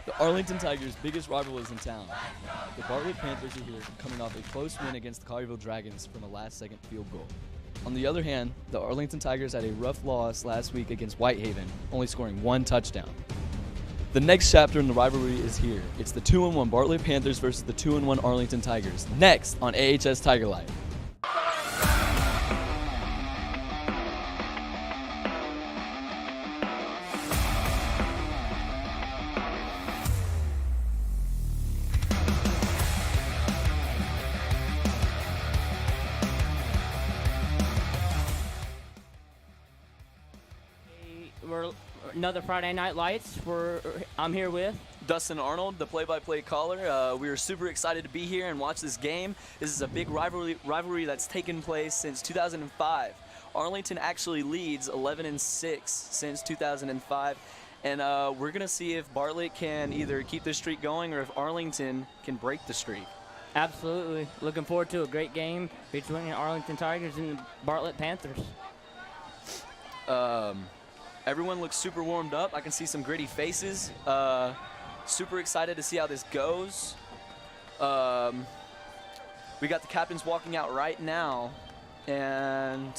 The Arlington Tigers' biggest rival is in town. The Bartlett Panthers are here coming off a close win against the Collierville Dragons from a last-second field goal. On the other hand, the Arlington Tigers had a rough loss last week against Whitehaven, only scoring one touchdown. The next chapter in the rivalry is here. It's the 2-1 Bartlett Panthers versus the 2-1 Arlington Tigers, next on AHS Tiger Life. We're another Friday Night Lights. I'm here with Dustin Arnold, the play-by-play caller. We are super excited to be here and watch this game. This is a big rivalry that's taken place since 2005. Arlington actually leads 11-6 since 2005, and we're gonna see if Bartlett can either keep this streak going or if Arlington can break the streak. Absolutely. Looking forward to a great game between the Arlington Tigers and the Bartlett Panthers. Everyone looks super warmed up. I can see some gritty faces. Super excited to see how this goes. We got the captains walking out right now, and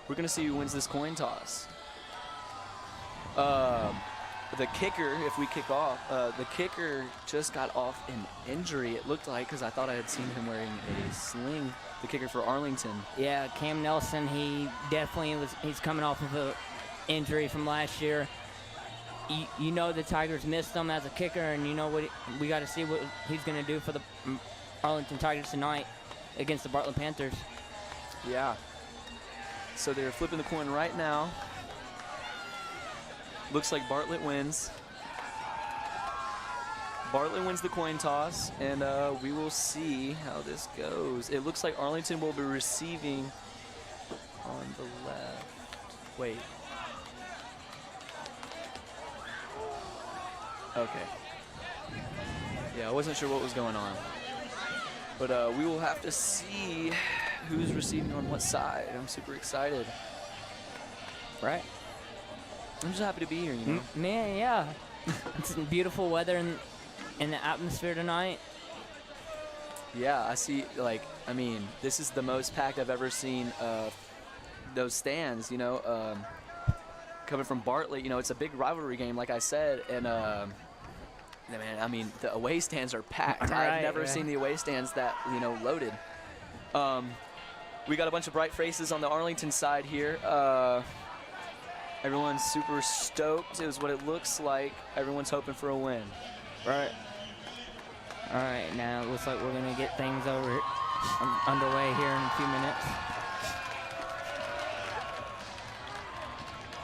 we're gonna see who wins this coin toss. The kicker, if we kick off, the kicker just got off an injury, it looked like, because I thought I had seen him wearing a sling, the kicker for Arlington. Yeah, Cam Nelson, he definitely he's coming off of a injury from last year. You know the Tigers missed him as a kicker, and you know what we got to see what he's going to do for the Arlington Tigers tonight against the Bartlett Panthers. Yeah. So they're flipping the coin right now. Looks like Bartlett wins. Bartlett wins the coin toss, and we will see how this goes. It looks like Arlington will be receiving on the left. Wait. Okay. Yeah, I wasn't sure what was going on. But we will have to see who's receiving on what side. I'm super excited. Right. I'm just happy to be here, you know? Man, yeah. It's beautiful weather in the atmosphere tonight. Yeah, I see, like, I mean, this is the most packed I've ever seen those stands, you know? Coming from Bartlett, you know, it's a big rivalry game, like I said, and man, I mean, the away stands are packed. Right, I've never seen the away stands that, you know, loaded. We got a bunch of bright faces on the Arlington side here. Everyone's super stoked is what it looks like. Everyone's hoping for a win. Right. All right, now it looks like we're gonna get things underway here in a few minutes.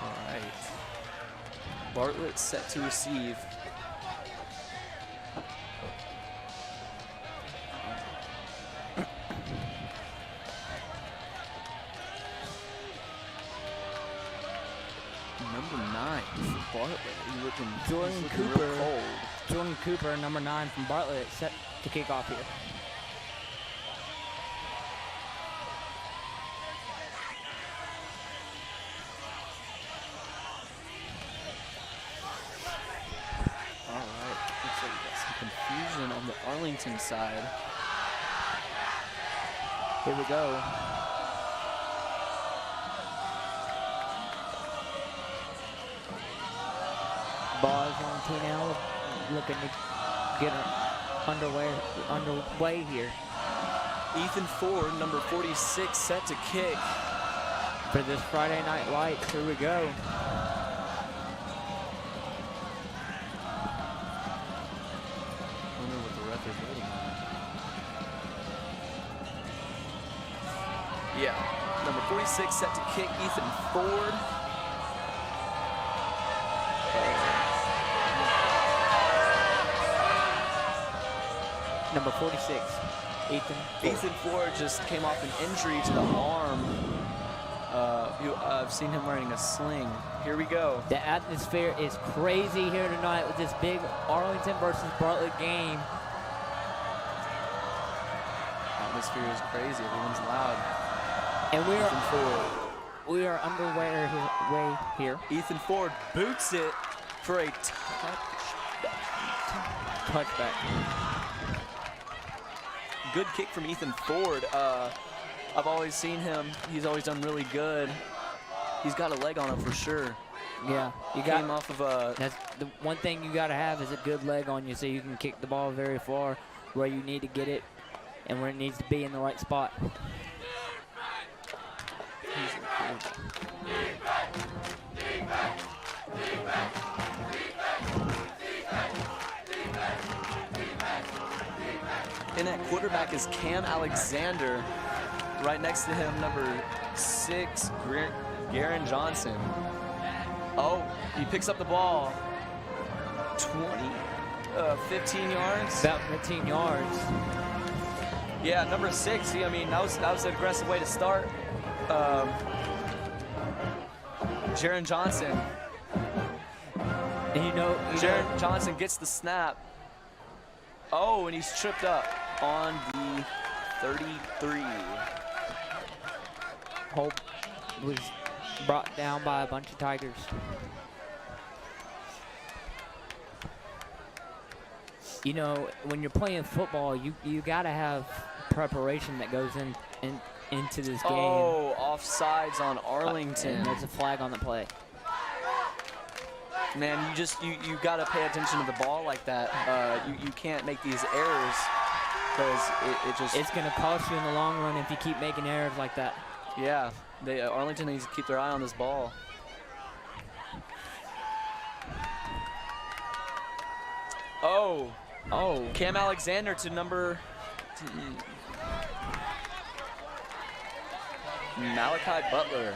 All right. Bartlett set to receive. Number 9 for Bartlett. He's looking real cold. Jordan Cooper, number 9 from Bartlett, set to kick off here. All right. Looks like we got some confusion on the Arlington side. Here we go. Ball is on to now, looking to get her underway here. Ethan Ford, number 46, set to kick. For this Friday Night Lights, here we go. I wonder what the ref is waiting on. Yeah, number 46 set to kick, Ethan Ford. Number 46, Ethan Ford just came off an injury to the arm. I've seen him wearing a sling. Here we go. The atmosphere is crazy here tonight with this big Arlington versus Bartlett game. Atmosphere is crazy. Everyone's loud. And Ethan Ford. we are underway here. Ethan Ford boots it for a touchdown. touchback. Good kick from Ethan Ford. I've always seen him. He's always done really good. He's got a leg on him for sure. Yeah, you Came off of a. That's the one thing you got to have is a good leg on you, so you can kick the ball very far where you need to get it and where it needs to be in the right spot. And at quarterback is Cam Alexander. Right next to him, number 6, Garen Johnson. Oh, he picks up the ball. 15 yards. About 15 yards. Yeah, number 6. I mean, that was an aggressive way to start. Jaron Johnson. And Jaron Johnson gets the snap. Oh, and he's tripped up on the 33. Hope was brought down by a bunch of Tigers. You know, when you're playing football, you gotta have preparation that goes into this game. Oh, offsides on Arlington. And there's a flag on the play. Man, you got to pay attention to the ball like that. You can't make these errors because it's going to cost you in the long run if you keep making errors like that. Yeah, Arlington needs to keep their eye on this ball. Oh, Cam Alexander to number Malachi Butler.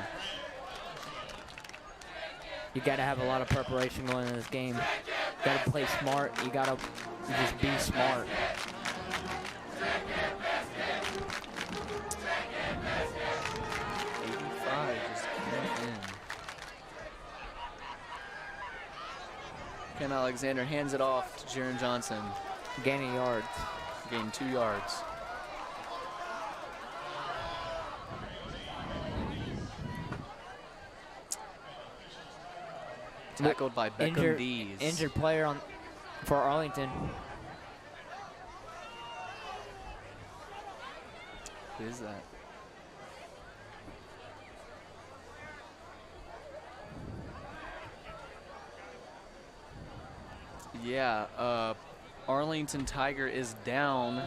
You got to have a lot of preparation going into this game. You got to play smart. You got to just be smart. Just came in. Cam Alexander hands it off to Jaron Johnson. Gaining yards. Gained 2 yards. Tackled by Beckham Dees. Injured player for Arlington. Who is that? Yeah, Arlington Tiger is down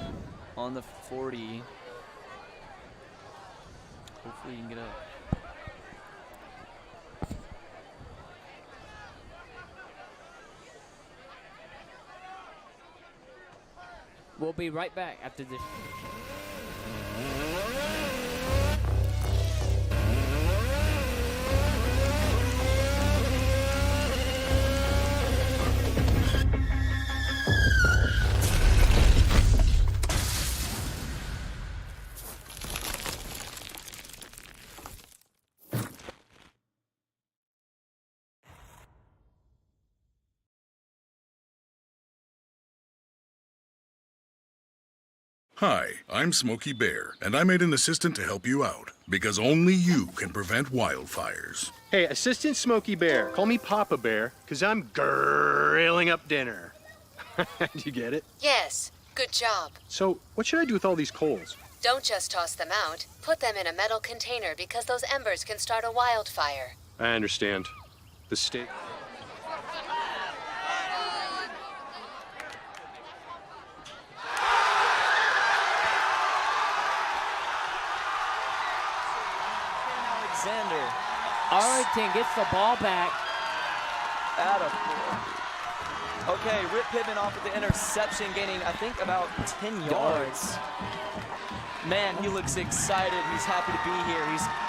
on the 40. Hopefully you can get up. We'll be right back after this. Hi, I'm Smokey Bear, and I made an assistant to help you out, because only you can prevent wildfires. Hey, Assistant Smokey Bear, call me Papa Bear, because I'm grilling up dinner. Do you get it? Yes, good job. So, what should I do with all these coals? Don't just toss them out. Put them in a metal container because those embers can start a wildfire. I understand. The steak... Alexander. Arlington gets the ball back. Attaboy. Okay, Rip Pittman off with the interception, gaining, I think, about 10 yards. Man, he looks excited. He's happy to be here.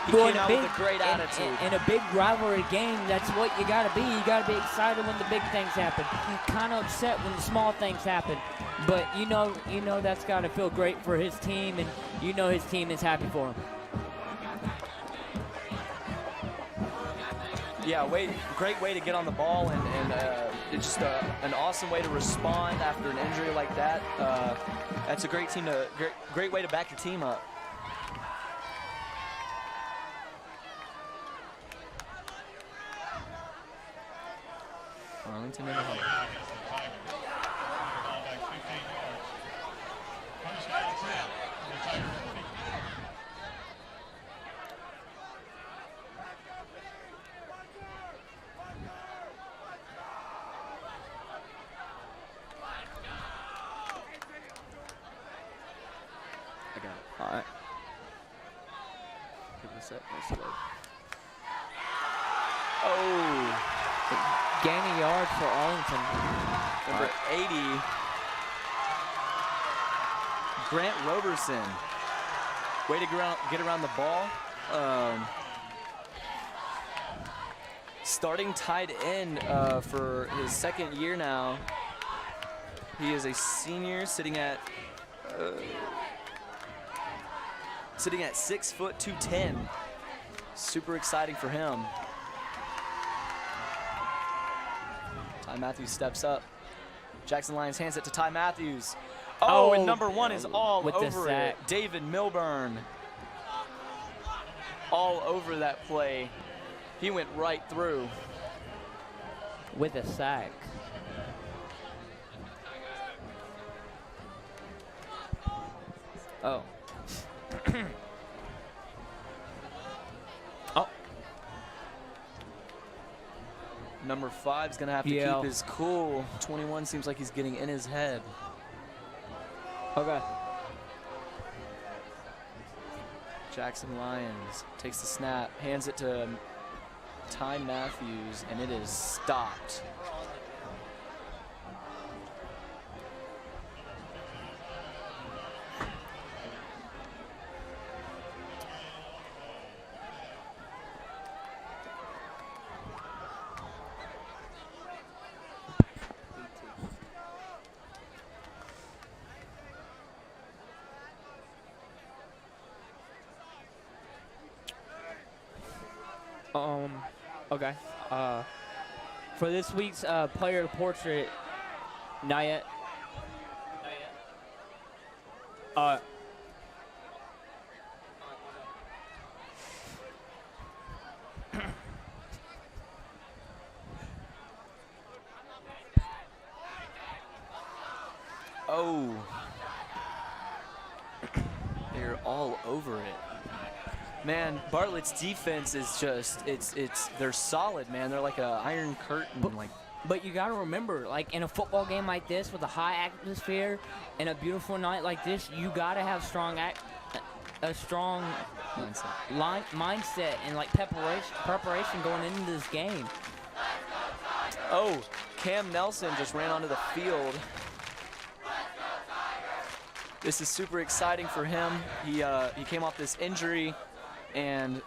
He came out with a great attitude. In a big rivalry game, that's what you got to be. You got to be excited when the big things happen. Kind of upset when the small things happen. But you know that's got to feel great for his team, and you know his team is happy for him. Yeah, great way to get on the ball, and it's just an awesome way to respond after an injury like that. That's a great way to back your team up. Arlington in the hole. I got it. All right. Give it a sec. Oh. Gain a yard for Arlington. Number 80. Grant Roberson. Way to get around the ball. Starting tight end for his second year now. He is a senior sitting at 6 foot 210. Super exciting for him. Ty Matthews steps up. Jackson Lyons hands it to Ty Matthews. Oh, and number 1 is all with the over sack. it. David Milburn. All over that play. He went right through. With a sack. Oh. Oh. Number 5 is going to have to Yeah. keep his cool. 21 seems like he's getting in his head. Okay. Jackson Lyons takes the snap, hands it to Ty Matthews, and it is stopped. Okay. For this week's player portrait, not yet. Oh. They're all over it. Man, Bartlett's defense is just, they're solid, man. They're like a iron curtain. But you got to remember, like in a football game like this with a high atmosphere and a beautiful night like this, you got to have a strong mindset and like preparation going into this game. Oh, Cam Nelson just ran onto the field. This is super exciting for him. He came off this injury, and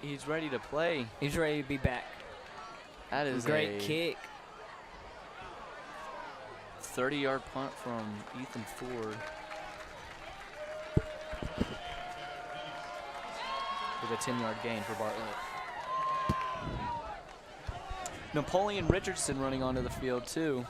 he's ready to play. He's ready to be back. That is Great a kick. 30-yard punt from Ethan Ford. With a 10-yard gain for Bartlett. Napoleon Richardson running onto the field too.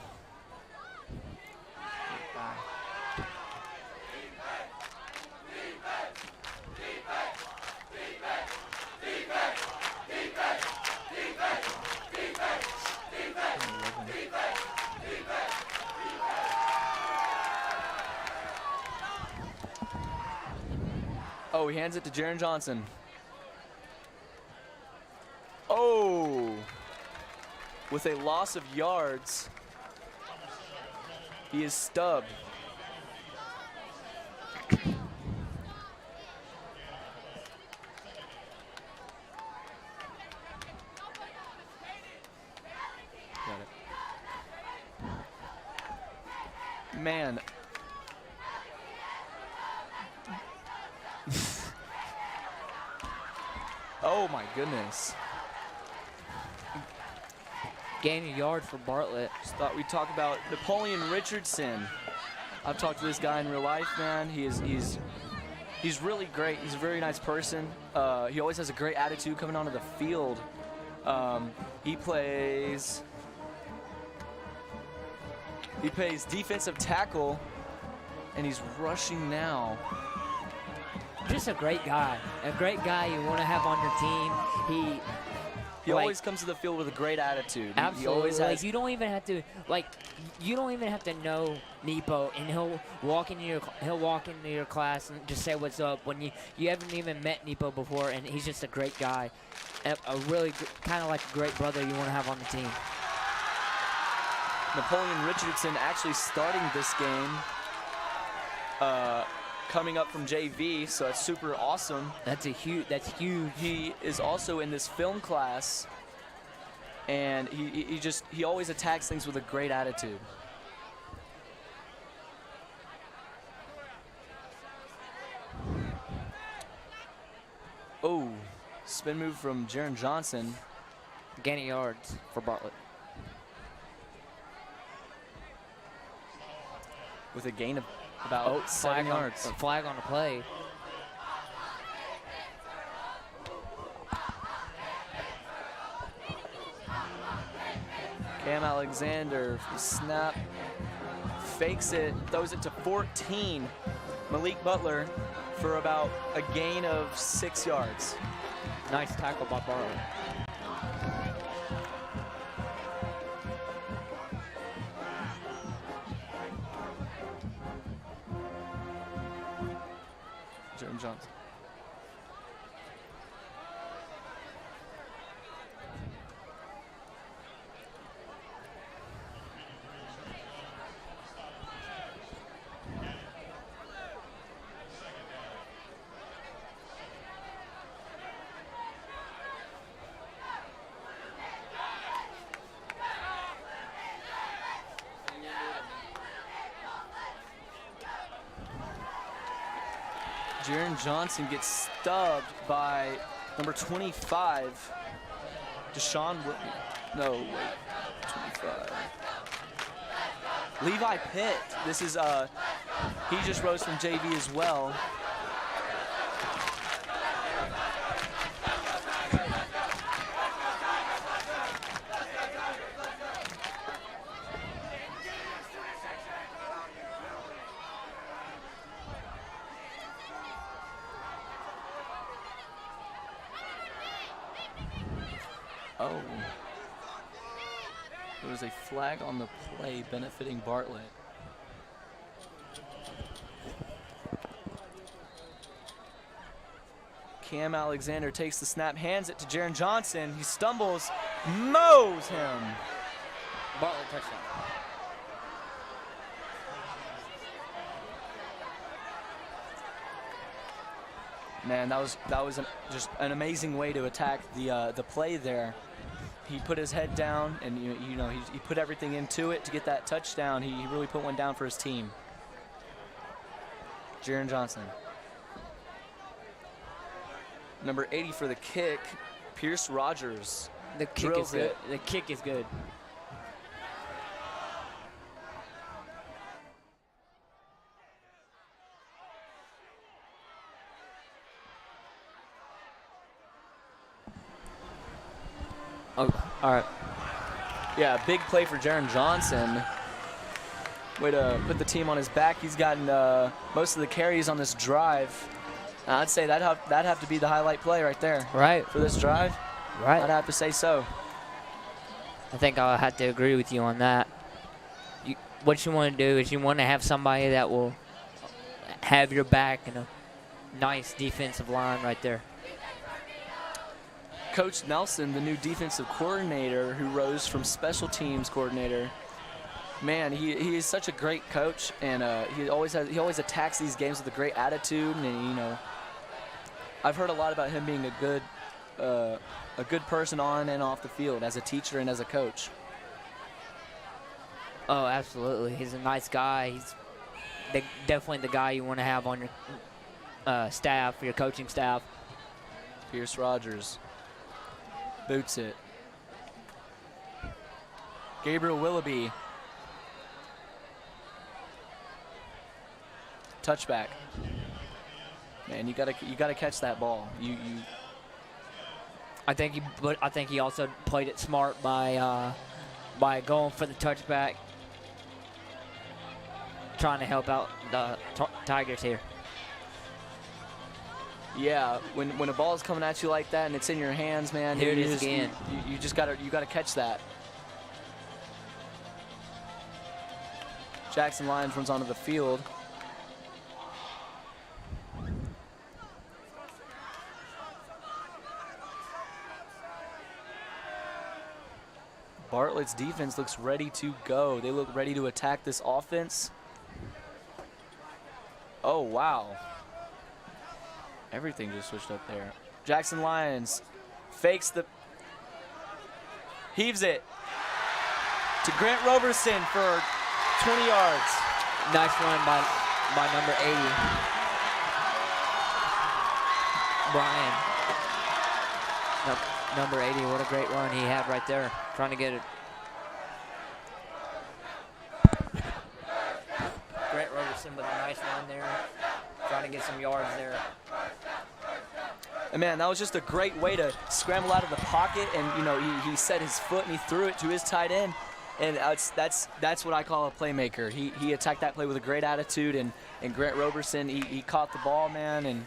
Oh, he hands it to Jaron Johnson. Oh, with a loss of yards, he is stubbed. Got it. Man. Oh my goodness. Gain a yard for Bartlett. Just thought we'd talk about Napoleon Richardson. I've talked to this guy in real life, man. He's really great. He's a very nice person. He always has a great attitude coming onto the field. He plays defensive tackle, and he's rushing now. Just a great guy you want to have on your team. He always comes to the field with a great attitude. Absolutely. He always has. You don't even have to know Nepo, and he'll walk into your class and just say what's up when you haven't even met Nepo before, and he's just a great guy, a really kind of like a great brother you want to have on the team. Napoleon Richardson actually starting this game, coming up from JV, so that's super awesome. That's huge. He is also in this film class, and he always attacks things with a great attitude. Oh, spin move from Jaron Johnson. Gain of yards for Bartlett. With a gain of about 7 yards. Flag on the play. Cam Alexander, snap, fakes it, throws it to 14. Malik Butler for about a gain of 6 yards. Nice tackle by Bartlett. Jaron Johnson. Jaron Johnson gets stubbed by number 25, Deshaun Whitney. No, wait, 25. Levi Pitt. This is, he just rose from JV as well. Oh, there was a flag on the play benefiting Bartlett. Cam Alexander takes the snap, hands it to Jaron Johnson. He stumbles, mows him. Bartlett touchdown. Man, that was just an amazing way to attack the play there. He put his head down, and he put everything into it to get that touchdown. He really put one down for his team. Jaron Johnson. Number 80 for the kick, Pierce Rogers. The kick is good. The kick is good. Oh, all right. Yeah, big play for Jaron Johnson. Way to put the team on his back. He's gotten most of the carries on this drive. I'd say that'd have to be the highlight play right there. Right. For this drive. Right. I'd have to say so. I think I'll have to agree with you on that. What you want to do is you want to have somebody that will have your back and a nice defensive line right there. Coach Nelson, the new defensive coordinator who rose from special teams coordinator, man, he is such a great coach, and he always attacks these games with a great attitude, and I've heard a lot about him being a good person on and off the field as a teacher and as a coach. Oh, absolutely. He's a nice guy. He's definitely the guy you want to have on your staff, your coaching staff. Pierce Rogers boots it. Gabriel Willoughby. Touchback. Man, you gotta catch that ball. I think he also played it smart by going for the touchback, trying to help out the Tigers here. Yeah, when a ball is coming at you like that and it's in your hands, man, Here it is again. You just gotta catch that. Jackson Lyons runs onto the field. Bartlett's defense looks ready to go. They look ready to attack this offense. Oh, wow. Everything just switched up there. Jackson Lyons fakes the, heaves it to Grant Roberson for 20 yards. Nice run by number 80. Brian. Number 80, what a great run he had right there. Trying to get it. Grant Roberson with a nice run there. Trying to get some yards there. And man, that was just a great way to scramble out of the pocket, and you know he set his foot and he threw it to his tight end, and that's what I call a playmaker. He attacked that play with a great attitude, and Grant Roberson he caught the ball, man, and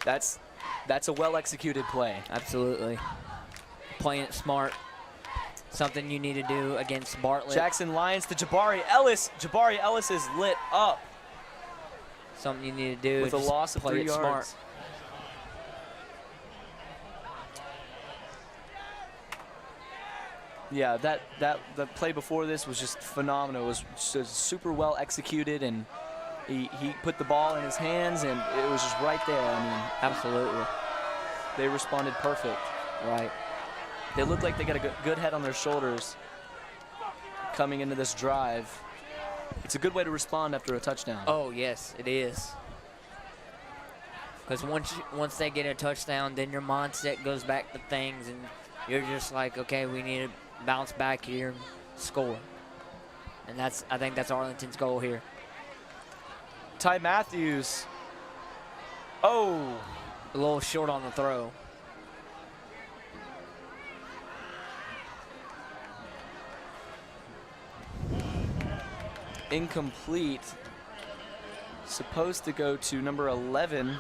that's a well executed play. Absolutely. Playing it smart. Something you need to do against Bartlett. Jackson Lyons to Jabari Ellis. Jabari Ellis is lit up. Something you need to do with a loss of 3 yards. Smart. Yeah, the play before this was just phenomenal. It was just super well executed, and he put the ball in his hands, and it was just right there. I mean, absolutely. They responded perfect. Right. They look like they got a good head on their shoulders coming into this drive. It's a good way to respond after a touchdown. Oh, yes, it is. Because once they get a touchdown, then your mindset goes back to things, and you're just like, okay, we need to bounce back here and score. And I think that's Arlington's goal here. Ty Matthews. Oh. A little short on the throw. Incomplete. Supposed to go to number 11,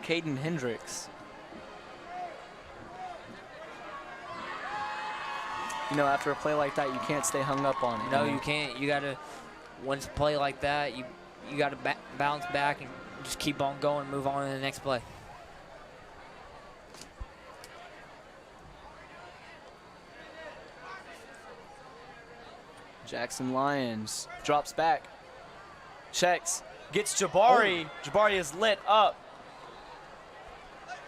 Caden Hendricks. You know, after a play like that, you can't stay hung up on it. No, you can't. You got to, once a play like that, you got to bounce back and just keep on going, move on to the next play. Jackson Lyons drops back, checks, gets Jabari. Oh. Jabari is lit up.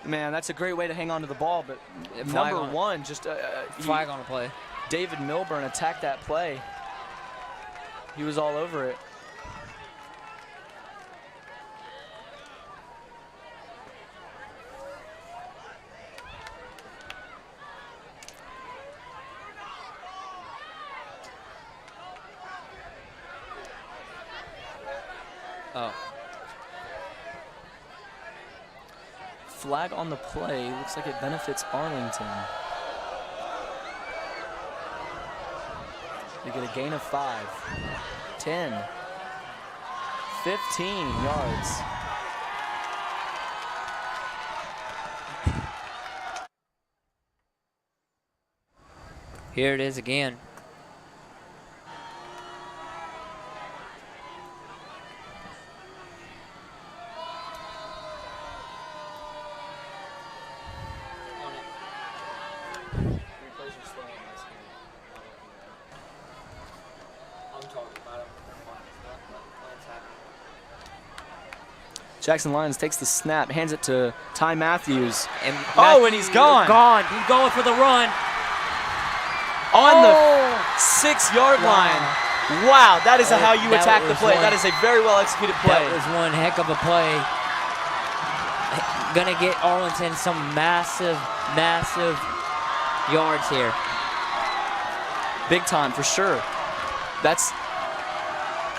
Man, that's a great way to hang on to the ball, but number one, just flag on the play. David Milburn attacked that play. He was all over it. Oh. Flag on the play. Looks like it benefits Arlington. They get a gain of 5, 10, 15 yards. Here it is again. Jackson Lyons takes the snap, hands it to Ty Matthews. And and he's gone. Gone. He's going for the run. On the 6-yard line. Wow, that is how you attack the play. That is a very well executed play. That was one heck of a play. Gonna get Arlington some massive, massive yards here. Big time, for sure.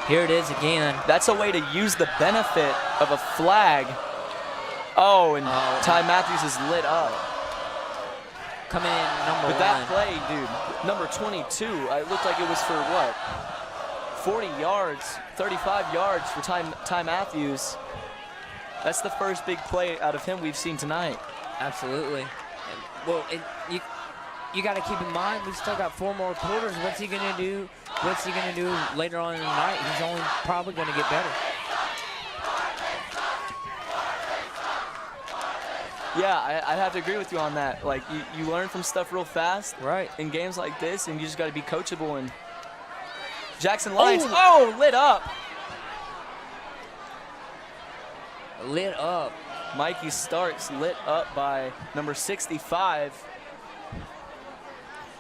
Here it is again. That's a way to use the benefit of a flag. Oh, and Ty Matthews is lit up. Coming in number 1. But that play, dude, number 22, it looked like it was for what? 40 yards, 35 yards for Ty Matthews. That's the first big play out of him we've seen tonight. Absolutely. Well, you got to keep in mind we've still got 4 more quarters. What's he going to do? What's he going to do later on in the night? He's only probably going to get better. Yeah, I have to agree with you on that. Like, you learn from stuff real fast. Right. In games like this, and you just got to be coachable. And Jackson Lyons, lit up. Lit up. Mikey Starks lit up by number 65,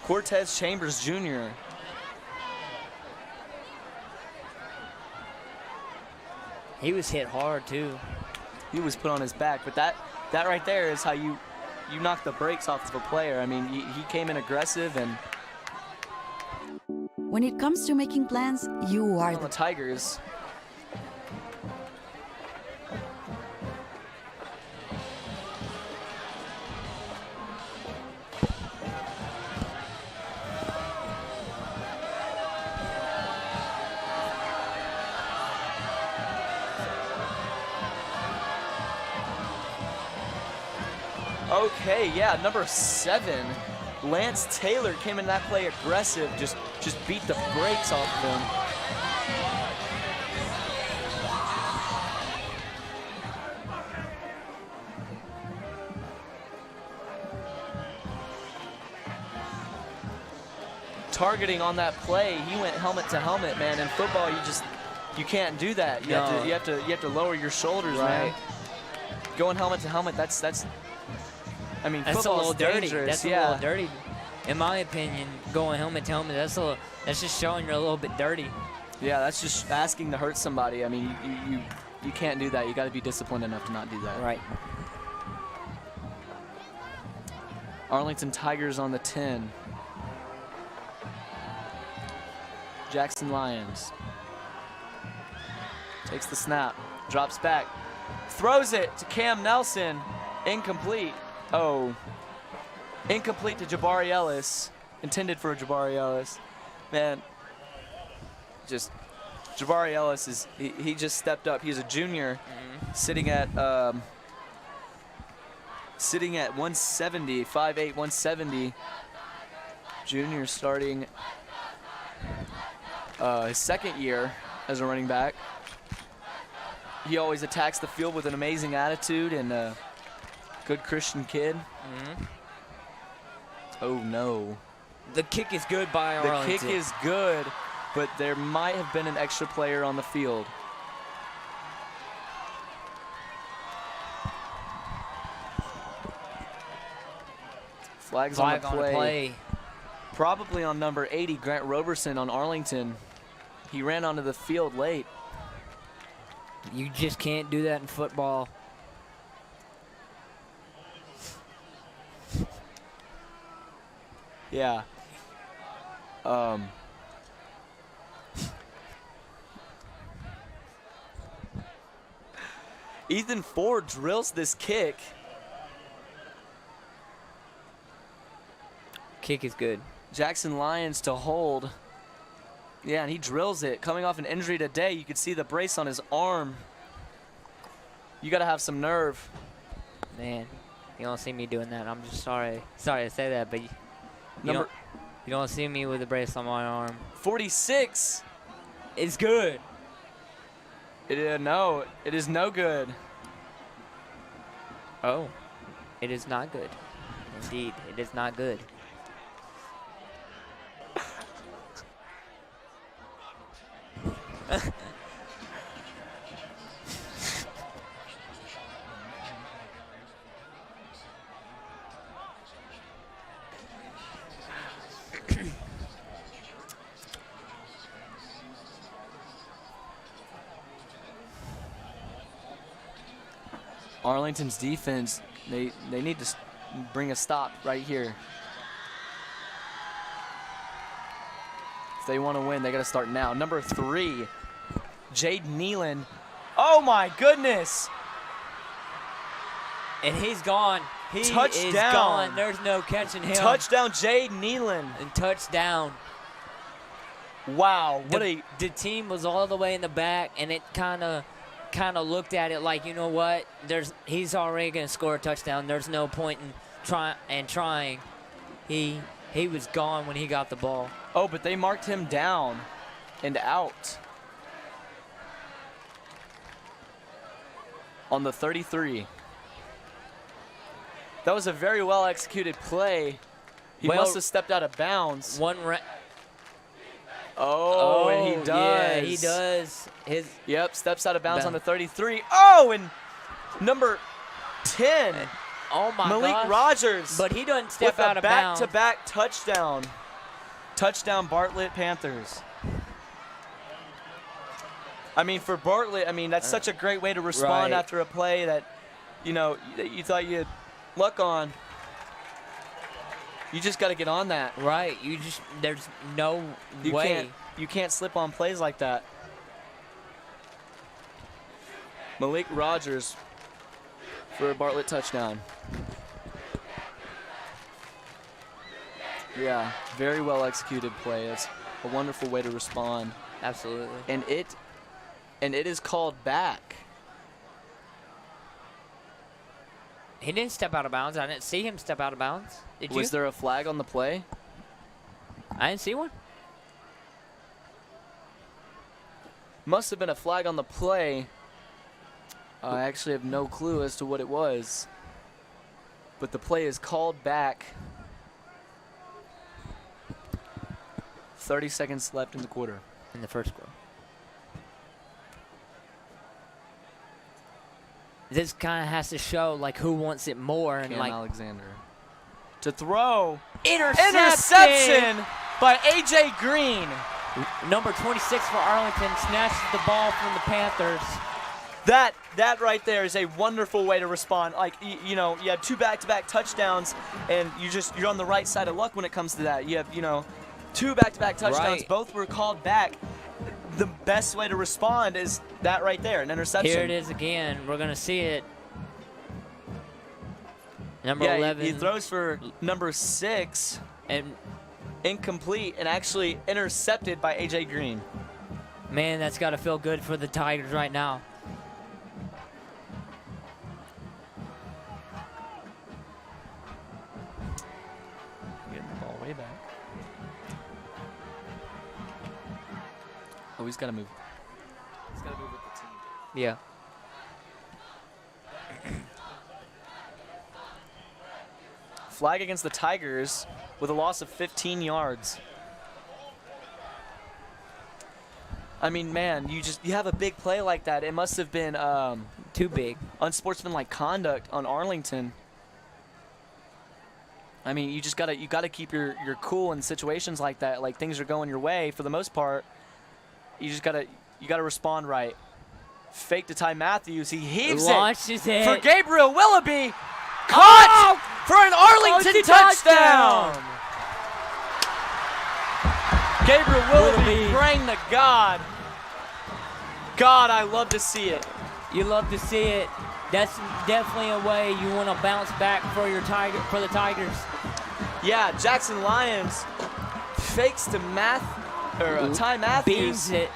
Cortez Chambers Jr. He was hit hard, too. He was put on his back, but that right there is how you knock the brakes off of a player. I mean, he came in aggressive, and when it comes to making plans, you are the Tigers. Okay, yeah, number 7, Lance Taylor came in that play aggressive, just beat the brakes off of him. Targeting on that play, he went helmet to helmet, man. In football, you can't do that. You have to lower your shoulders, man. Going helmet to helmet, that's I mean, that's a little dirty. Dangerous. That's a little dirty, in my opinion. Going helmet to helmet, that's just showing you're a little bit dirty. Yeah, that's just asking to hurt somebody. I mean, you can't do that. You got to be disciplined enough to not do that. Right. Arlington Tigers on the 10. Jackson Lyons takes the snap, drops back, throws it to Cam Nelson, incomplete. Oh, incomplete to Jabari Ellis, intended for Jabari Ellis. Man, just Jabari Ellis he just stepped up. He's a junior, sitting at 170, 5'8", 170. Junior starting his second year as a running back. He always attacks the field with an amazing attitude and a good Christian kid. Oh, no. The kick is good by Arlington. The kick is good, but there might have been an extra player on the field. Flags on the play. Probably on number 80, Grant Roberson on Arlington. He ran onto the field late. You just can't do that in football. Yeah. Ethan Ford drills this kick. Kick is good. Jackson Lyons to hold. Yeah, and he drills it. Coming off an injury today, you could see the brace on his arm. You got to have some nerve. Man, you don't see me doing that. I'm just sorry to say that, but you don't see me with a brace on my arm. 46. It's good. No, it is no good. Oh, it is not good. Indeed, it is not good. Arlington's defense, they need to bring a stop right here. If they want to win, they got to start now. Number 3, Jade Nealon. Oh my goodness! And he's gone. He Touchdown. is gone. There's no catching him. Touchdown, Jade Nealon. And touchdown. Wow, the team was all the way in the back, and it kind of kind of looked at it like, you know what? He's already going to score a touchdown. There's no point in trying. He was gone when he got the ball. Oh, but they marked him down and out on the 33. That was a very well executed play. He must have stepped out of bounds. Oh, and he does. Yeah, he does. Yep, steps out of bounds on the 33. Oh, and number 10. Oh my Malik gosh. Rogers. But he doesn't step with out a of bounds. back-to-back touchdown. Touchdown, Bartlett Panthers. I mean, for Bartlett, I mean, that's such a great way to respond after a play that, you know, that you thought you had luck on. You just got to get on that. Right. There's no way. You can't slip on plays like that. Malik Rogers for a Bartlett touchdown. Yeah, very well executed play. It's a wonderful way to respond. Absolutely. And it is called back. He didn't step out of bounds. I didn't see him step out of bounds. Did you? Was there a flag on the play? I didn't see one. Must have been a flag on the play. I actually have no clue as to what it was. But the play is called back. 30 seconds left in the quarter. In the first quarter. This kind of has to show like who wants it more and Cam like Alexander to throw. Interception by AJ Green. Number 26 for Arlington snatches the ball from the Panthers. That right there is a wonderful way to respond. Like you know, you have two back-to-back touchdowns, and you're on the right side of luck when it comes to that. You have two back-to-back touchdowns. Right. Both were called back. The best way to respond is that right there, an interception. Here it is again. We're gonna see it. Number 11. He throws for number 6 and incomplete and actually intercepted by AJ Green. Man, that's got to feel good for the Tigers right now. Getting the ball way back. Oh, he's got to move. He's got to move with the team. Yeah. Flag against the Tigers with a loss of 15 yards. I mean, man, you have a big play like that. It must have been too big. Unsportsmanlike conduct on Arlington. I mean, you gotta keep your cool in situations like that. Like things are going your way for the most part. You gotta respond right. Fake to Ty Matthews. He heaves it for Gabriel Willoughby. Caught for an Arlington touchdown. Gabriel Willoughby praying to God. God, I love to see it. You love to see it. That's definitely a way you want to bounce back for the Tigers. Yeah, Jackson Lyons fakes to Ty Matthews. Beams it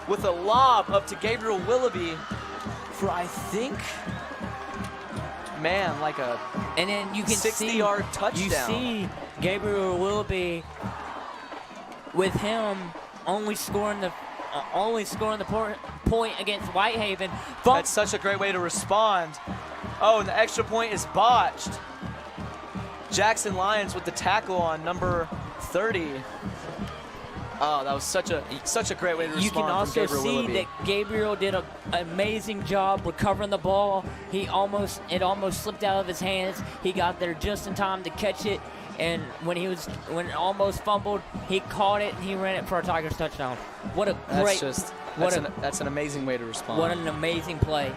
with a lob up to Gabriel Willoughby for I think, man, like a and then you can 60-yard touchdown. You see Gabriel Willoughby with him only scoring the point against Whitehaven. That's such a great way to respond. Oh, and the extra point is botched. Jackson Lyons with the tackle on number 30. Oh, that was such a great way to respond. You can also from Gabriel see Willoughby. that Gabriel did an amazing job recovering the ball. It almost slipped out of his hands. He got there just in time to catch it, and when it almost fumbled, he caught it and he ran it for a Tigers touchdown. What a great! That's an amazing way to respond. What an amazing play.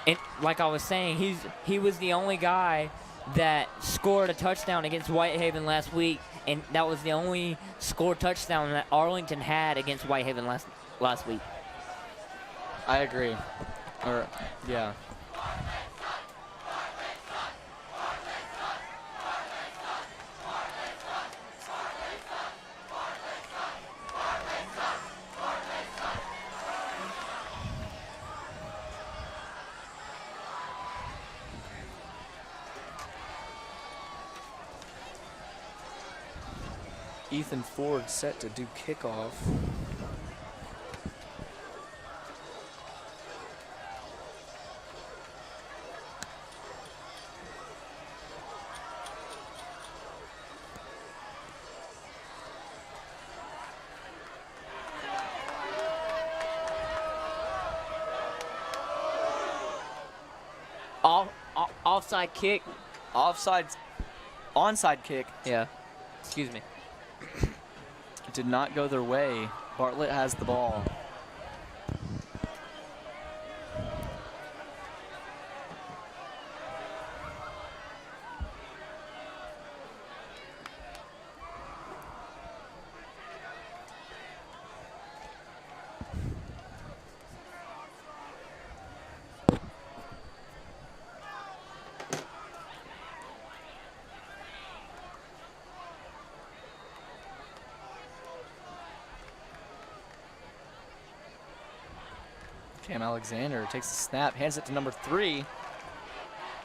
And like I was saying, he was the only guy that scored a touchdown against Whitehaven last week, and that was the only score touchdown that Arlington had against Whitehaven last week. I agree. Yeah. Ethan Ford set to do kickoff. Offside kick. Onside kick. Yeah. Excuse me. Did not go their way. Bartlett has the ball. Cam Alexander takes the snap, hands it to number 3,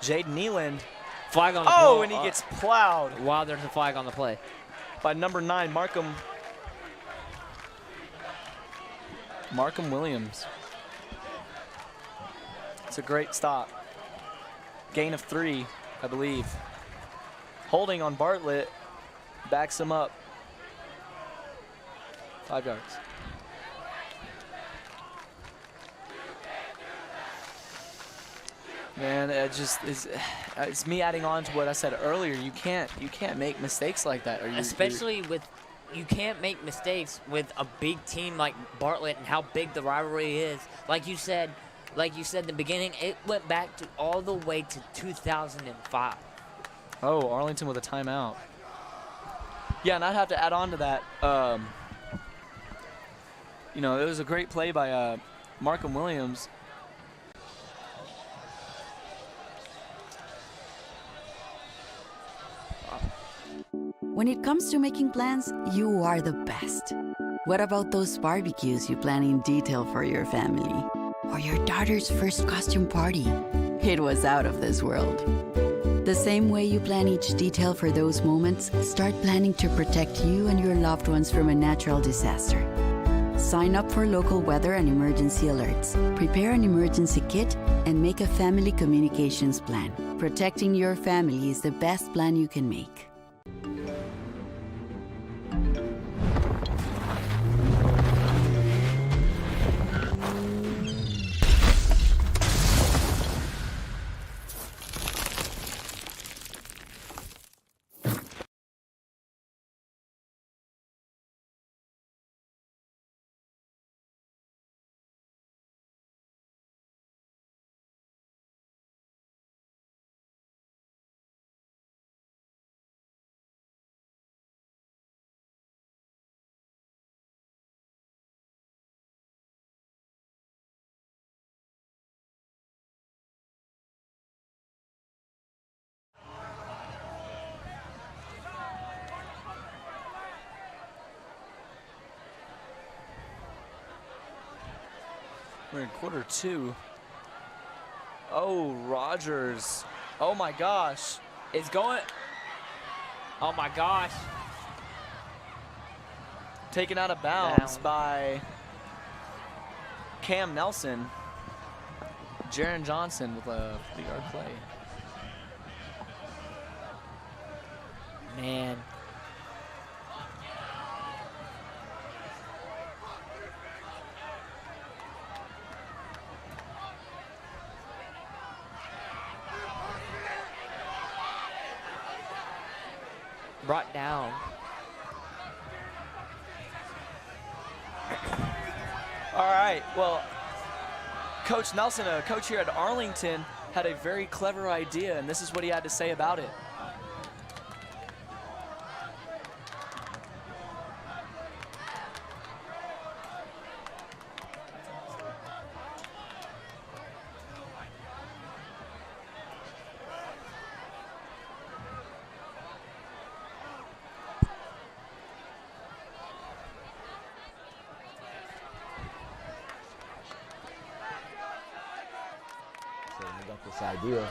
Jaden Nealand. Flag on the Oh, play. and he gets plowed Wow, there's a flag on the play. by number 9, Markham Williams. It's a great stop. Gain of 3, I believe. Holding on Bartlett, backs him up. 5 yards. Man, it just is. It's me adding on to what I said earlier. You can't make mistakes like that. Especially with, you can't make mistakes with a big team like Bartlett and how big the rivalry is. Like you said in the beginning, it went back to all the way to 2005. Oh, Arlington with a timeout. Yeah, and I'd have to add on to that. It was a great play by Markham Williams. When it comes to making plans, you are the best. What about those barbecues you plan in detail for your family? Or your daughter's first costume party? It was out of this world. The same way you plan each detail for those moments, start planning to protect you and your loved ones from a natural disaster. Sign up for local weather and emergency alerts. Prepare an emergency kit and make a family communications plan. Protecting your family is the best plan you can make. We're in quarter 2. Oh, Rogers. Oh my gosh. It's going. Oh my gosh. Taken out of bounds by Cam Nelson. Jaron Johnson with a 3-yard play. Man. Brought down. All right, well, Coach Nelson, a coach here at Arlington, had a very clever idea, and this is what he had to say about it. This idea,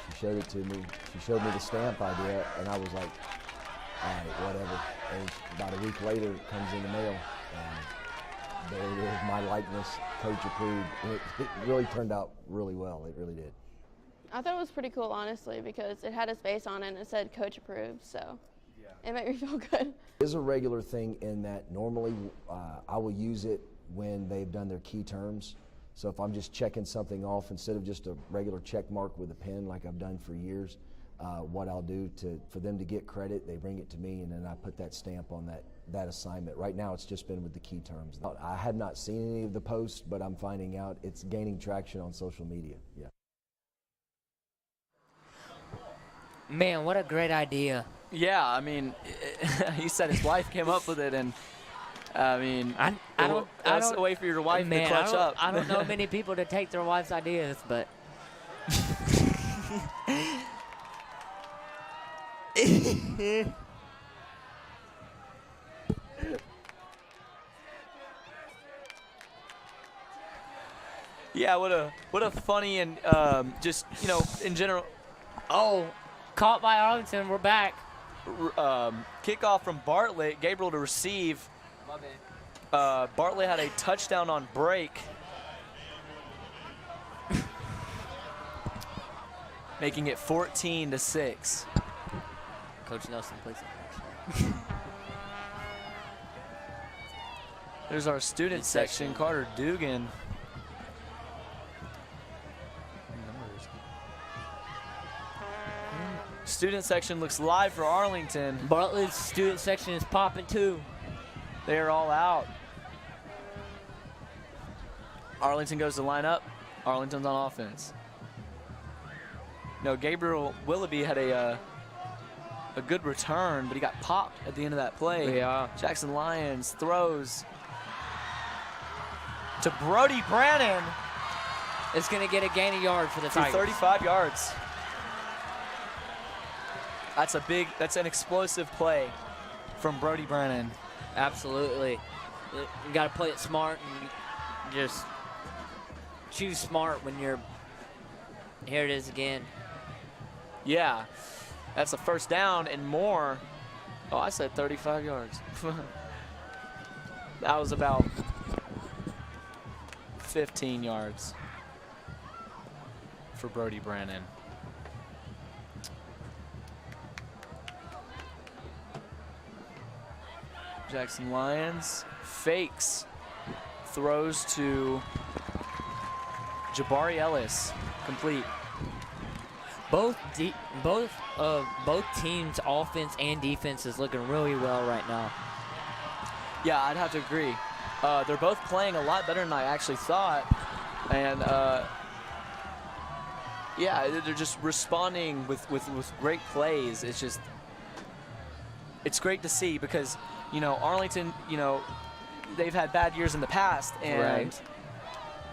she showed it to me. She showed me the stamp idea, and I was like, all right, whatever. And about a week later, it comes in the mail, and there it is, my likeness, coach approved. And it really turned out really well. It really did. I thought it was pretty cool, honestly, because it had a space on it and it said coach approved, so it made me feel good. It is a regular thing in that normally I will use it when they've done their key terms. So if I'm just checking something off, instead of just a regular check mark with a pen like I've done for years, what I'll do for them to get credit, they bring it to me, and then I put that stamp on that assignment. Right now it's just been with the key terms. I have not seen any of the posts, but I'm finding out it's gaining traction on social media. Yeah. Man, what a great idea. Yeah, I mean, he said his wife came up with it, and I mean, that's a way for your wife to clutch up. I don't know many people to take their wife's ideas, but. Yeah, what a funny and just, you know, in general. Oh, caught by Arlington. We're back. Kickoff from Bartlett. Gabriel to receive. My bad. Bartlett had a touchdown on break, making it 14-6. Coach Nelson plays it. There's our student section. Carter Dugan. Student section looks live for Arlington. Bartlett's student section is popping too. They are all out. Arlington goes to line up. Arlington's on offense. No, Gabriel Willoughby had a good return, but he got popped at the end of that play. Yeah. Jackson Lyons throws to Brody Brannon. It's going to get a gain of yards for the Tigers. 35 yards. That's an explosive play from Brody Brannon. Absolutely. You got to play it smart and just choose smart when you're. Here it is again. Yeah, that's a first down and more. Oh, I said 35 yards. That was about 15 yards for Brody Brannon. Jackson Lyons fakes, throws to Jabari Ellis, complete. Both teams' offense and defense is looking really well right now. Yeah, I'd have to agree. They're both playing a lot better than I actually thought, and yeah, they're just responding with great plays. It's great to see because, you know, Arlington, you know, they've had bad years in the past, and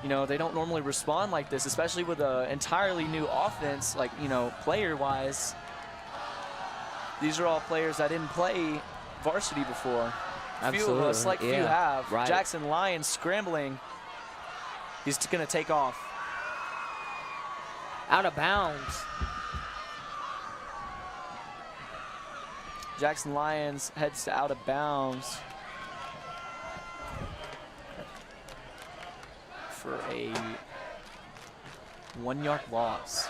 you know, they don't normally respond like this, especially with an entirely new offense, like, you know, player-wise. These are all players that didn't play varsity before. Absolutely. A select few have. Right. Jackson Lyons scrambling. He's going to take off. Out of bounds. Jackson Lyons heads to out of bounds for a 1-yard loss.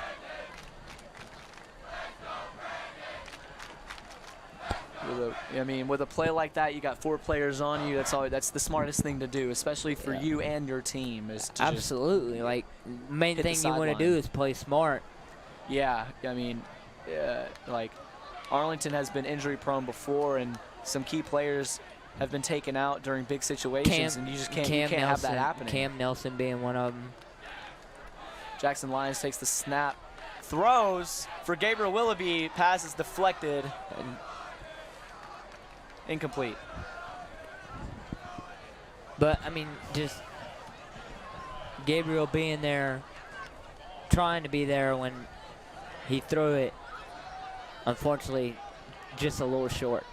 With a play like that, you got 4 players on you. That's the smartest thing to do, especially for you and your team. Is to absolutely, like, main thing you want to do is play smart. Yeah, I mean, like, Arlington has been injury prone before, and some key players have been taken out during big situations, and you just can't have that happening. Cam Nelson being one of them. Jackson Lyons takes the snap, throws for Gabriel Willoughby, pass is deflected and incomplete. But I mean, just Gabriel being there, trying to be there when he threw it, unfortunately, just a little short.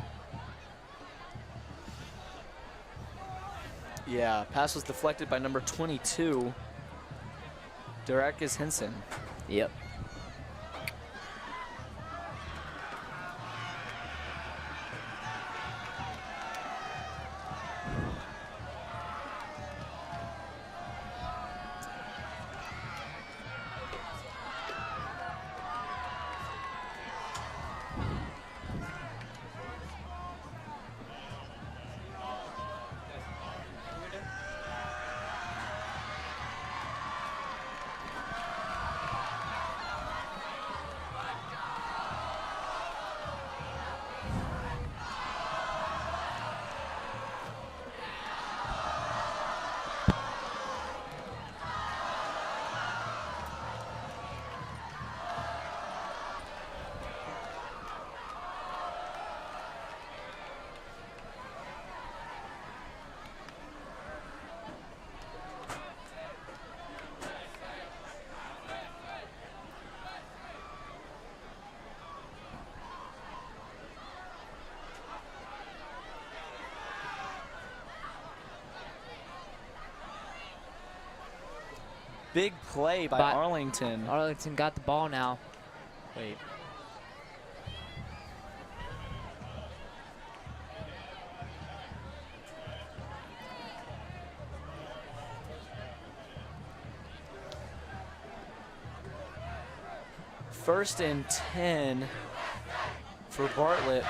Yeah, pass was deflected by number 22, Derekis Henson. big play by Arlington. Arlington got the ball now. Wait. First and 10 for Bartlett.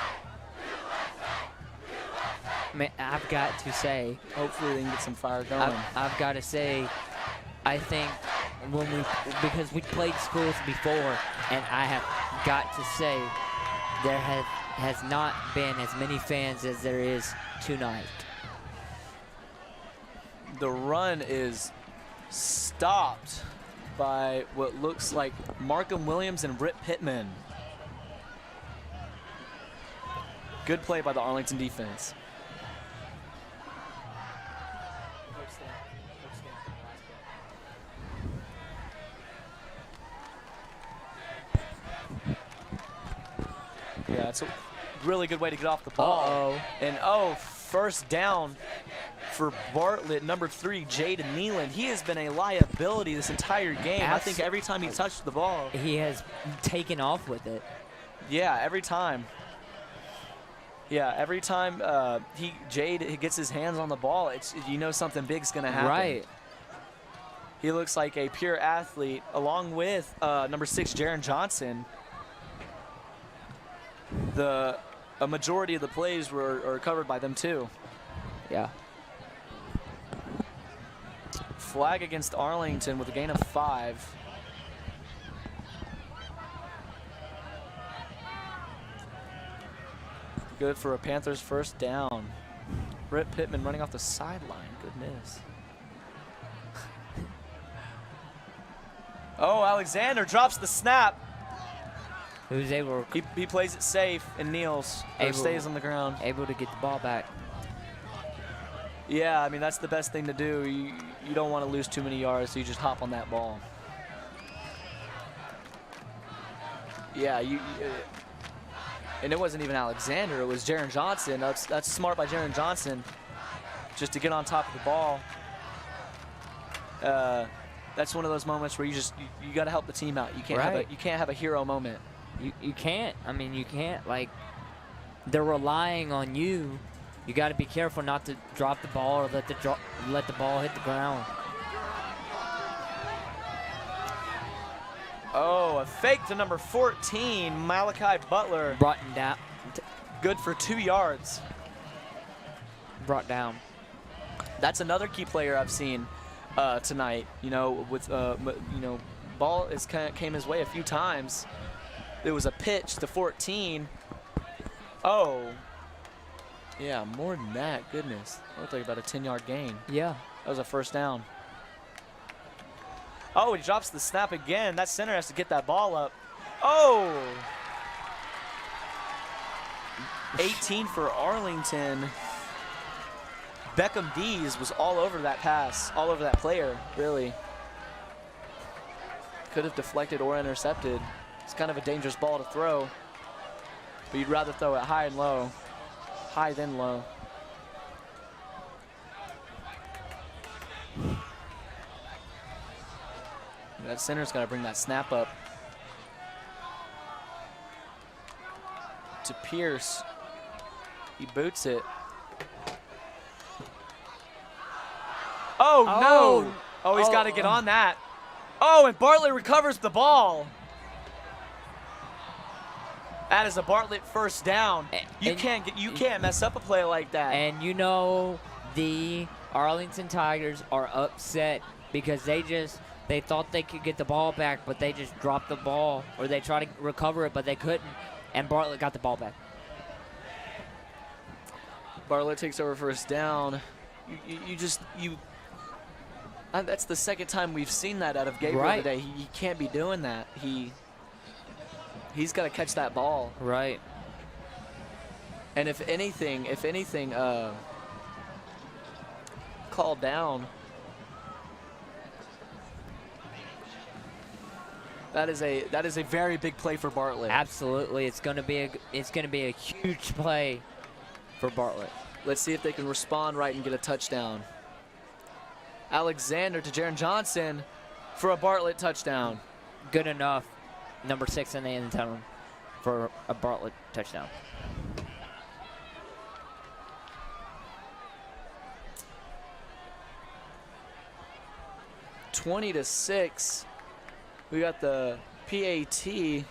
Man, I've got to say, hopefully they can get some fire going. I've got to say, I think because we played schools before, and I have got to say, there has not been as many fans as there is tonight. The run is stopped by what looks like Markham Williams and Britt Pittman. Good play by the Arlington defense. Yeah, it's a really good way to get off the ball. And first down for Bartlett, number 3, Jaden Nealand. He has been a liability this entire game. I think every time he touched the ball, he has taken off with it. Yeah, every time. Yeah, every time Jade gets his hands on the ball, you know something big's gonna happen. Right. He looks like a pure athlete, along with number 6, Jaron Johnson. A majority of the plays are covered by them too. Yeah. Flag against Arlington with a gain of 5. Good for a Panthers first down. Britt Pittman running off the sideline. Goodness. Alexander drops the snap. Who's able? He plays it safe and kneels or stays on the ground. Able to get the ball back. Yeah, I mean, that's the best thing to do. You don't want to lose too many yards, so you just hop on that ball. Yeah, and it wasn't even Alexander. It was Jaron Johnson. That's smart by Jaron Johnson, just to get on top of the ball. That's one of those moments where you got to help the team out. You can't have a hero moment. You can't. I mean, you can't. Like, they're relying on you. You got to be careful not to drop the ball or let the ball hit the ground. A fake to number 14, Malachi Butler. Brought him down. Good for 2 yards. Brought down. That's another key player I've seen tonight. You know, with ball came his way a few times. There was a pitch to 14. Yeah, more than that. Goodness, that looked like about a 10-yard gain. Yeah, that was a first down. He drops the snap again. That center has to get that ball up. 18 for Arlington. Beckham Dees was all over that pass, all over that player, really. Could have deflected or intercepted. It's kind of a dangerous ball to throw, but you'd rather throw it high and low, high then low. That center's got to bring that snap up to Pierce. He boots it. No! He's got to get on that. And Bartlett recovers the ball. That is a Bartlett first down. You can't mess up a play like that. And you know the Arlington Tigers are upset because they thought they could get the ball back, but they just dropped the ball, or they tried to recover it, but they couldn't, and Bartlett got the ball back. Bartlett takes over first down. That's the second time we've seen that out of Gabriel today. He can't be doing that. He's got to catch that ball. Right. And if anything, called down. That is a very big play for Bartlett. Absolutely, it's going to be a huge play for Bartlett. Let's see if they can respond right and get a touchdown. Alexander to Jaron Johnson. for a Bartlett touchdown. Good enough. Number 6 in the end zone for a Bartlett touchdown. (20-6). We got the PAT.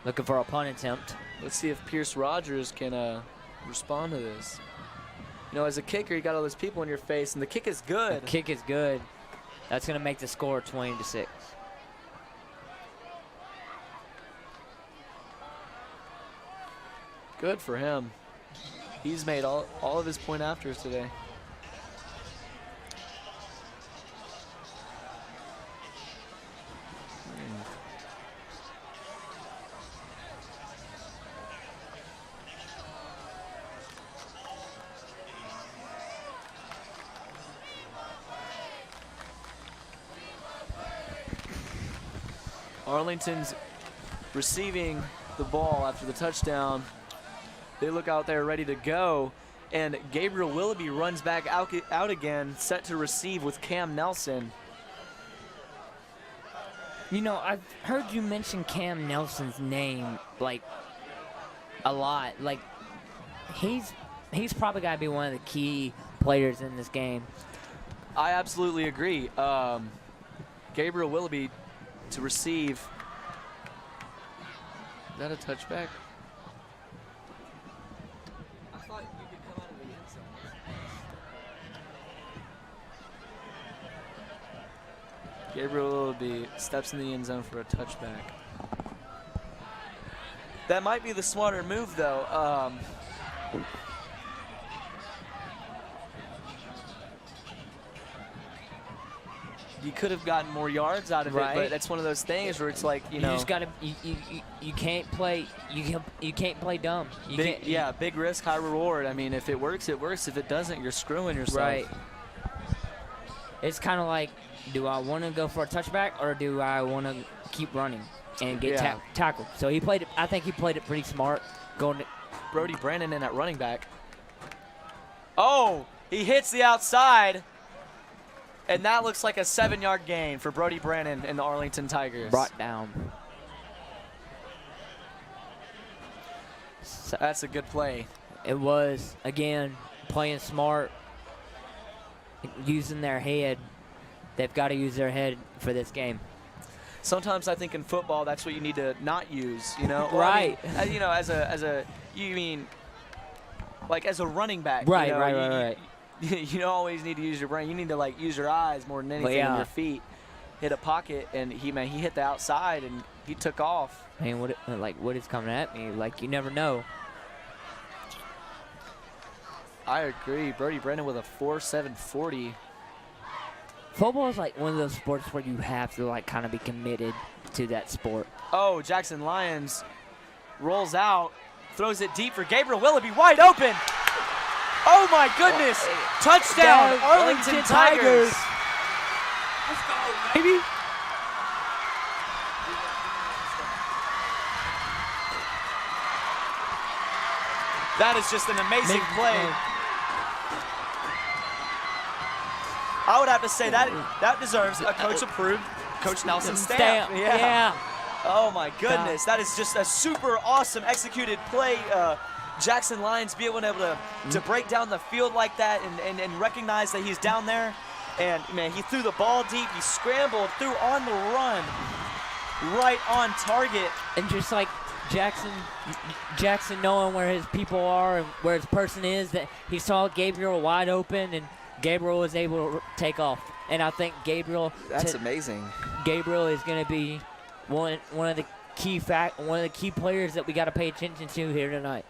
Looking for a punt attempt. Let's see if Pierce Rogers can respond to this. You know, as a kicker, you got all those people in your face, and the kick is good. The kick is good. That's going to make the score 20-6. Good for him. He's made all of his point afters today. Arlington's receiving the ball after the touchdown. They look out there ready to go, and Gabriel Willoughby runs back out again, set to receive with Cam Nelson. You know, I've heard you mention Cam Nelson's name, like, a lot. Like, he's probably got to be one of the key players in this game. I absolutely agree. Gabriel Willoughby to receive. Is that a touchback? I thought you could come out of the end zone. Gabriel Willoughby steps in the end zone for a touchback. That might be the smarter move, though. You could have gotten more yards out of it, but that's one of those things where it's like, you know, just gotta you can't play you can't play dumb. Big risk, high reward. I mean, if it works, it works. If it doesn't, you're screwing yourself. Right. It's kind of like, do I want to go for a touchback or do I want to keep running and get tackled? So he played it. I think he played it pretty smart. Going to Brody Brennan in at running back. Oh, he hits the outside. And that looks like a 7-yard gain for Brody Brennan and the Arlington Tigers. Brought down. So that's a good play. It was, again, playing smart, using their head. They've got to use their head for this game. Sometimes I think in football that's what you need to not use, you know? Right. Well, I mean, you know, as a running back. Right, you know, right. You don't always need to use your brain. You need to like use your eyes more than anything, and your feet. Hit a pocket, and he hit the outside, and he took off. Man, what is coming at me? Like, you never know. I agree. Brody Brennan with a 4.740. Football is like one of those sports where you have to like kind of be committed to that sport. Oh, Jackson Lyons rolls out, throws it deep for Gabriel Willoughby, wide open. Oh my goodness! Touchdown, Arlington Tigers. Let's go, baby. That is just an amazing play. I would have to say that deserves a coach-approved Coach Nelson stamp. Yeah. Oh my goodness, that is just a super awesome executed play. Jackson Lyons being able to break down the field like that and recognize that he's down there. And, man, he threw the ball deep. He scrambled, threw on the run, right on target. And just like Jackson knowing where his people are and where his person is, that he saw Gabriel wide open, and Gabriel was able to take off. And I think Gabriel – that's amazing. Gabriel is going to be one of the key players that we got to pay attention to here tonight.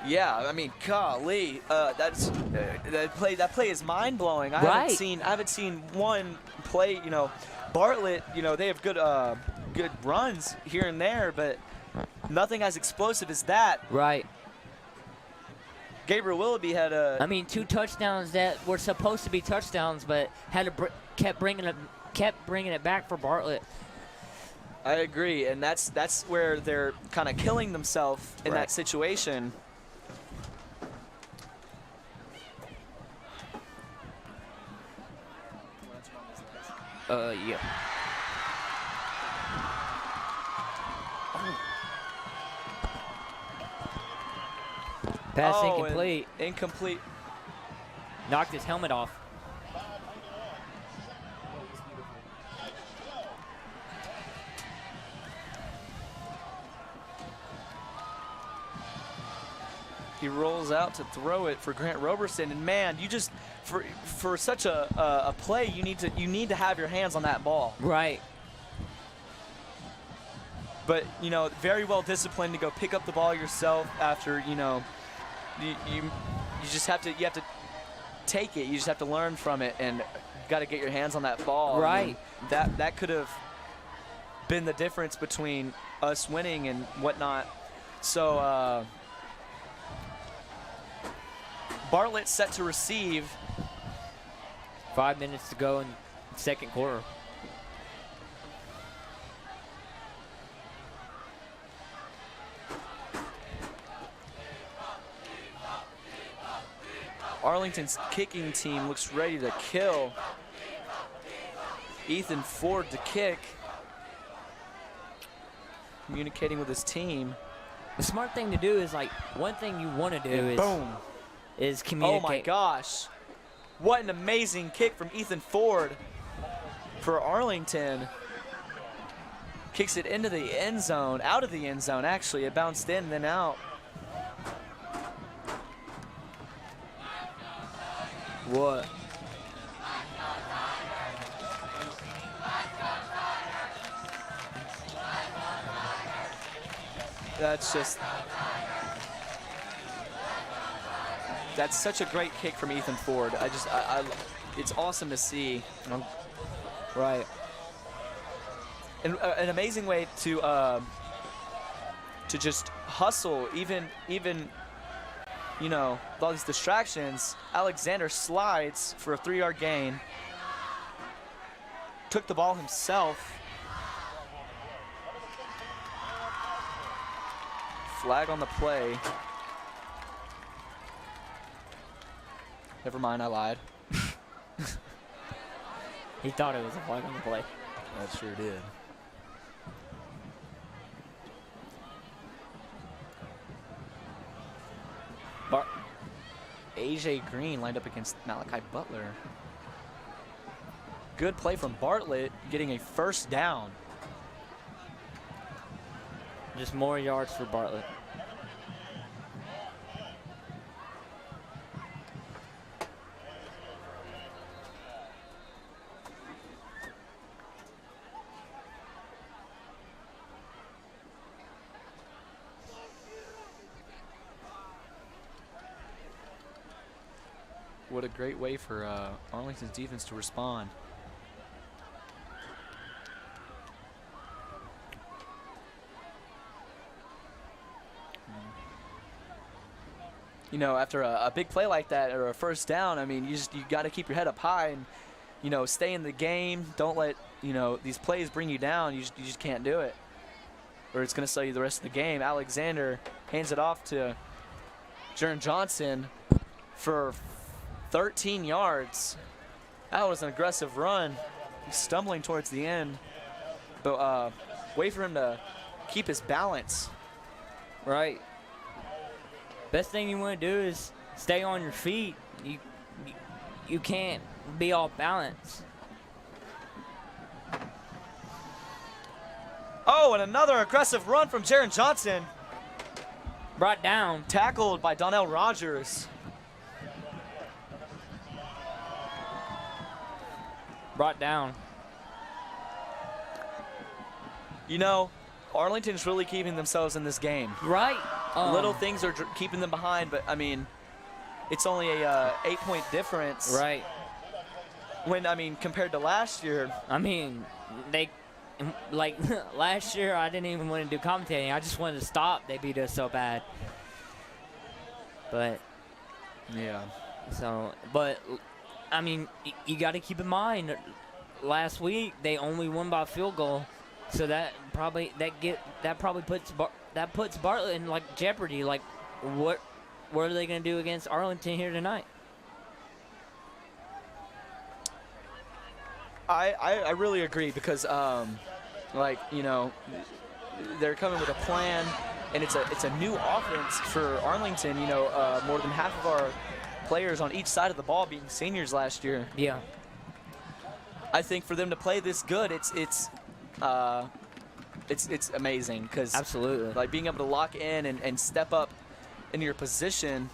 Yeah, I mean, golly, that play is mind blowing. I haven't seen one play. You know, Bartlett. You know, they have good runs here and there, but nothing as explosive as that. Right. Gabriel Willoughby had I mean, 2 touchdowns that were supposed to be touchdowns, but kept bringing it back for Bartlett. I agree, and that's where they're kind of killing themselves in that situation. Yeah. Pass incomplete. Incomplete. Knocked his helmet off. He rolls out to throw it for Grant Roberson, and man, you just for such a play, you need to have your hands on that ball. Right. But very well disciplined to go pick up the ball yourself after you just have to take it. You just have to learn from it, and got to get your hands on that ball. Right. I mean, that could have been the difference between us winning and whatnot. So Bartlett set to receive. 5 minutes to go in the second quarter. Arlington's kicking team looks ready to kill. Ethan Ford to kick. Communicating with his team. The smart thing to do is, like, one thing you want to do is communicate. Oh my gosh. What an amazing kick from Ethan Ford for Arlington. Kicks it into the end zone, out of the end zone actually. It bounced in, then out. What? That's such a great kick from Ethan Ford. It's awesome to see. Right. And an amazing way to just hustle, even with all these distractions. Alexander slides for a 3-yard gain. Took the ball himself. Flag on the play. Never mind, I lied. He thought it was a flag on the play. I sure did. AJ Green lined up against Malachi Butler. Good play from Bartlett, getting a first down. Just more yards for Bartlett. What a great way for Arlington's defense to respond. After a big play like that or a first down, I mean, you got to keep your head up high and, stay in the game. Don't let, these plays bring you down. You just can't do it, or it's going to sell you the rest of the game. Alexander hands it off to Jaron Johnson for 13 yards. That was an aggressive run. He's stumbling towards the end, but wait for him to keep his balance. Right. Best thing you want to do is stay on your feet. You can't be off balance. Oh, and another aggressive run from Jaron Johnson. Brought down. Tackled by Donnell Rogers. Brought down. Arlington's really keeping themselves in this game. Right. Little things are keeping them behind, but, I mean, it's only a 8-point difference. Right. When, compared to last year. Last year, I didn't even want to do commentating. I just wanted to stop. They beat us so bad. But. Yeah. You got to keep in mind, last week, they only won by field goal. So probably puts Bartlett in like jeopardy. Like, what are they going to do against Arlington here tonight? I really agree because they're coming with a plan, and it's a new offense for Arlington. More than half of our players on each side of the ball being seniors last year. Yeah. I think for them to play this good, it's amazing because absolutely, like being able to lock in and step up in your position.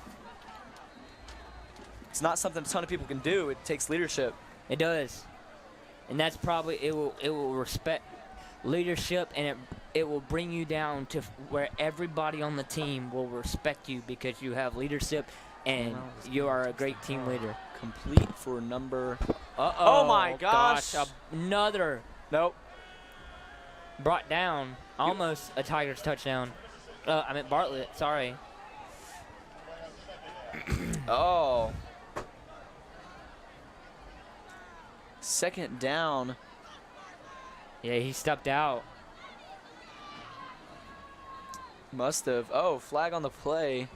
It's not something a ton of people can do. It takes leadership. It does, and that's probably it will respect leadership, and it will bring you down to where everybody on the team will respect you because you have leadership and you are a great team leader. Complete for number. Oh my gosh! Another. Nope. Brought down. Almost a Tigers touchdown. I meant Bartlett. Sorry. Oh. Second down. Yeah, he stepped out. Must have. Oh, flag on the play.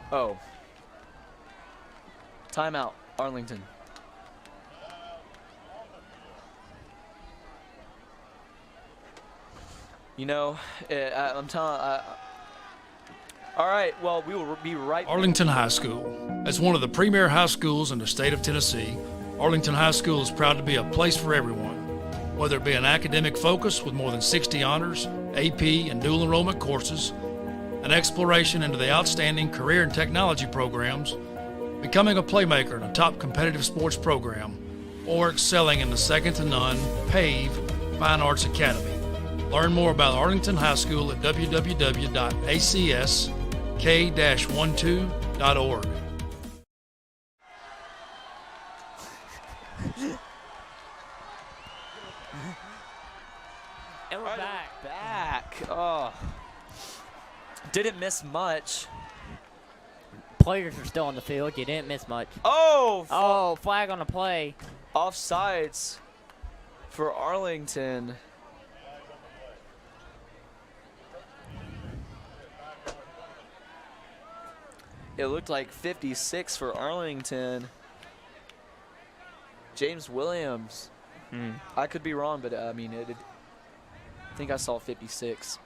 Oh. Timeout, Arlington. I'm telling. All right, well, we will be right back. Arlington High School. As one of the premier high schools in the state of Tennessee, Arlington High School is proud to be a place for everyone. Whether it be an academic focus with more than 60 honors, AP, and dual enrollment courses, an exploration into the outstanding career and technology programs, becoming a playmaker in a top competitive sports program, or excelling in the second-to-none PAVE Fine Arts Academy. Learn more about Arlington High School at www.acsk-12.org. And we're back. Oh. Didn't miss much. Players are still on the field. You didn't miss much. Oh, flag on the play. Offsides for Arlington. It looked like 56 for Arlington. James Williams. I could be wrong, but I think I saw 56.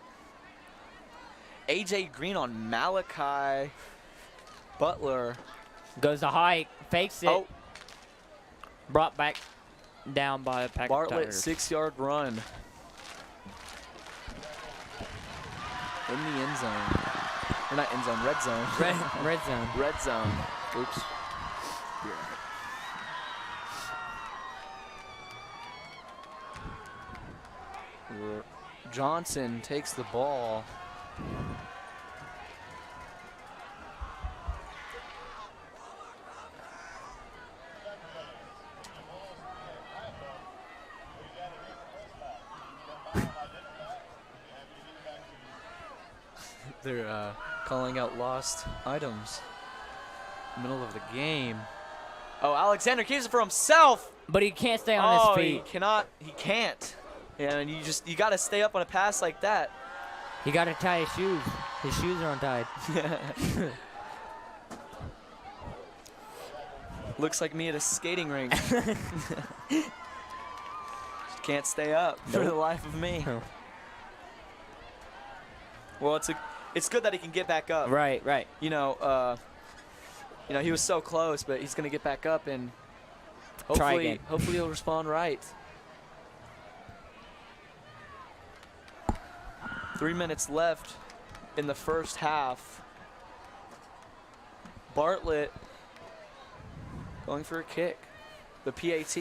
AJ Green on Malachi Butler. Goes to hike, fakes it. Oh. Brought back down by a pack of Bartlett, Tigers. 6-yard run. In the end zone. Or not end zone, red zone. Red zone. Red zone. Oops. Johnson takes the ball. They're calling out lost items. Middle of the game. Oh, Alexander keeps it for himself. But he can't stay on his feet. He can't. And you got to stay up on a pass like that. He got to tie his shoes. His shoes are untied. Looks like me at a skating rink. Can't stay up for the life of me. Well, it's good that he can get back up. Right. He was so close, but he's going to get back up and hopefully he'll respond right. 3 minutes left in the first half. Bartlett going for a kick, the PAT.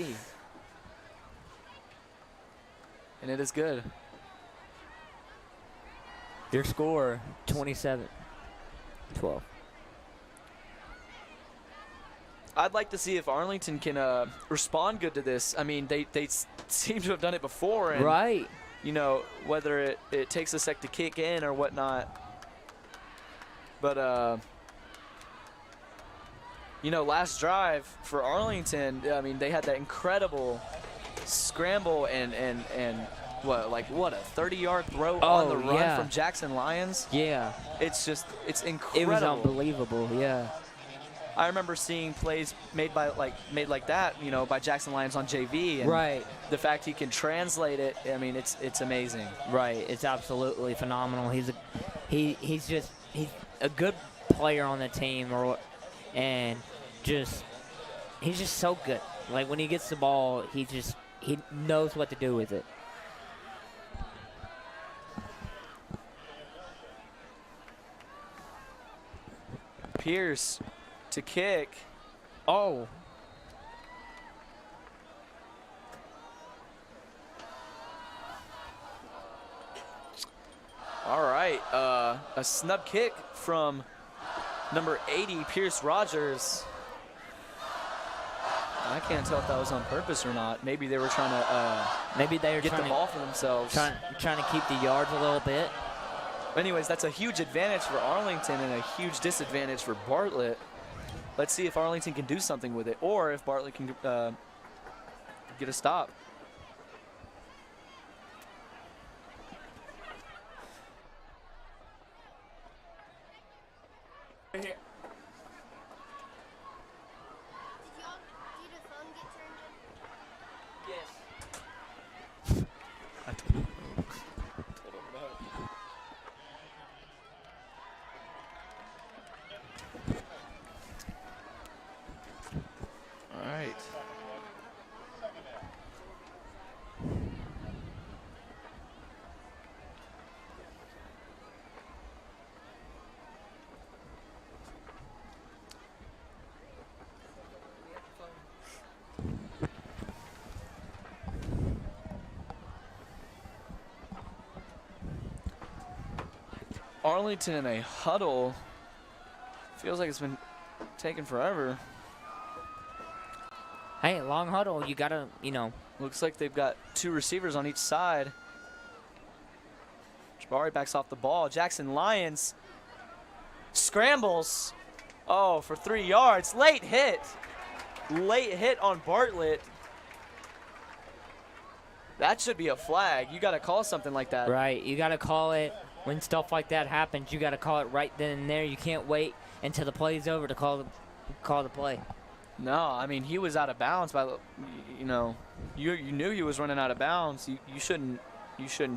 And it is good. Your score, 27-12. I'd like to see if Arlington can respond good to this. I mean, they seem to have done it before. And, right. Whether it takes a sec to kick in or whatnot. But you know, last drive for Arlington, I mean, they had that incredible scramble and what a 30-yard throw on the run from Jackson Lyons. Yeah. It's incredible. It was unbelievable, yeah. I remember seeing plays made like that, you know, by Jackson Lyons on JV. And right. The fact he can translate it, I mean, it's amazing. Right. It's absolutely phenomenal. He's a good player on the team, and he's just so good. Like when he gets the ball, he knows what to do with it. Pierce to kick. Oh. All right. A snub kick from number 80, Pierce Rogers. I can't tell if that was on purpose or not. Maybe they were trying to get the ball for themselves. Trying to keep the yards a little bit. Anyways, that's a huge advantage for Arlington and a huge disadvantage for Bartlett. Let's see if Arlington can do something with it, or if Bartlett can get a stop. Right here. Did your phone get turned in? Yes. I told him about it. All right. Arlington in a huddle. Feels like it's been taking forever. Hey, long huddle, you gotta, you know. Looks like they've got two receivers on each side. Jabari backs off the ball. Jackson Lyons scrambles. Oh, for 3 yards. Late hit. Late hit on Bartlett. That should be a flag. You got to call something like that. Right. You got to call it. When stuff like that happens, you got to call it right then and there. You can't wait until the play's over to call the play. No, I mean, he was out of bounds by, you know, you knew he was running out of bounds. You shouldn't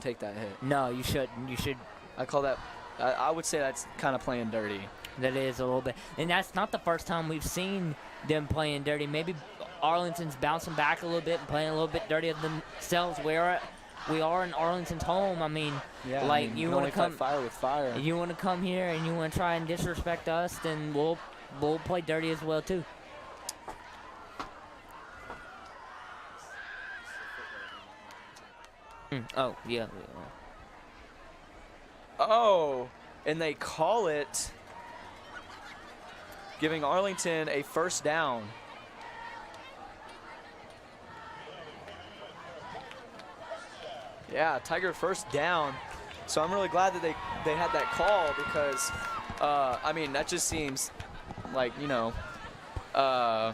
take that hit. No, you shouldn't. You should. I call that, I would say that's kind of playing dirty. That is a little bit. And that's not the first time we've seen them playing dirty. Maybe Arlington's bouncing back a little bit and playing a little bit dirty of themselves. We are in Arlington's home. I mean, yeah, like, I mean, you want to come fight fire with fire. You want to come here and you want to try and disrespect us, then we'll play dirty as well too. Oh, yeah. Oh, and they call it, giving Arlington a first down. Yeah, Tiger first down. So I'm really glad that they had that call because, I mean, that just seems like, you know, how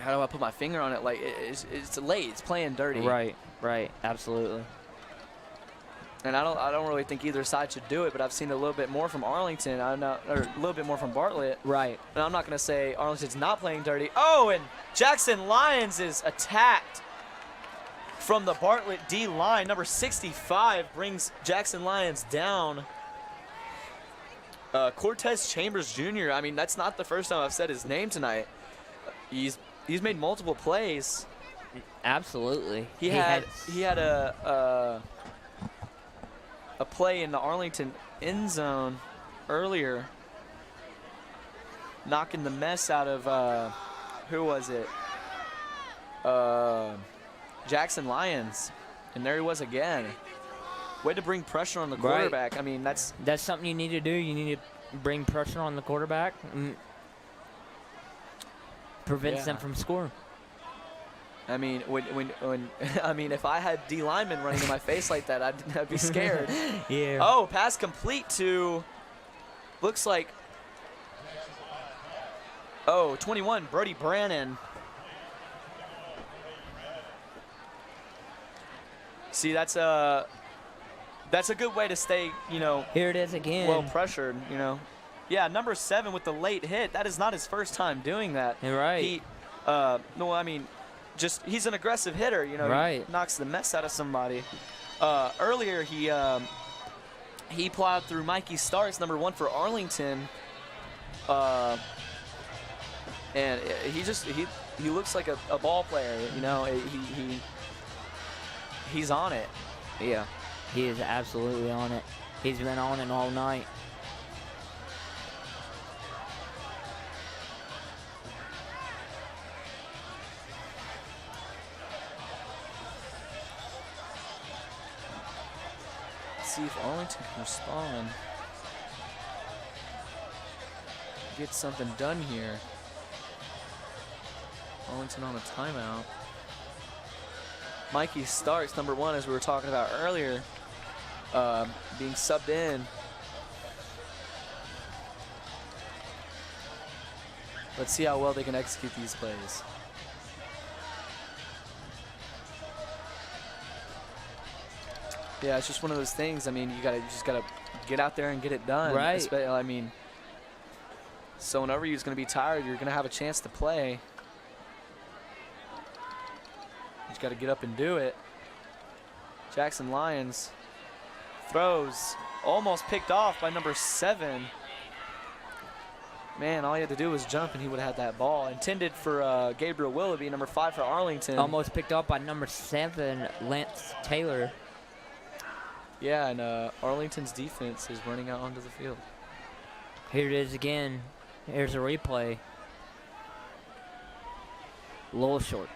do I put my finger on it? Like, it's late. It's playing dirty. Right, absolutely. And I don't really think either side should do it, but I've seen a little bit more from Arlington, or a little bit more from Bartlett. Right. And I'm not going to say Arlington's not playing dirty. Oh, and Jackson Lyons is attacked from the Bartlett D line. Number 65 brings Jackson Lyons down. Cortez Chambers Jr., I mean, that's not the first time I've said his name tonight. He's made multiple plays. Absolutely. He had a play in the Arlington end zone earlier, knocking the mess out of who was it? Jackson Lyons, and there he was again. Way to bring pressure on the quarterback. Right. I mean, that's something you need to do. You need to bring pressure on the quarterback. Prevents them from scoring. I mean, when I mean, if I had D linemen running in my face like that, I'd be scared. Yeah. Oh, pass complete to, looks like Oh, 21, Brody Brannon. See, that's a good way to stay, you know. Here it is again. Well pressured, you know. Yeah, number 7 with the late hit. That is not his first time doing that. You're right. He, no, I mean, just he's an aggressive hitter, you know. Right. He knocks the mess out of somebody. Earlier, he plowed through Mikey Starks, number 1 for Arlington. And he looks like a ball player, you know. He's on it. Yeah, he is absolutely on it. He's been on it all night. Let's see if Arlington can respond. Get something done here. Arlington on a timeout. Mikey Starks, number 1, as we were talking about earlier, being subbed in. Let's see how well they can execute these plays. Yeah, it's just one of those things. I mean, you just gotta get out there and get it done. Right. I mean, so whenever you're gonna be tired, you're gonna have a chance to play. Just got to get up and do it. Jackson Lyons throws, almost picked off by number 7. Man, all he had to do was jump and he would have had that ball. Intended for Gabriel Willoughby, number 5 for Arlington. Almost picked off by number 7, Lance Taylor. Yeah, and Arlington's defense is running out onto the field. Here it is again. Here's a replay. A little short.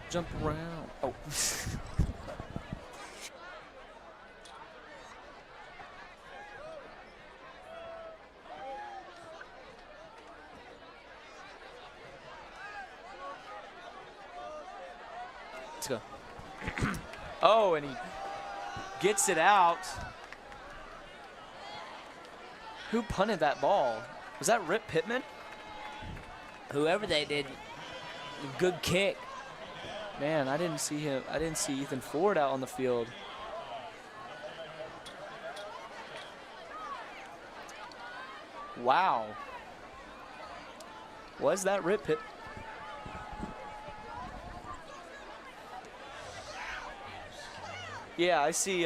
Jump around. Oh. Let's go. Oh, and he gets it out. Who punted that ball? Was that Rip Pittman? Whoever they did, good kick. Man, I didn't see him. I didn't see Ethan Ford out on the field. Wow. Was that Rip Pitt? Yeah, I see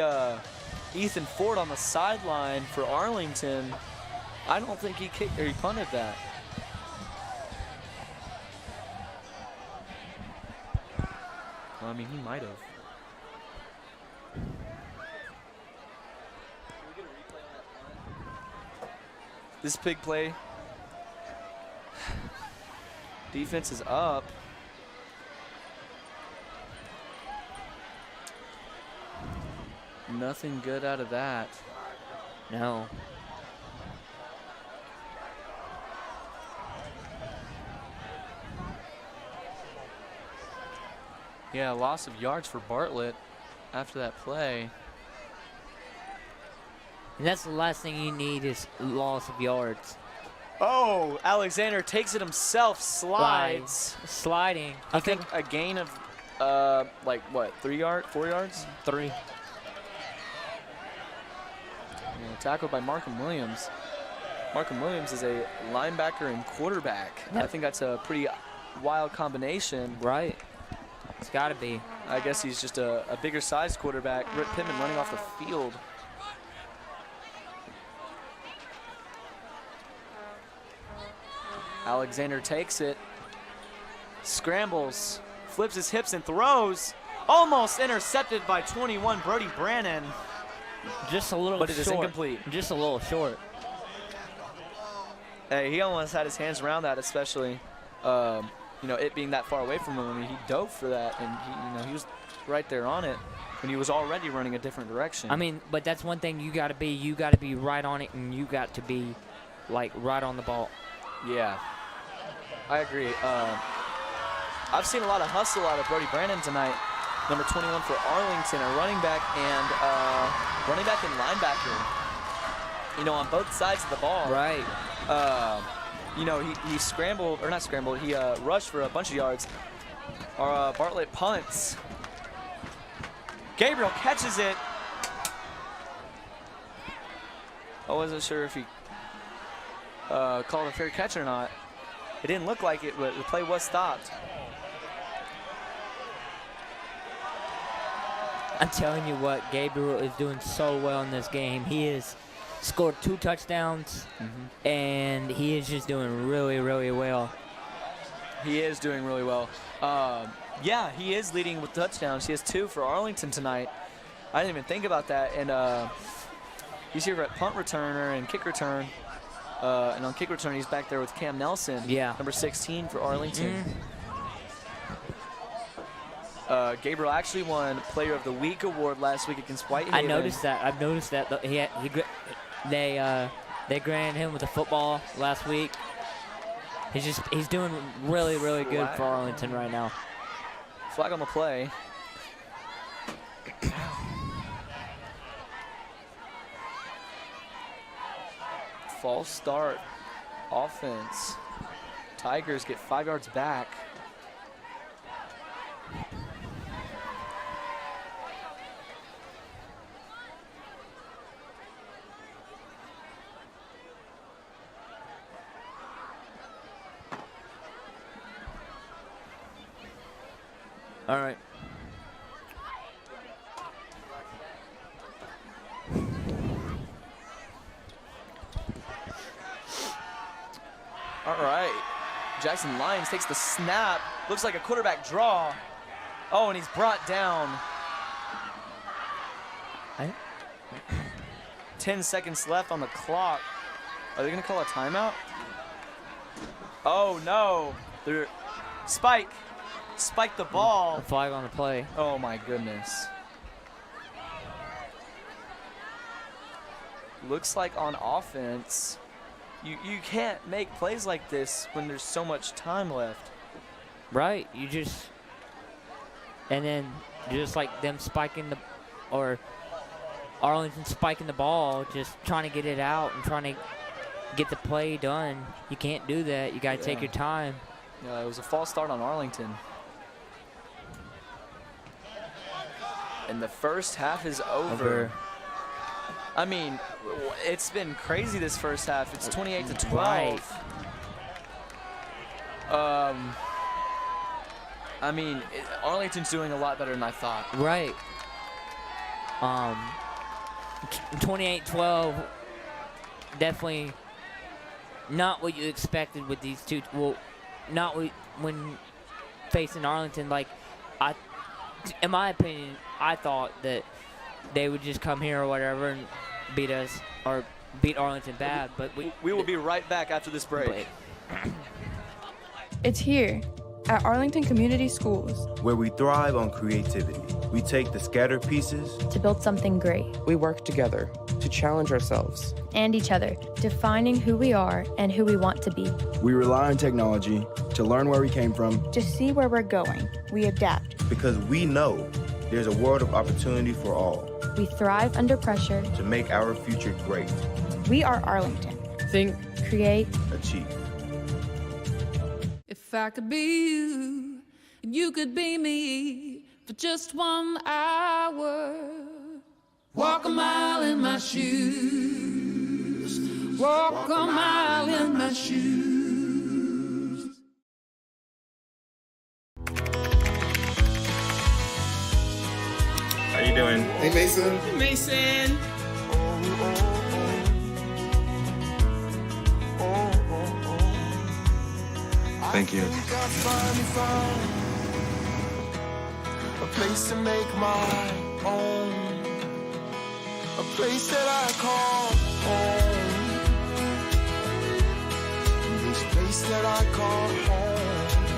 Ethan Ford on the sideline for Arlington. I don't think he kicked or he punted that. Well, I mean, he might have. This big play. Defense is up. Nothing good out of that. No. Yeah, loss of yards for Bartlett after that play. And that's the last thing you need is loss of yards. Oh, Alexander takes it himself, slides. Sliding. I think a gain of, like what, 4 yards? 3. Yeah, tackled by Markham Williams. Markham Williams is a linebacker and quarterback. Yep. I think that's a pretty wild combination. Right. It's got to be. I guess he's just a bigger sized quarterback. Rip Pittman running off the field. Alexander takes it, scrambles, flips his hips and throws. Almost intercepted by 21, Brody Brannon. Just a little short. But it is incomplete. Just a little short. Hey, he almost had his hands around that, especially, you know, it being that far away from him. I mean, he dove for that, and he was right there on it when he was already running a different direction. I mean, but that's one thing you got to be. You got to be right on it, and you got to be, like, right on the ball. Yeah, I agree. I've seen a lot of hustle out of Brody Brandon tonight. Number 21 for Arlington, a running back and linebacker. On both sides of the ball. Right. He scrambled, or not scrambled, he rushed for a bunch of yards. Bartlett punts. Gabriel catches it. I wasn't sure if he called a fair catch or not. It didn't look like it, but the play was stopped. I'm telling you what, Gabriel is doing so well in this game. He has scored 2 touchdowns, and he is just doing really, really well. He is doing really well. Yeah, he is leading with touchdowns. He has 2 for Arlington tonight. I didn't even think about that. And he's here at punt returner and kick return. And on kick return, he's back there with Cam Nelson, number 16 for Arlington. Gabriel actually won Player of the Week award last week against Whitehaven. I noticed that. I've noticed that. They granted him with the football last week. He's doing really, really good for Arlington right now. Flag on the play. False start. Offense. Tigers get 5 yards back. All right. All right. Jackson Lyons takes the snap. Looks like a quarterback draw. Oh, and he's brought down. 10 seconds left on the clock. Are they going to call a timeout? Oh, no. They're Spike the ball. A flag on the play. Oh, my goodness. Looks like on offense, you can't make plays like this when there's so much time left. Right. And then just like them spiking or Arlington spiking the ball, just trying to get it out and trying to get the play done. You can't do that. You got to take your time. Yeah, it was a false start on Arlington. And the first half is over. I mean, it's been crazy this first half. It's 28-12. Right. I mean, Arlington's doing a lot better than I thought. Right. 28-12, definitely not what you expected with these two. Well, not when facing Arlington. Like, in my opinion, I thought that they would just come here or whatever and beat us or beat Arlington bad. But we will be right back after this break. It's here at Arlington Community Schools, where we thrive on creativity. We take the scattered pieces to build something great. We work together to challenge ourselves and each other, defining who we are and who we want to be. We rely on technology to learn where we came from, to see where we're going. We adapt because we know there's a world of opportunity for all. We thrive under pressure to make our future great. We are Arlington. Think, create, achieve. If I could be you, and you could be me for just 1 hour. Walk a mile in my shoes. Walk a mile in my shoes. How you doing? Hey, Mason. Hey, Mason. Thank you. A place to make my own. A place that I call home. This place that I call home.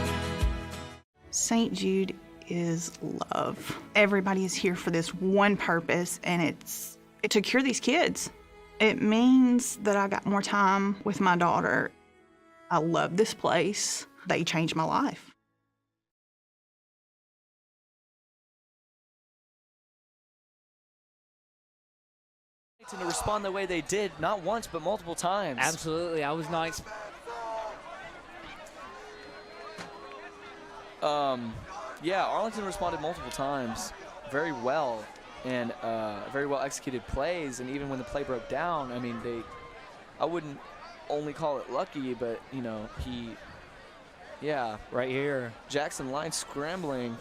St. Jude is love. Everybody is here for this one purpose, and it's to cure these kids. It means that I got more time with my daughter. I love this place. They changed my life. To respond the way they did, not once, but multiple times. Absolutely. I was not yeah, Arlington responded multiple times very well, and very well executed plays. And even when the play broke down, I mean, I wouldn't only call it lucky, but, you know, right here. Jackson Line scrambling.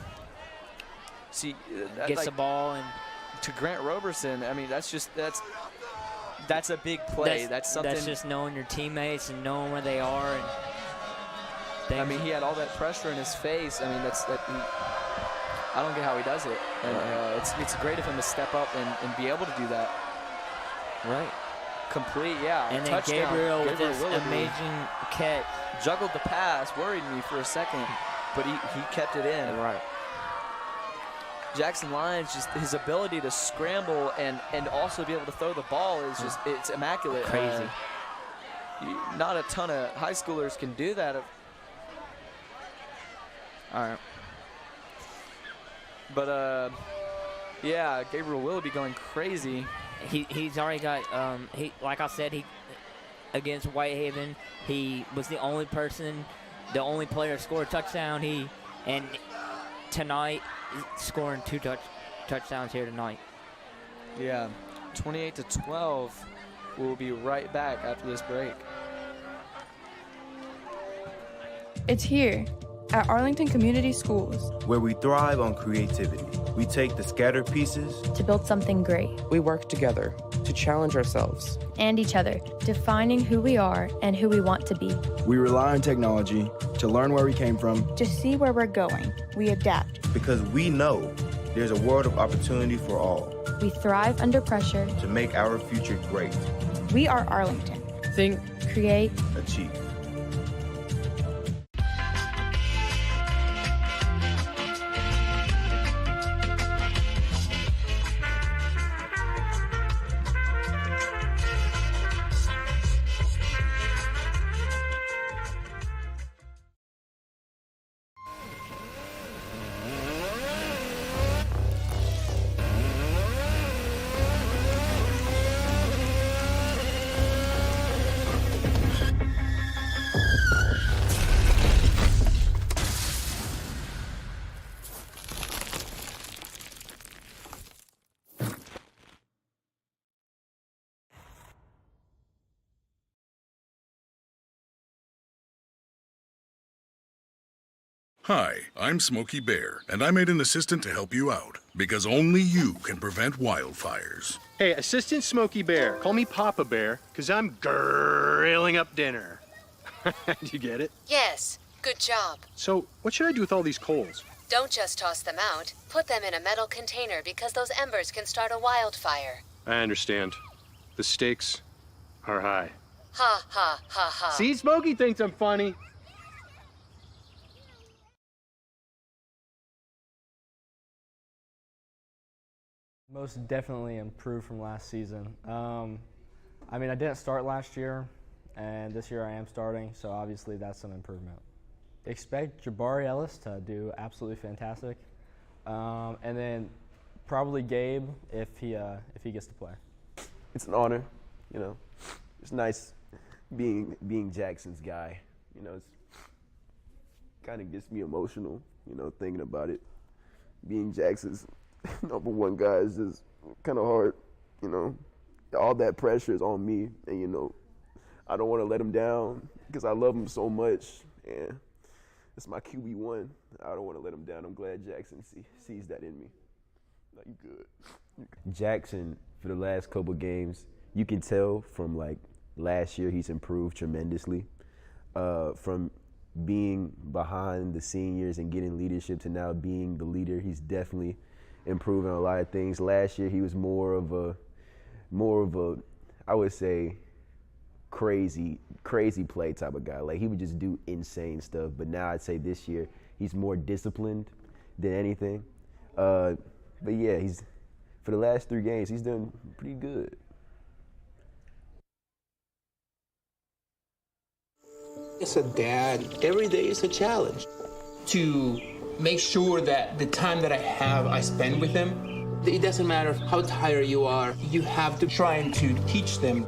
See, gets the ball and to Grant Roberson. I mean, that's a big play. That's something. That's just knowing your teammates and knowing where they are. And I mean, he had all that pressure in his face. I mean, I don't get how he does it. And it's great of him to step up and be able to do that. Right. Complete, yeah. And then touchdown. Gabriel with this Willoughby amazing catch. Juggled the pass, worried me for a second, but he kept it in. Right. Jackson Lyons, just his ability to scramble and also be able to throw the ball is just, it's immaculate. Crazy. Not a ton of high schoolers can do that. All right. But, yeah, Gabriel Willoughby going crazy. He's already got, like I said, against Whitehaven, he was the only player to score a touchdown. And tonight, scoring two touchdowns here tonight. Yeah, 28-12. We'll be right back after this break. It's here at Arlington Community Schools, where we thrive on creativity. We take the scattered pieces to build something great. We work together to challenge ourselves and each other, defining who we are and who we want to be. We rely on technology to learn where we came from, to see where we're going. We adapt because we know there's a world of opportunity for all. We thrive under pressure to make our future great. We are Arlington. Think, create, achieve. Hi, I'm Smokey Bear, and I made an assistant to help you out, because only you can prevent wildfires. Hey, Assistant Smokey Bear, call me Papa Bear, because I'm grilling up dinner. Do you get it? Yes, good job. So, what should I do with all these coals? Don't just toss them out. Put them in a metal container because those embers can start a wildfire. I understand. The stakes are high. Ha, ha, ha, ha. See, Smokey thinks I'm funny. Most definitely improved from last season. I mean, I didn't start last year, and this year I am starting, so obviously that's some improvement. Expect Jabari Ellis to do absolutely fantastic, and then probably Gabe if he gets to play. It's an honor, you know. It's nice being Jackson's guy. You know, it's kind of gets me emotional, you know, thinking about it. Being Jackson's number one guy is just kind of hard, you know. All that pressure is on me, and, you know, I don't want to let him down because I love him so much, and it's my QB1. I don't want to let him down. I'm glad Jackson sees that in me. No, you good. Jackson, for the last couple games, you can tell from, like, last year he's improved tremendously. From being behind the seniors and getting leadership to now being the leader, he's definitely improving a lot of things. Last year he was more of a I would say crazy play type of guy. Like, he would just do insane stuff. But now I'd say this year he's more disciplined than anything. But yeah, he's for the last 3 games he's done pretty good. As a dad, every day is a challenge. To make sure that the time that I have, I spend with him It doesn't matter how tired you are, you have to try to teach them.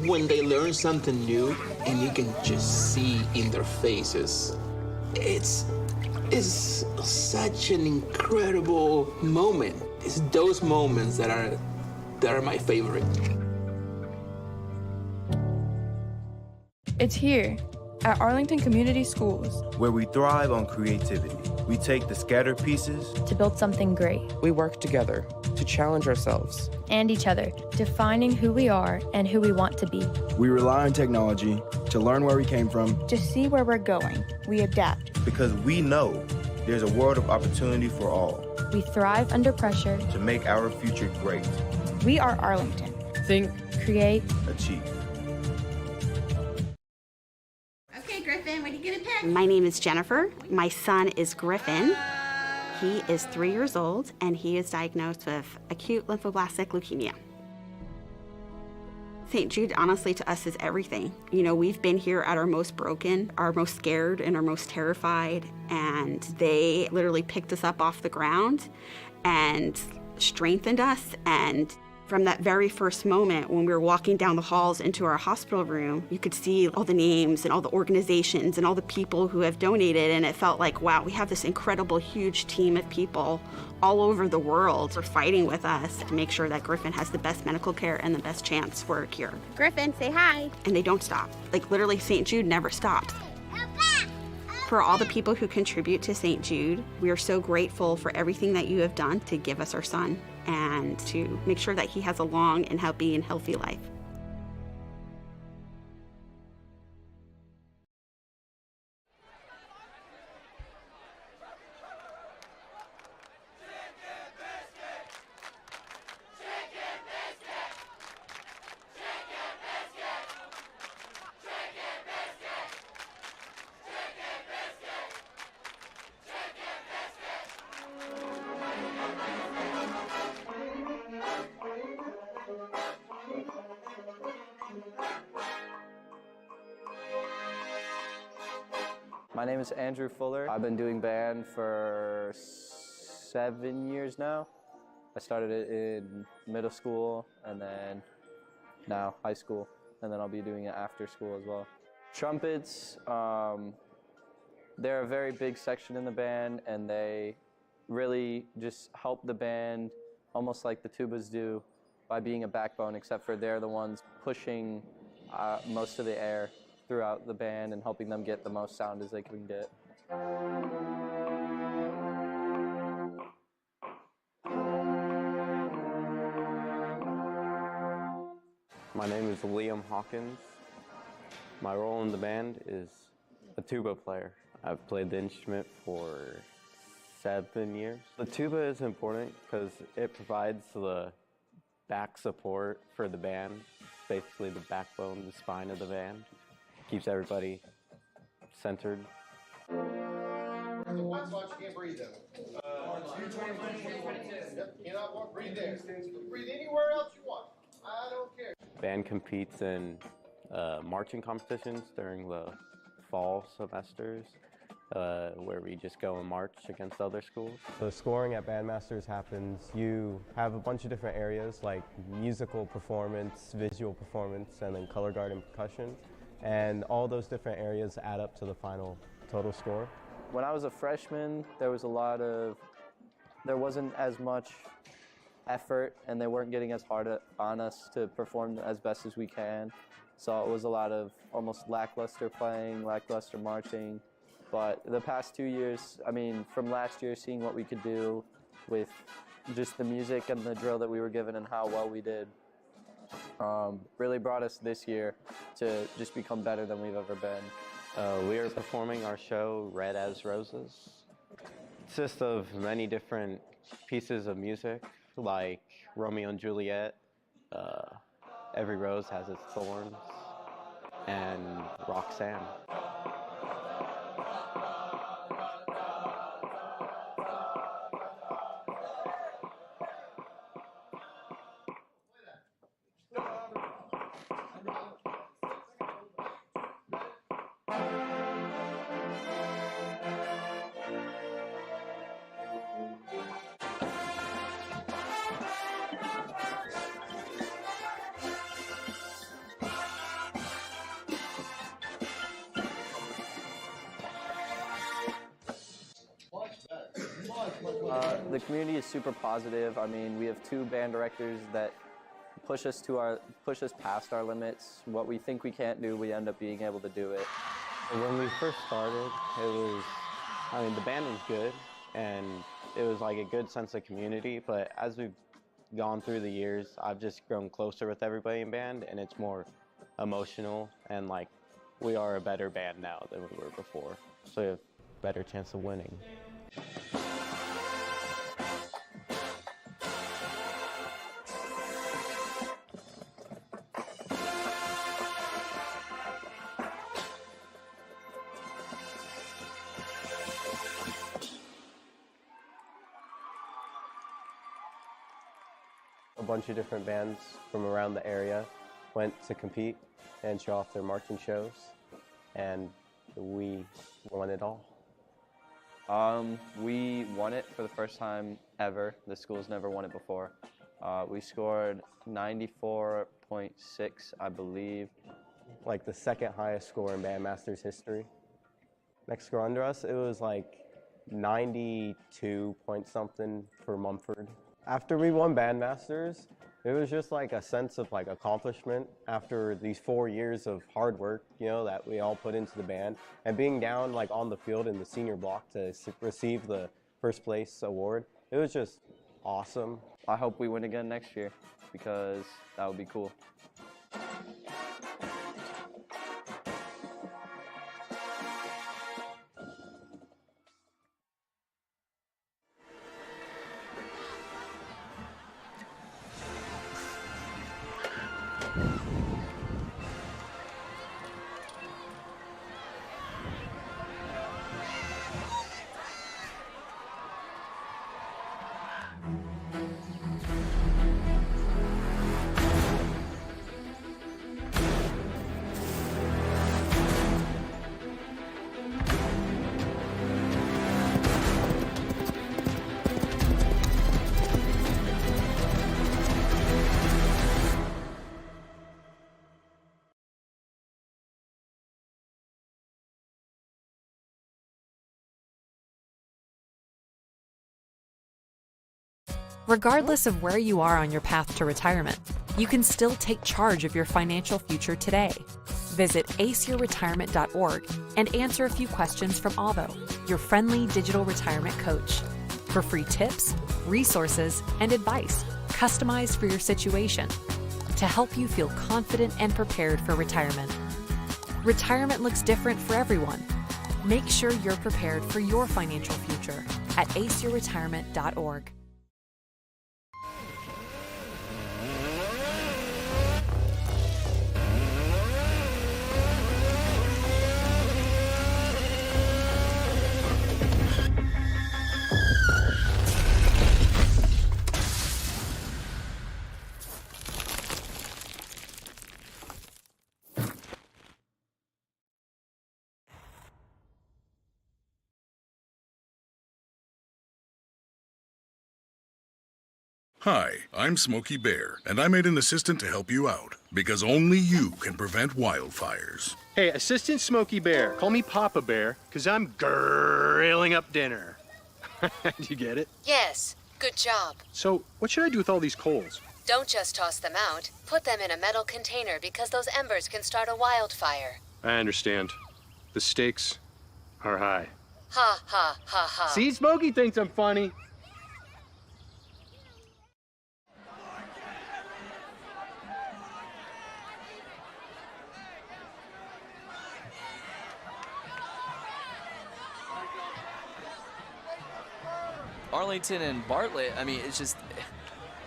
When they learn something new, and you can just see in their faces, it's such an incredible moment. It's those moments that are my favorite. It's here at Arlington Community Schools, where we thrive on creativity. We take the scattered pieces to build something great. We work together to challenge ourselves And each other, defining who we are and who we want to be. We rely on technology to learn where we came from, To see where we're going, we adapt. because we know there's a world of opportunity for all We thrive under pressure. to make our future great. We are Arlington. Think, create, Achieve. Okay, Griffin, what are you gonna pick? My name is Jennifer. My son is Griffin. He is 3 years old, and he is diagnosed with acute lymphoblastic leukemia. St. Jude, honestly, to us is everything. You know, we've been here at our most broken, our most scared, and our most terrified, and they literally picked us up off the ground and strengthened us. And from that very first moment when we were walking down the halls into our hospital room, you could see all the names and all the organizations and all the people who have donated, and it felt like, wow, we have this incredible, huge team of people all over the world for fighting with us to make sure that Griffin has the best medical care and the best chance for a cure. Griffin, say hi. And they don't stop. Like, literally, St. Jude never stops. For all the people who contribute to St. Jude, we are so grateful for everything that you have done to give us our son and to make sure that he has a long and happy and healthy life. My name is Andrew Fuller. I've been doing band for 7 years now. I started it in middle school and then now high school, and then I'll be doing it after school as well. Trumpets, they're a very big section in the band, and they really just help the band almost like the tubas do by being a backbone, except for they're the ones pushing most of the air throughout the band and helping them get the most sound as they can get. My name is Liam Hawkins. My role in the band is a tuba player. I've played the instrument for 7 years. The tuba is important because it provides the back support for the band, basically the backbone, the spine of the band. Keeps everybody centered. One spot you can't breathe in. Yep, cannot walk, breathe there. Breathe anywhere else you want. I don't care. Band competes in marching competitions during the fall semesters, where we just go and march against other schools. The scoring at Bandmasters happens, you have a bunch of different areas like musical performance, visual performance, and then color guard and percussion. And all those different areas add up to the final total score. When I was a freshman, there wasn't as much effort, and they weren't getting as hard on us to perform as best as we can. So it was a lot of almost lackluster playing, lackluster marching. But the past 2 years, I mean, from last year, seeing what we could do with just the music and the drill that we were given and how well we did, really brought us this year to just become better than we've ever been. We are performing our show, Red as Roses. It consists of many different pieces of music, like Romeo and Juliet, Every Rose Has Its Thorns, and Roxanne. The community is super positive. I mean, we have 2 band directors that push us past our limits. What we think we can't do, we end up being able to do it. When we first started, the band was good, and it was like a good sense of community, but as we've gone through the years, I've just grown closer with everybody in band, and it's more emotional, and like, we are a better band now than we were before, so we have a better chance of winning. A bunch of different bands from around the area went to compete and show off their marching shows, and we won it all. We won it for the first time ever. The school's never won it before. We scored 94.6, I believe. Like the 2nd highest score in Bandmasters history. Next score under us, it was like 92 point something for Mumford. After we won Bandmasters, it was just like a sense of like accomplishment after these 4 years of hard work, you know, that we all put into the band, and being down like on the field in the senior block to receive the first place award. It was just awesome. I hope we win again next year because that would be cool. Regardless of where you are on your path to retirement, you can still take charge of your financial future today. Visit aceyourretirement.org and answer a few questions from Avo, your friendly digital retirement coach, for free tips, resources, and advice customized for your situation to help you feel confident and prepared for retirement. Retirement looks different for everyone. Make sure you're prepared for your financial future at aceyourretirement.org. Hi, I'm Smokey Bear, and I made an assistant to help you out, because only you can prevent wildfires. Hey, Assistant Smokey Bear, call me Papa Bear, because I'm grilling up dinner. Do you get it? Yes, good job. So, what should I do with all these coals? Don't just toss them out. Put them in a metal container because those embers can start a wildfire. I understand. The stakes are high. Ha, ha, ha, ha. See, Smokey thinks I'm funny. Arlington and Bartlett, I mean, it's just,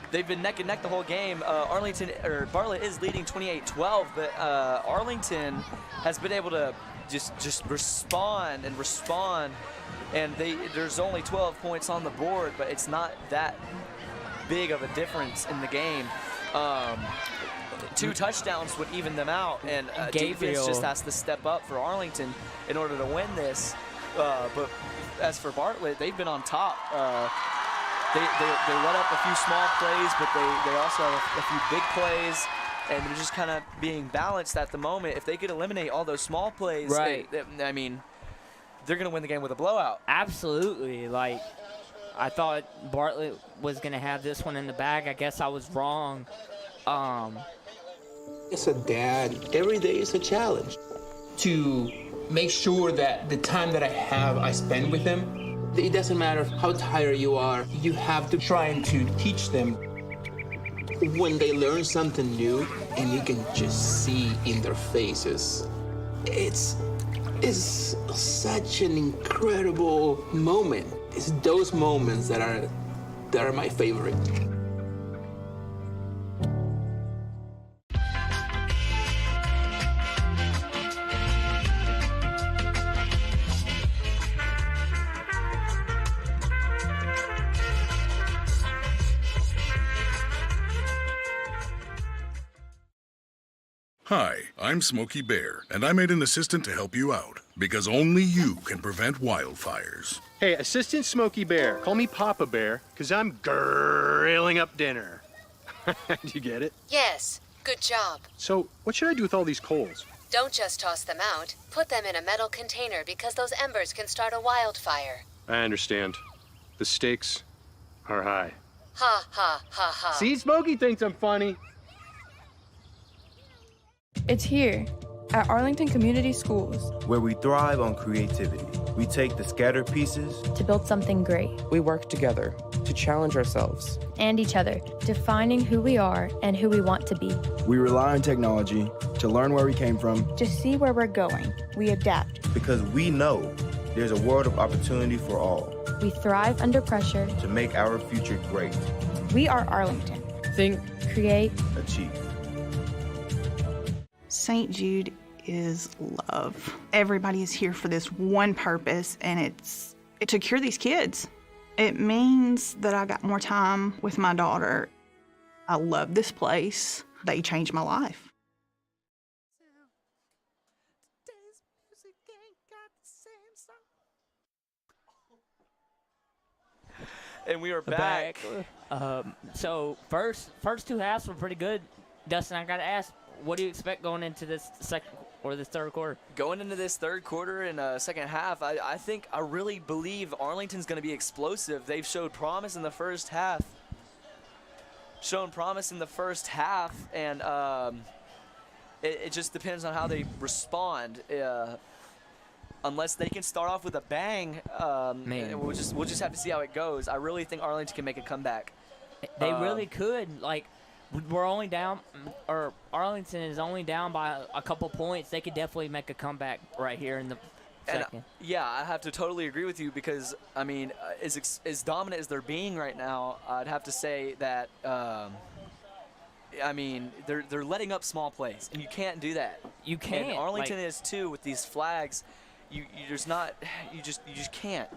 they've been neck and neck the whole game. Bartlett is leading 28-12, but Arlington has been able to just respond, and there's only 12 points on the board, but it's not that big of a difference in the game. 2 touchdowns would even them out, and defense just has to step up for Arlington in order to win this. But as for Bartlett, they've been on top. They let up a few small plays, but they also have a few big plays, and they're just kind of being balanced at the moment. If they could eliminate all those small plays, right. I mean, they're going to win the game with a blowout. Absolutely. Like, I thought Bartlett was going to have this one in the bag. I guess I was wrong. As a dad, every day is a challenge. To make sure that the time that I have, I spend with them. It doesn't matter how tired you are. You have to try and to teach them. When they learn something new, and you can just see in their faces, it's such an incredible moment. It's those moments that are my favorite. Hi, I'm Smokey Bear, and I made an assistant to help you out, because only you can prevent wildfires. Hey, Assistant Smokey Bear, call me Papa Bear, because I'm grilling up dinner. Do you get it? Yes, good job. So, what should I do with all these coals? Don't just toss them out. Put them in a metal container because those embers can start a wildfire. I understand. The stakes are high. Ha, ha, ha, ha. See, Smokey thinks I'm funny. It's here at Arlington Community Schools, where we thrive on creativity. We take the scattered pieces to build something great. We work together to challenge ourselves and each other, defining who we are and who we want to be. We rely on technology to learn where we came from, to see where we're going. We adapt because we know there's a world of opportunity for all. We thrive under pressure to make our future great. We are Arlington. Think, create, achieve. St. Jude is love. Everybody is here for this one purpose, and it's to cure these kids. It means that I got more time with my daughter. I love this place. They changed my life. And we are back. So first two halves were pretty good. Dustin, I got to ask, what do you expect going into this second or this third quarter? Going into this third quarter and second half, I really believe Arlington's going to be explosive. They've showed promise in the first half. And it just depends on how they respond. Unless they can start off with a bang, we'll just have to see how it goes. I really think Arlington can make a comeback. They really could. Like, we're only down, or Arlington is only down by a couple points. They could definitely make a comeback right here in the second. Yeah, I have to totally agree with you because, I mean, as dominant as they're being right now, I'd have to say that, I mean, they're letting up small plays, and you can't do that. You can't. And Arlington is too with these flags. You just can't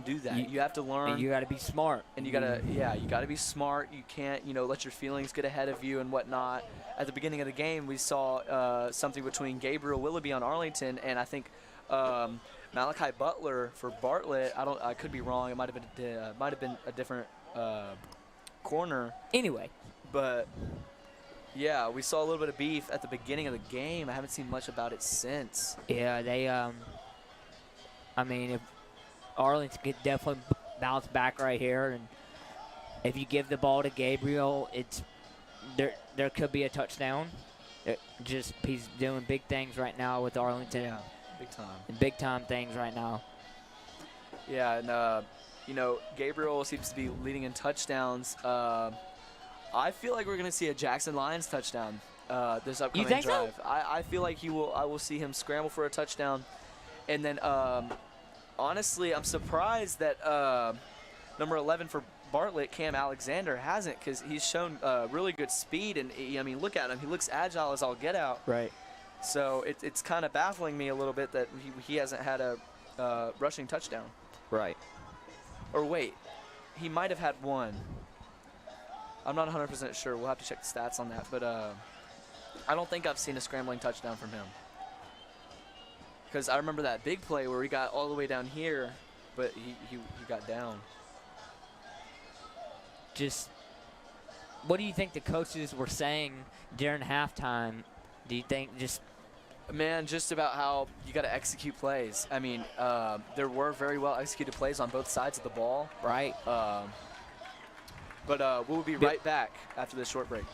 do that. You have to learn. And you got to be smart. And you got to be smart. You can't, let your feelings get ahead of you and whatnot. At the beginning of the game, we saw something between Gabriel Willoughby on Arlington and I think Malachi Butler for Bartlett. I could be wrong. It might have been a different corner. Anyway, but yeah, we saw a little bit of beef at the beginning of the game. I haven't seen much about it since. Yeah, they I mean, if Arlington could definitely bounce back right here, and if you give the ball to Gabriel, there could be a touchdown. He's doing big things right now with Arlington. Yeah, big time. Big time things right now. Yeah, and Gabriel seems to be leading in touchdowns. I feel like we're gonna see a Jackson Lions touchdown this upcoming you think drive. So? I feel like I will see him scramble for a touchdown. And then, honestly, I'm surprised that number 11 for Bartlett, Cam Alexander, hasn't, because he's shown really good speed. And, I mean, look at him. He looks agile as all get out. Right. So it's kind of baffling me a little bit that he hasn't had a rushing touchdown. Right. Or wait, he might have had one. I'm not 100% sure. We'll have to check the stats on that. But I don't think I've seen a scrambling touchdown from him. Because I remember that big play where he got all the way down here, but he got down. Just, what do you think the coaches were saying during halftime? Do you think just Man, just about how you got to execute plays. I mean, there were very well executed plays on both sides of the ball. Right. But we'll be right back after this short break.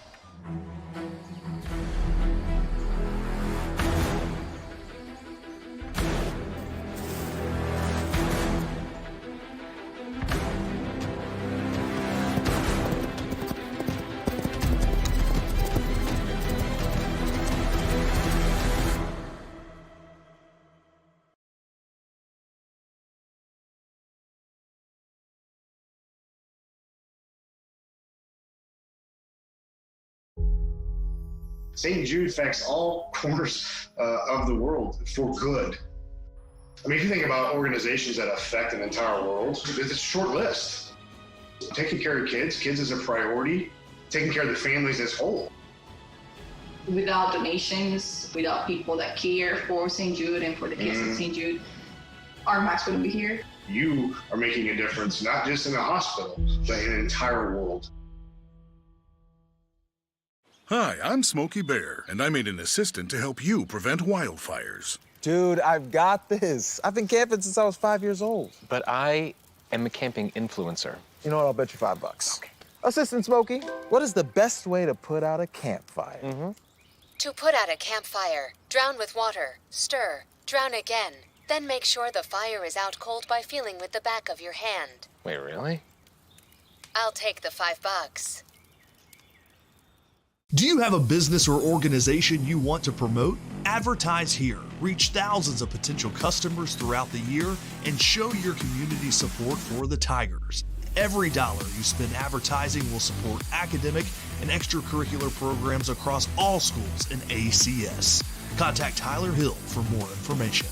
St. Jude affects all corners of the world for good. I mean, if you think about organizations that affect an entire world, it's a short list. Taking care of kids is a priority. Taking care of the families as whole. Without donations, without people that care for St. Jude and for the kids at St. Jude, our Max wouldn't be here. You are making a difference, not just in a hospital, but in an entire world. Hi, I'm Smokey Bear, and I made an assistant to help you prevent wildfires. Dude, I've got this. I've been camping since I was 5 years old. But I am a camping influencer. You know what? I'll bet you $5. Okay. Assistant Smokey, what is the best way to put out a campfire? To put out a campfire, drown with water, stir, drown again. Then make sure the fire is out cold by feeling with the back of your hand. Wait, really? I'll take the $5. Do you have a business or organization you want to promote? Advertise here, reach thousands of potential customers throughout the year, and show your community support for the Tigers. Every dollar you spend advertising will support academic and extracurricular programs across all schools in ACS. Contact Tyler Hill for more information.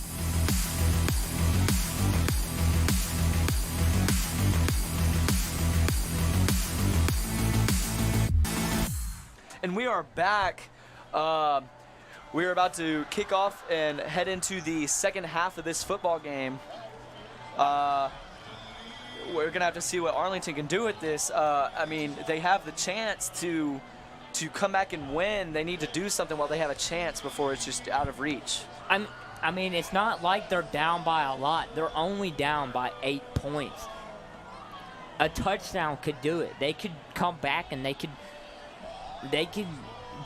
And we are back. We're about to kick off and head into the second half of this football game. We're going to have to see what Arlington can do with this. I mean, they have the chance to come back and win. They need to do something while they have a chance before it's just out of reach. I mean, it's not like they're down by a lot. They're only down by 8 points. A touchdown could do it. They could come back and they could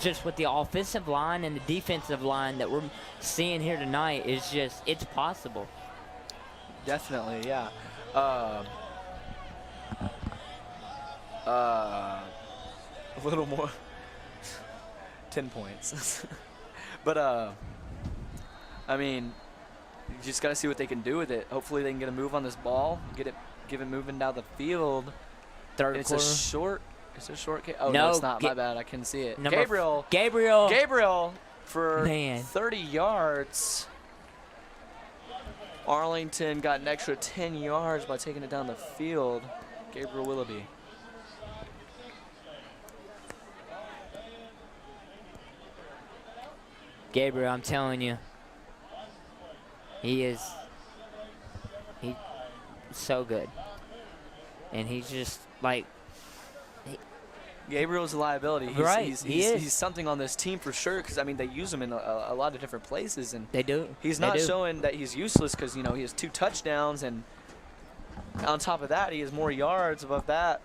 just with the offensive line and the defensive line that we're seeing here tonight it's possible. Definitely, yeah. A little more, 10 points. But, I mean, you just got to see what they can do with it. Hopefully they can get a move on this ball, give it moving down the field. It's a short kick. Oh, no, it's not. My bad. I couldn't see it. Gabriel for 30 yards. Arlington got an extra 10 yards by taking it down the field. Gabriel Willoughby. Gabriel, I'm telling you, he's so good. And he's just like, Gabriel's a liability. He's something on this team for sure, because, I mean, they use him in a lot of different places. And they do. He's not showing that he's useless because, you know, he has 2 touchdowns, and on top of that, he has more yards above that.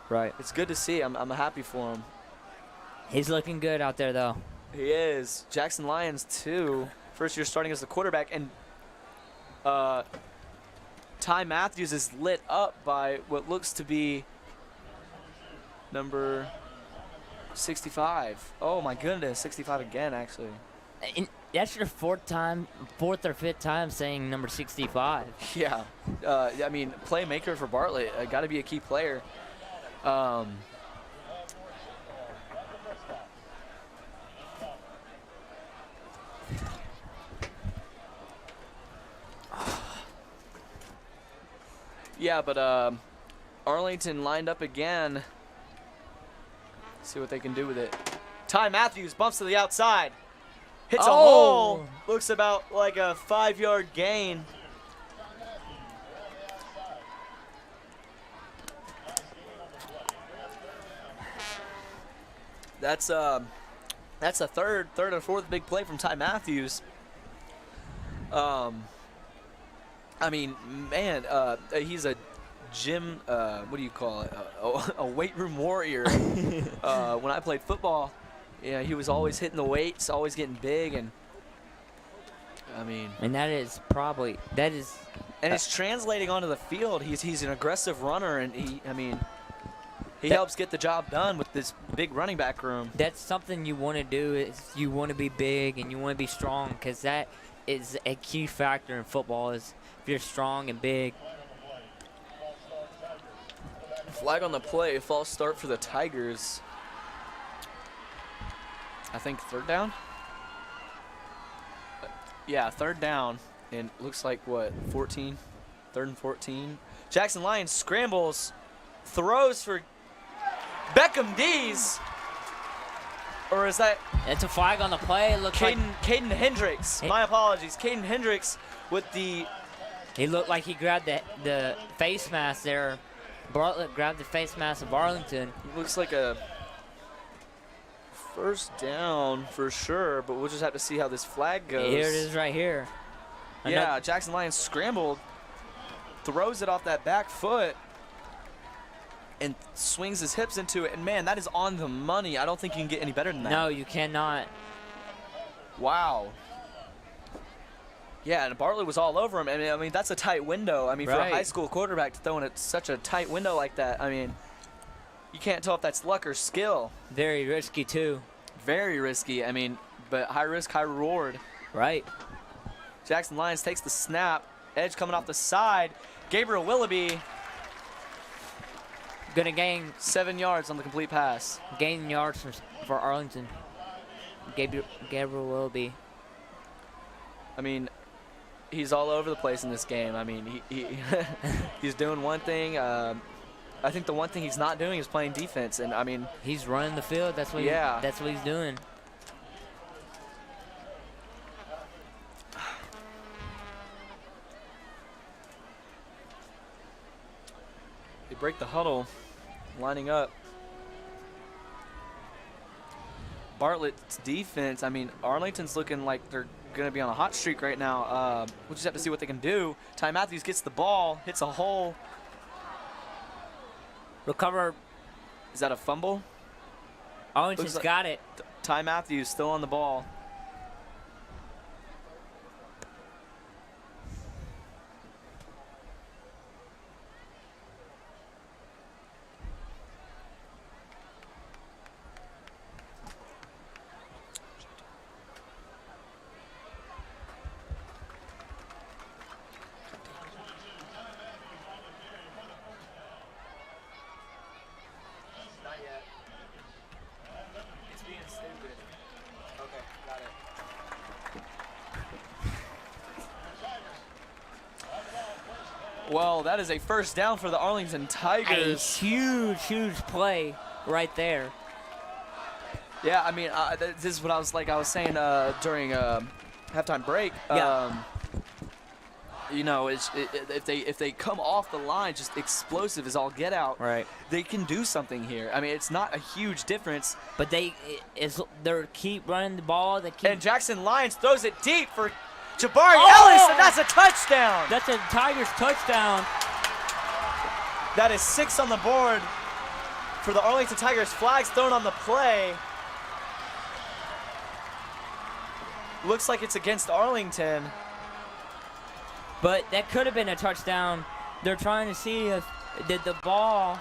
Right. It's good to see. I'm happy for him. He's looking good out there, though. He is. Jackson Lyons, too. First year starting as the quarterback. And Ty Matthews is lit up by what looks to be number 65. Oh, my goodness. 65 again, actually. And that's your fourth or fifth time saying number 65. Yeah. I mean, playmaker for Bartlett. Got to be a key player. Yeah, but Arlington lined up again. See what they can do with it. Ty Matthews bumps to the outside. Hits a hole. Looks about like a 5-yard gain. That's That's a third or fourth big play from Ty Matthews. I mean, man, he's a gym, what do you call it? A weight room warrior. When I played football, yeah, he was always hitting the weights, always getting big, and I mean. And that is. And it's translating onto the field. He's an aggressive runner, and he helps get the job done with this big running back room. That's something you want to do. Is you want to be big and you want to be strong, because that is a key factor in football. Is if you're strong and big. Flag on the play. False start for the Tigers. I think third down. Yeah, third down. And looks like, what, 14? Third and 14. Jackson Lyons scrambles, throws for Beckham D's. Or is that? It's a flag on the play. It looks like Caden Hendricks. My apologies. Caden Hendricks with the. He looked like he grabbed the face mask there. Bartlett grabbed the face mask of Arlington. Looks like a first down for sure, but we'll just have to see how this flag goes. Here it is right here. Yeah, Jackson Lyons scrambled, throws it off that back foot, and swings his hips into it. And, man, that is on the money. I don't think you can get any better than that. No, you cannot. Wow. Yeah, and Bartlett was all over him. I mean, that's a tight window. I mean, for a high school quarterback to throw in such a tight window like that, I mean, you can't tell if that's luck or skill. Very risky, too. Very risky. I mean, but high risk, high reward. Right. Jackson Lyons takes the snap. Edge coming off the side. Gabriel Willoughby. Gonna gain 7 yards on the complete pass. Gain yards for Arlington. Gabriel Willoughby. I mean, he's all over the place in this game. I mean, he's doing one thing. I think the one thing he's not doing is playing defense. And I mean, he's running the field. That's what. That's what he's doing. They break the huddle, lining up. Bartlett's defense, I mean, Arlington's looking like they're going to be on a hot streak right now. We'll just have to see what they can do. Ty Matthews gets the ball, hits a hole. Recover. Is that a fumble? Arlington's got it. Ty Matthews still on the ball. Well, that is a first down for the Arlington Tigers. A huge, huge play right there. Yeah, I mean, this is what I was saying during halftime break. Yeah. You know, if they come off the line, just explosive as all get out. Right. They can do something here. I mean, it's not a huge difference. But they keep running the ball. And Jackson Lyons throws it deep for Jabari Ellis, and that's a touchdown. That's a Tigers touchdown. That is 6 on the board for the Arlington Tigers. Flags thrown on the play. Looks like it's against Arlington. But that could have been a touchdown. They're trying to see if did the ball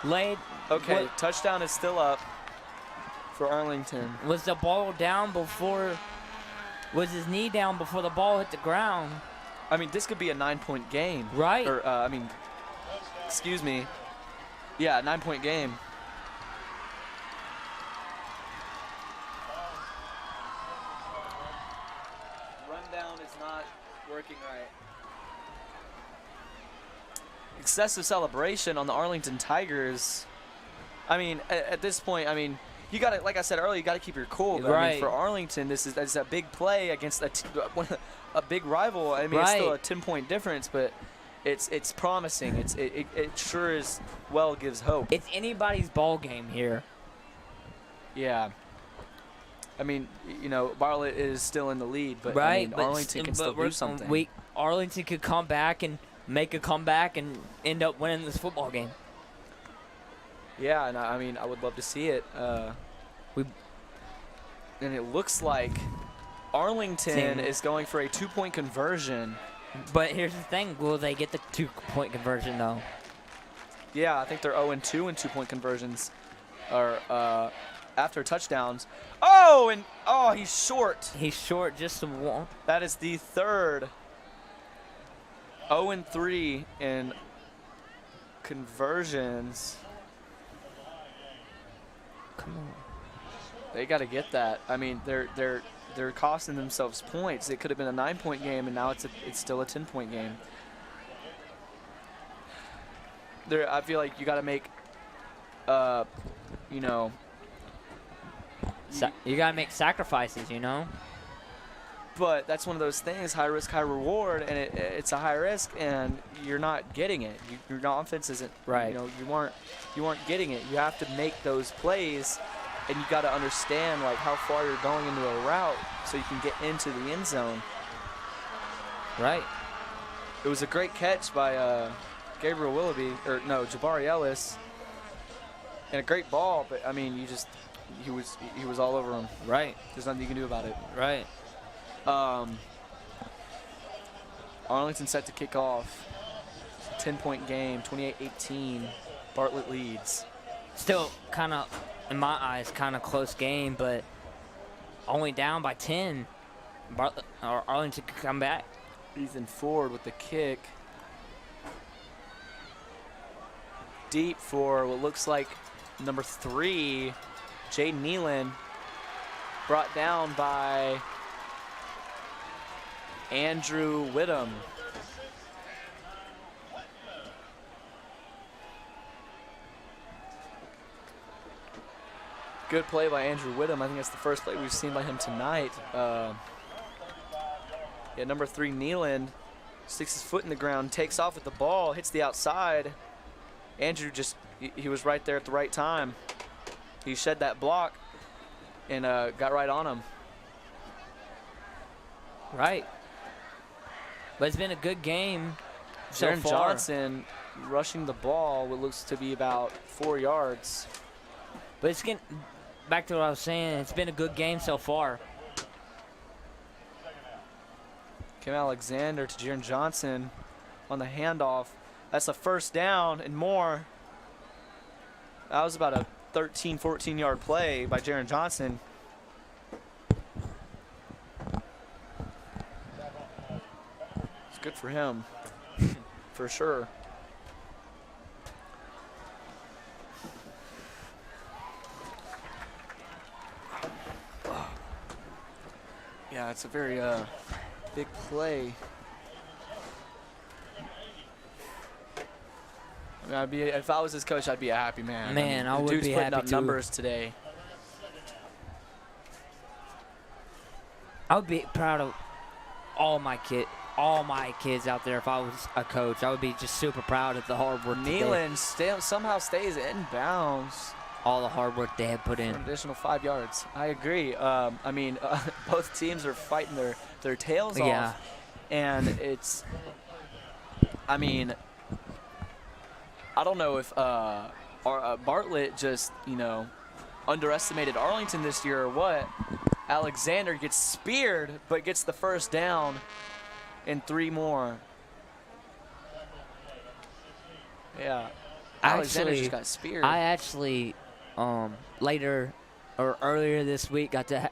laid. Okay, touchdown is still up for Arlington. Was the ball down before? Was his knee down before the ball hit the ground? I mean, this could be a 9-point game. Right. Or, excuse me. Yeah, 9-point game. Rundown is not working right. Excessive celebration on the Arlington Tigers. I mean, at this point, I mean, you got to, like I said earlier, you got to keep your cool. But right. I mean, for Arlington, that's a big play against a big rival. I mean, It's still a 10-point difference, but it's promising. It sure as well gives hope. It's anybody's ball game here. Yeah. I mean, you know, Bartlett is still in the lead, but right, I mean, Arlington can still do something. Arlington could come back and make a comeback and end up winning this football game. Yeah, and I mean, I would love to see it. And it looks like Arlington is going for a 2-point conversion. But here's the thing: will they get the 2-point conversion though? Yeah, I think they're 0-2 in 2-point conversions, or after touchdowns. Oh, he's short. He's short just a one. That is the third 0-3 in conversions. Come on. They got to get that. I mean, they're costing themselves points. It could have been a 9-point game, and now it's still a 10-point game. I feel like you got to make, you know. You got to make sacrifices, you know. But that's one of those things, high risk, high reward, and it's a high risk, and you're not getting it. Your offense isn't right. You know, you aren't getting it. You have to make those plays, and you got to understand like how far you're going into a route so you can get into the end zone. Right. It was a great catch by Gabriel Willoughby, or no, Jabari Ellis, and a great ball. But I mean, he was all over him. Right. There's nothing you can do about it. Right. Arlington set to kick off. 10-point game, 28-18. Bartlett leads. Still kind of, in my eyes, kind of close game, but only down by 10. Arlington could come back. Ethan Ford with the kick. Deep for what looks like number 3, Jaden Nealon. Brought down by Andrew Whittam. Good play by Andrew Whittam. I think that's the first play we've seen by him tonight. Yeah, number 3, Nealon, sticks his foot in the ground, takes off with the ball, hits the outside. Andrew he was right there at the right time. He shed that block and got right on him. Right. But it's been a good game so Jaron far. Johnson rushing the ball, what looks to be about 4 yards. But it's getting back to what I was saying. It's been a good game so far. Kim Alexander to Jaron Johnson on the handoff. That's a first down and more. That was about a 13, 14-yard play by Jaron Johnson. It's good for him, for sure. Yeah, it's a very big play. I mean, if I was his coach, I'd be a happy man. Man, I would dude's be putting happy up too. numbers today. I would be proud of all my kids out there. If I was a coach, I would be just super proud of the hard work. Nealon somehow stays in bounds. All the hard work they have put in. An additional 5 yards. I agree. I mean, both teams are fighting their tails off. And it's, I mean, I don't know if Bartlett just, underestimated Arlington this year or what. Alexander gets speared, but gets the first down and 3 more. Yeah. Alexander just got speared. I actually, earlier this week got to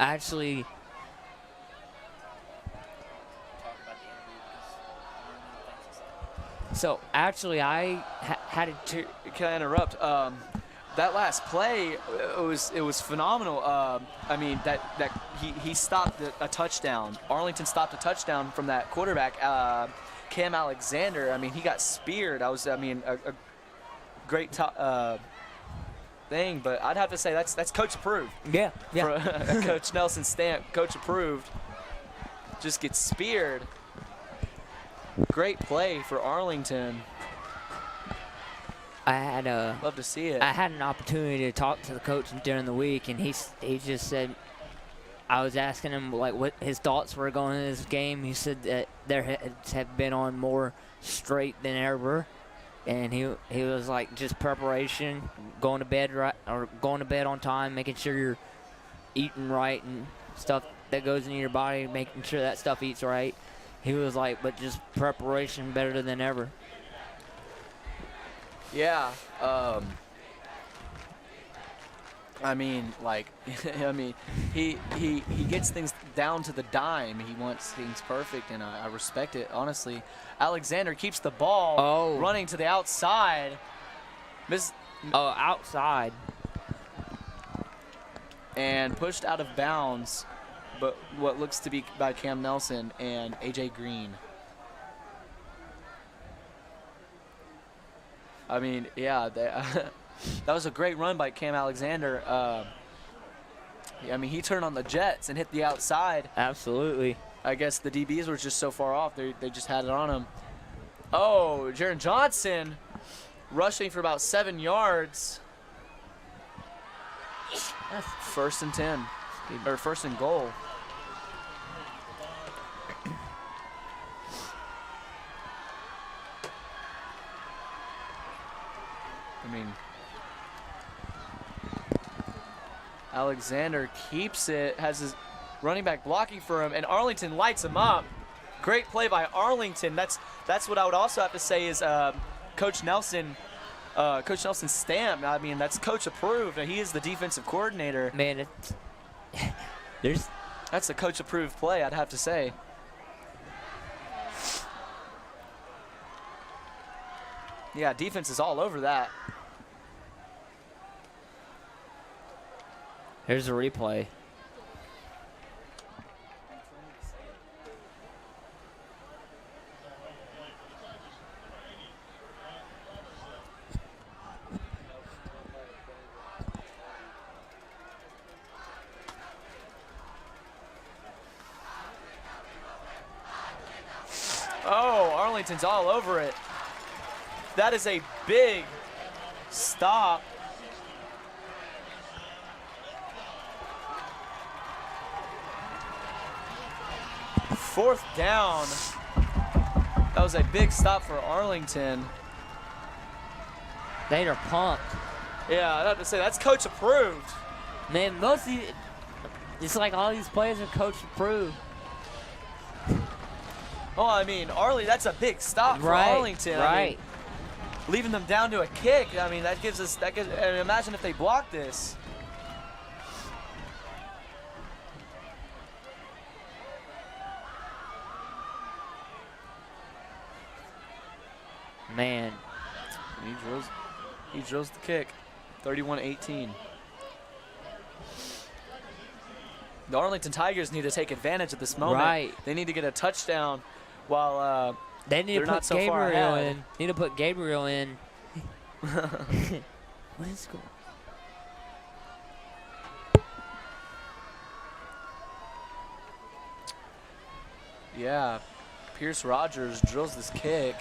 I had to. Can I interrupt? That last play, it was phenomenal. I mean, that he stopped a touchdown. Arlington stopped a touchdown from that quarterback, Cam Alexander. I mean, he got speared. A great thing, but I'd have to say that's coach approved. Yeah. For, Coach Nelson Stamp, coach approved. Just gets speared. Great play for Arlington. Love to see it. I had an opportunity to talk to the coach during the week, and he just said, I was asking him like what his thoughts were going into this game. He said that their heads have been on more straight than ever, and he was like just preparation, going to bed on time, making sure you're eating right and stuff that goes into your body, making sure that stuff eats right. He was like, but just preparation better than ever. Yeah. I mean, like, he gets things down to the dime. He wants things perfect, and I respect it, honestly. Alexander keeps the ball running to the outside. Outside. And pushed out of bounds, but what looks to be by Cam Nelson and A.J. Green. I mean, yeah, that was a great run by Cam Alexander. I mean, he turned on the jets and hit the outside. Absolutely. I guess the DBs were just so far off, they just had it on him. Oh, Jaron Johnson rushing for about 7 yards. First and 10, or first and goal. I mean, Alexander keeps it, has his running back blocking for him, and Arlington lights him up. Great play by Arlington. That's what I would also have to say is Coach Nelson. Coach Nelson stamped. I mean, that's coach approved. He is the defensive coordinator. Man, that's a coach approved play, I'd have to say. Yeah, defense is all over that. Here's a replay. Oh, Arlington's all over it. That is a big stop. Fourth down. That was a big stop for Arlington. They are pumped. Yeah, I'd have to say that's coach approved. Man, it's like all these plays are coach approved. Oh, I mean, that's a big stop for Arlington. Right. I mean, leaving them down to a kick. I mean, and imagine if they block this. Man. He drills the kick. 31-18. The Arlington Tigers need to take advantage of this moment. Right. They need to get a touchdown while they need they're to put not so Gabriel far ahead. in. Need to put Gabriel in. What is going? Yeah, Pierce Rogers drills this kick.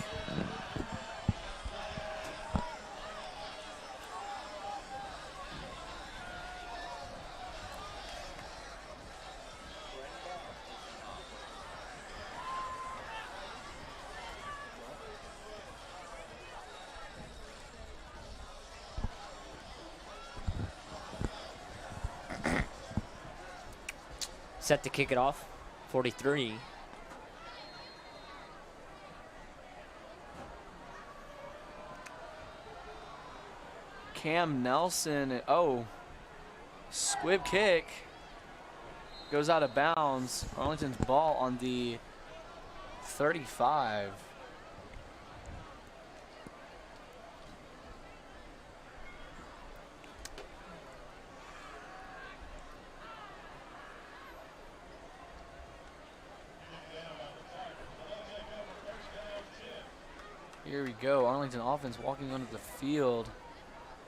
Set to kick it off. 43. Cam Nelson, squib kick. Goes out of bounds. Arlington's ball on the 35. Here we go. Arlington offense walking onto the field.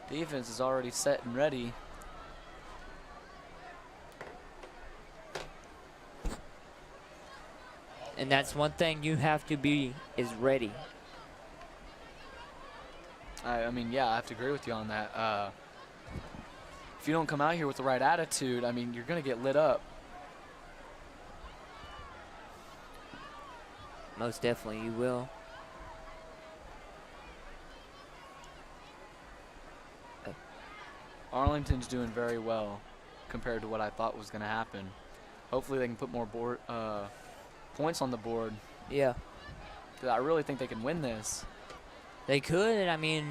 Defense is already set and ready. And that's one thing you have to be is ready. I mean, yeah, I have to agree with you on that. If you don't come out here with the right attitude, I mean, you're going to get lit up. Most definitely you will. Arlington's doing very well compared to what I thought was going to happen. Hopefully they can put more points on the board. Yeah. I really think they can win this. They could. I mean,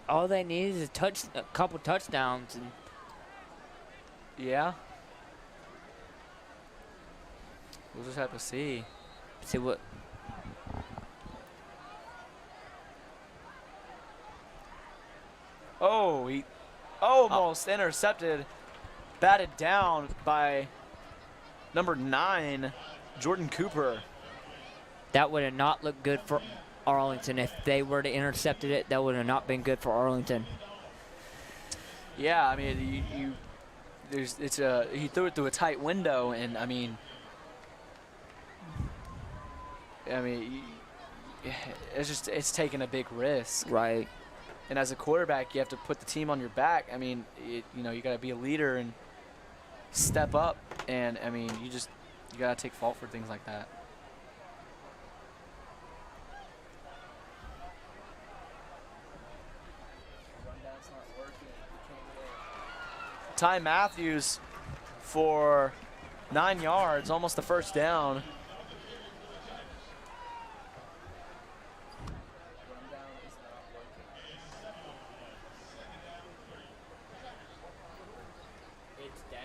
all they need is a couple touchdowns. And yeah. We'll just have to see. See what. Oh, he almost intercepted. Batted down by number 9, Jordan Cooper. That would have not looked good for Arlington. If they were to intercepted it, that would have not been good for Arlington. Yeah, I mean, he threw it through a tight window, and I mean, it's taking a big risk. Right. And as a quarterback, you have to put the team on your back. I mean, you got to be a leader and step up. And I mean, you got to take fault for things like that. Ty Matthews for 9 yards, almost the first down. It's down.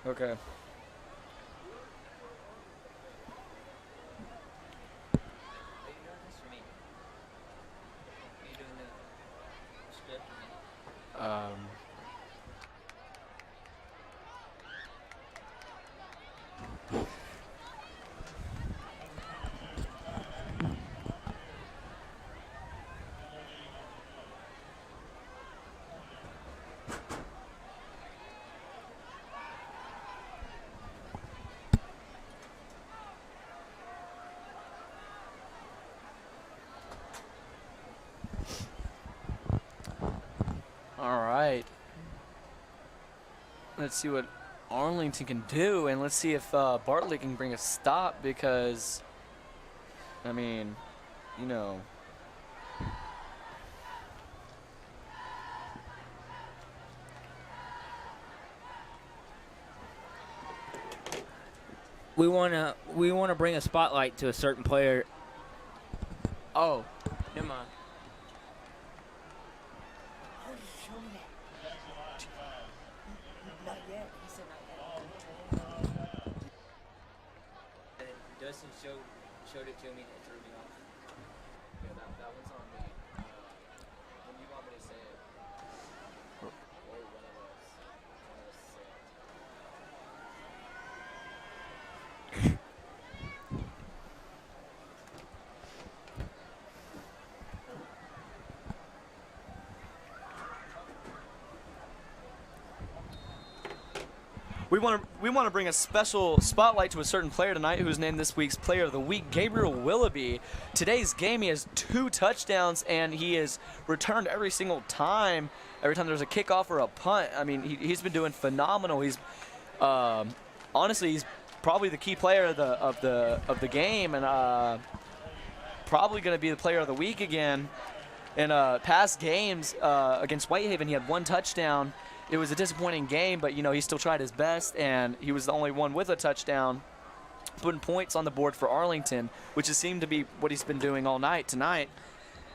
Okay. All right. Let's see what Arlington can do, and let's see if Bartlett can bring a stop because, I mean, you know. We wanna bring a spotlight to a certain player. Oh, never mind. Dustin showed it to me and it threw me off. Yeah, that one's on me. When you want me to say it? Or one of us say it. We want to bring a special spotlight to a certain player tonight who's named this week's Player of the Week, Gabriel Willoughby. Today's game, he has 2 touchdowns, and he is returned every single time. Every time there's a kickoff or a punt. I mean, he's been doing phenomenal. He's honestly, he's probably the key player of the game, and probably going to be the Player of the Week again. In past games against Whitehaven, he had 1 touchdown. It was a disappointing game, but, he still tried his best, and he was the only one with a touchdown, putting points on the board for Arlington, which has seemed to be what he's been doing all night tonight.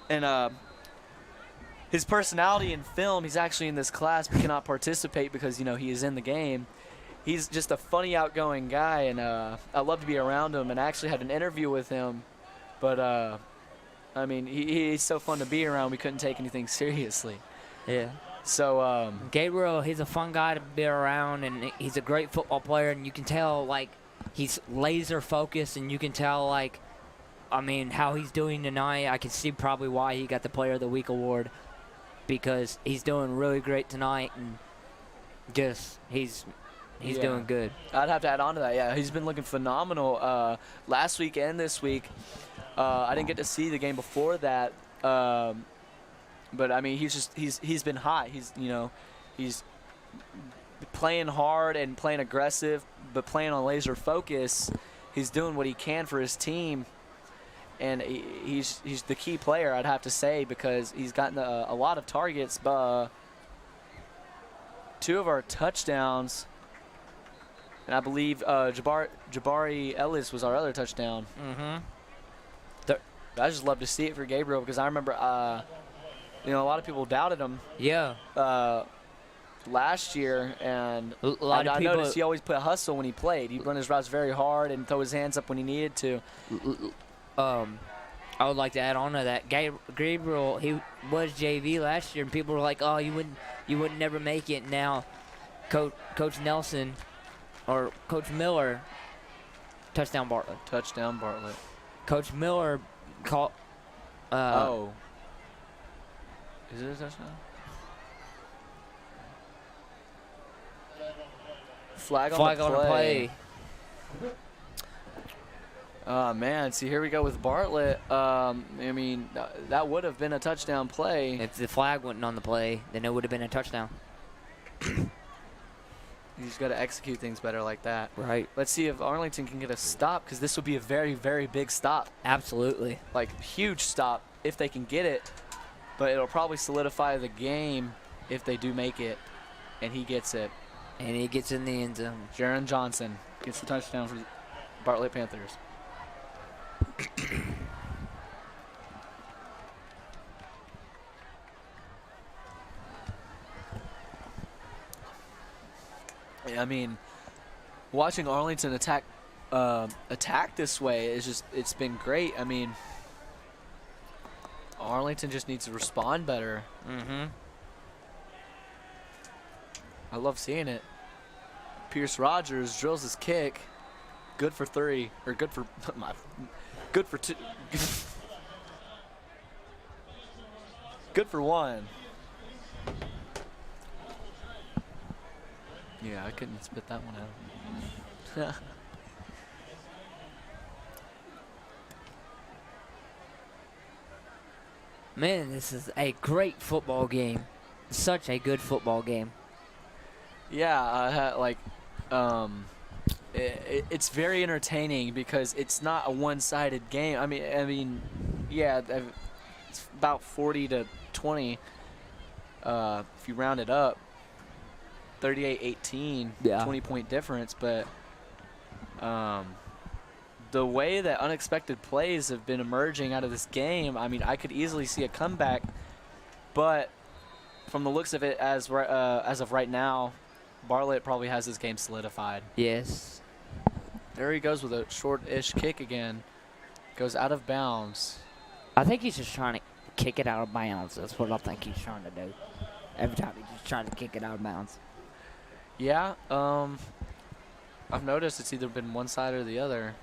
And his personality in film, he's actually in this class but cannot participate because, he is in the game. He's just a funny, outgoing guy, and I love to be around him, and I actually had an interview with him, but, I mean, he's so fun to be around, we couldn't take anything seriously. Yeah. So Gabriel, he's a fun guy to be around, and he's a great football player, and you can tell, like, he's laser focused, and you can tell, like, I mean, how he's doing tonight, I can see probably why he got the Player of the Week award, because he's doing really great tonight, and just he's doing good. I'd have to add on to that. Yeah, he's been looking phenomenal last week and this week. I didn't get to see the game before that, but I mean, he's been hot. He's playing hard and playing aggressive, but playing on laser focus. He's doing what he can for his team, and he's the key player, I'd have to say, because he's gotten a lot of targets. 2 of our touchdowns, and I believe Jabari Ellis was our other touchdown. I just love to see it for Gabriel, because I remember, a lot of people doubted him. Yeah. Last year, and I noticed he always put hustle when he played. He'd run his routes very hard and throw his hands up when he needed to. I would like to add on to that. Gabriel, he was JV last year, and people were like, "Oh, you would never make it." Now, Coach Nelson or Coach Miller, touchdown Bartlett. Touchdown Bartlett. Coach Miller called. Is it a touchdown? Flag on the play. Oh, man. See, here we go with Bartlett. I mean, that would have been a touchdown play. If the flag wasn't on the play, then it would have been a touchdown. You just got to execute things better like that. Right. Let's see if Arlington can get a stop, because this would be a very, very big stop. Absolutely. Like, huge stop if they can get it. But it'll probably solidify the game if they do make it, and he gets it. And he gets in the end zone. Jaron Johnson gets the touchdown for the Bartlett Panthers. I mean, watching Arlington attack this way is it's been great. I mean, Arlington just needs to respond better. I love seeing it. Pierce Rogers drills his kick. Good for 3, or good for good for 2. Good for 1. Yeah, I couldn't spit that one out. Man, this is a great football game. Such a good football game. Yeah, it's very entertaining because it's not a one-sided game. I mean, yeah, it's about 40 to 20 if you round it up. 38-18, yeah. 20-point difference. But the way that unexpected plays have been emerging out of this game, I mean, I could easily see a comeback. But from the looks of it, as of right now, Bartlett probably has his game solidified. Yes. There he goes with a short-ish kick again. Goes out of bounds. I think he's just trying to kick it out of bounds. That's what I think he's trying to do. Every time he's just trying to kick it out of bounds. Yeah. I've noticed it's either been one side or the other.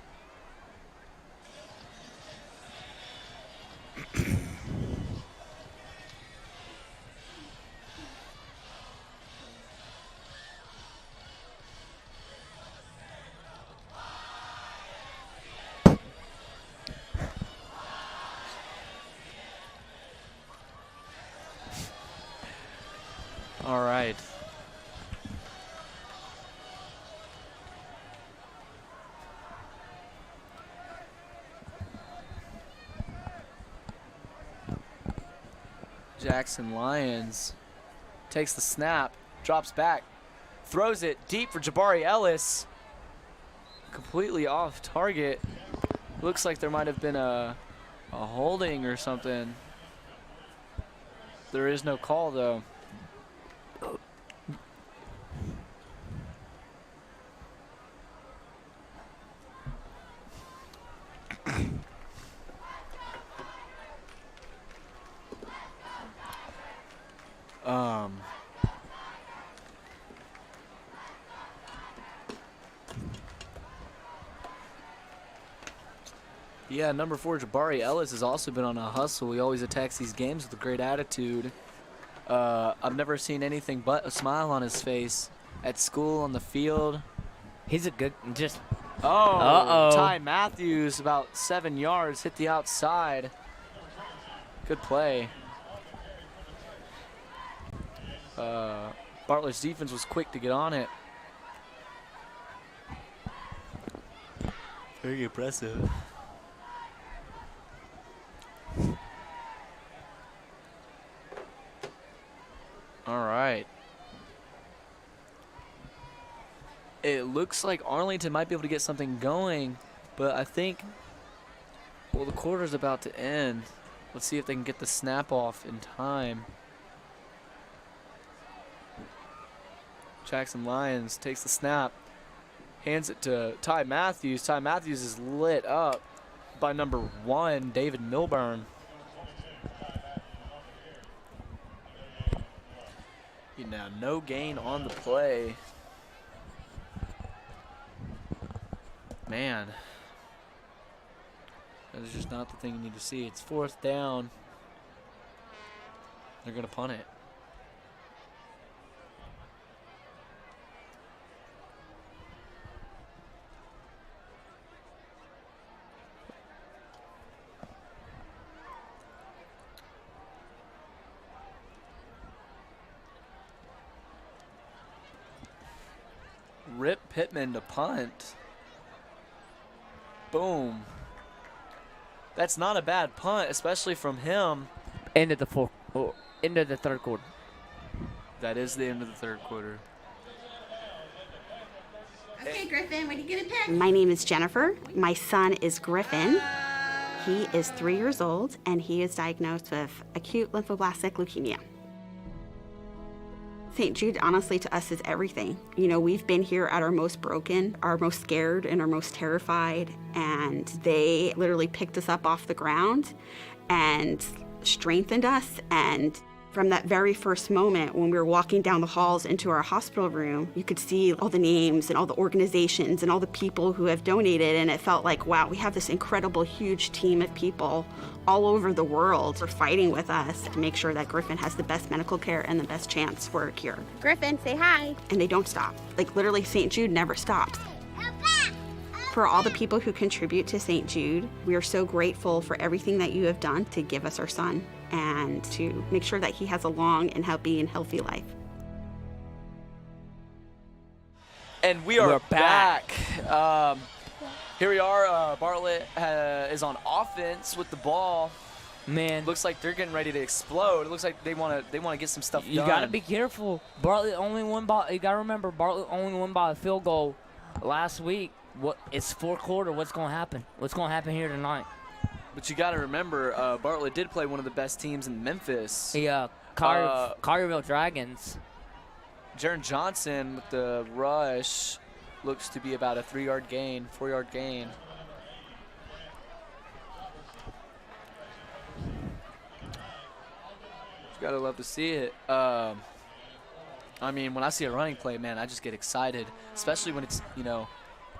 All right. Jackson Lyons takes the snap, drops back, throws it deep for Jabari Ellis. Completely off target. Looks like there might have been a holding or something. There is no call, though. Yeah, number 4, Jabari Ellis has also been on a hustle. He always attacks these games with a great attitude. I've never seen anything but a smile on his face at school, on the field. He's a good, just... Oh, Ty Matthews, about 7 yards, hit the outside. Good play. Bartlett's defense was quick to get on it. Very impressive. All right. It looks like Arlington might be able to get something going, but I think, well, the quarter's about to end. Let's see if they can get the snap off in time. Jackson Lyons takes the snap, hands it to Ty Matthews. Ty Matthews is lit up by number 1, David Milburn. Now, no gain on the play. Man, that is just not the thing you need to see. It's 4th down. They're going to punt it. Rip Pittman to punt. Boom. That's not a bad punt, especially from him. End of the third quarter. That is the end of the third quarter. Okay, Griffin, what are you gonna pick? My name is Jennifer. My son is Griffin. He is 3 years old, and he is diagnosed with acute lymphoblastic leukemia. St. Jude, honestly, to us is everything. You know, we've been here at our most broken, our most scared, and our most terrified, and they literally picked us up off the ground and strengthened us. And from that very first moment when we were walking down the halls into our hospital room, you could see all the names and all the organizations and all the people who have donated, and it felt like, wow, we have this incredible, huge team of people all over the world are fighting with us to make sure that Griffin has the best medical care and the best chance for a cure. Griffin, say hi. And they don't stop. Like, literally, St. Jude never stops. For all the people who contribute to St. Jude, we are so grateful for everything that you have done to give us our son and to make sure that he has a long and happy and healthy life. And we are back. Here we are. Bartlett is on offense with the ball. Man, looks like they're getting ready to explode. It looks like they want to get some stuff done. You gotta be careful. Bartlett only won by. You gotta remember, Bartlett only won by a field goal last week. It's fourth quarter. What's gonna happen? What's gonna happen here tonight? But you gotta remember, Bartlett did play one of the best teams in Memphis. Yeah, Collierville Dragons. Jaron Johnson with the rush. Looks to be about a 4-yard gain. Gotta love to see it. I mean, when I see a running play, man, I just get excited, especially when it's,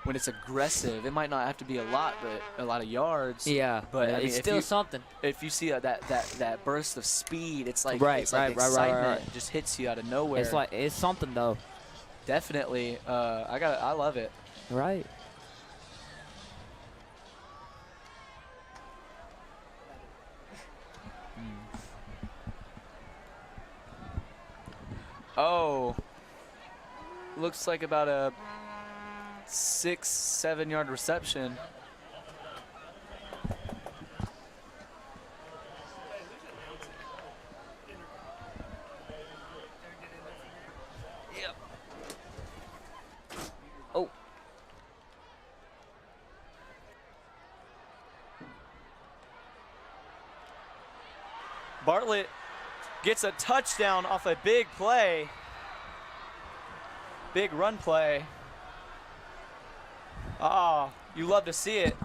when it's aggressive. It might not have to be a lot, but a lot of yards. Yeah, but I mean, it's still something. If you see that burst of speed, it's like right. excitement just hits you out of nowhere. It's something though. Definitely. I love it. Right. Oh, looks like about a 6-7 yard reception. Yep. Oh. Bartlett gets a touchdown off a big play. Big run play. Oh, you love to see it.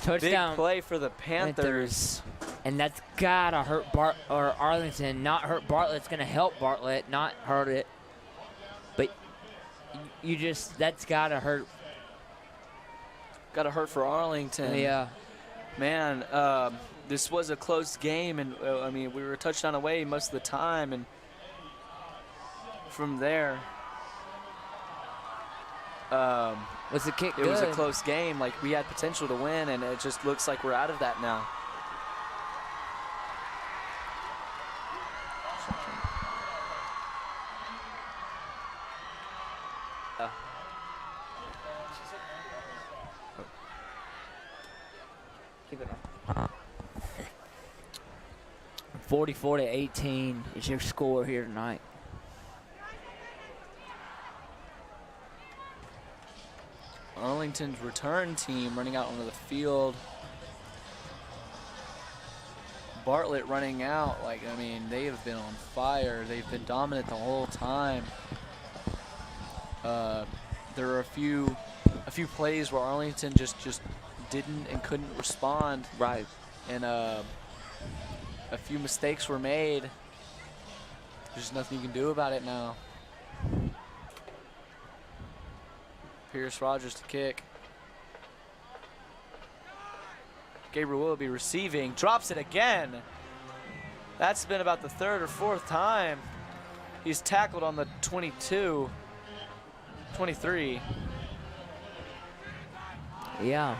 Touchdown. Big play for the Panthers. And that's gotta hurt Arlington, not hurt Bartlett. It's gonna help Bartlett, not hurt it. But that's got to hurt. Got to hurt for Arlington. Yeah. Man, this was a close game, and I mean, we were a touchdown away most of the time, and from there, was the kick it good? was a close game. Like, we had potential to win, and it just looks like we're out of that now. Keep it on. 44-18 is your score here tonight. Arlington's return team running out onto the field. Bartlett running out, like, I mean, they have been on fire. They've been dominant the whole time. There are a few plays where Arlington just didn't and couldn't respond. Right. And a few mistakes were made. There's nothing you can do about it now. Pierce Rogers to kick. Gabriel Willoughby receiving, drops it again. That's been about the third or fourth time he's tackled on the 22, 23. Yeah.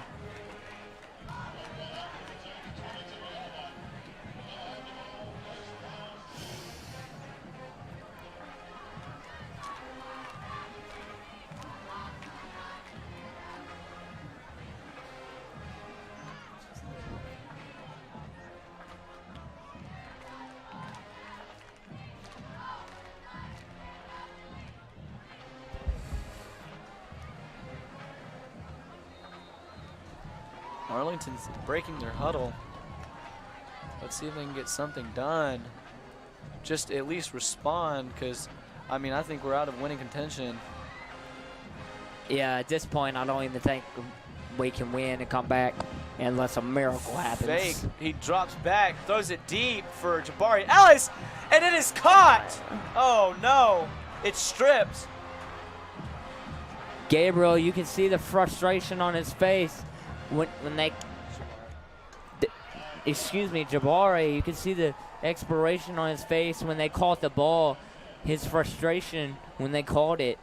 Arlington's breaking their huddle. Let's see if they can get something done. Just at least respond, because, I mean, I think we're out of winning contention. Yeah, at this point, I don't even think we can win and come back unless a miracle happens. Fake. He drops back, throws it deep for Jabari Ellis, and it is caught. Oh, no. It's stripped. Gabriel, you can see the frustration on his face when they, excuse me, Jabari, you can see the expiration on his face when they caught the ball, his frustration when they called it.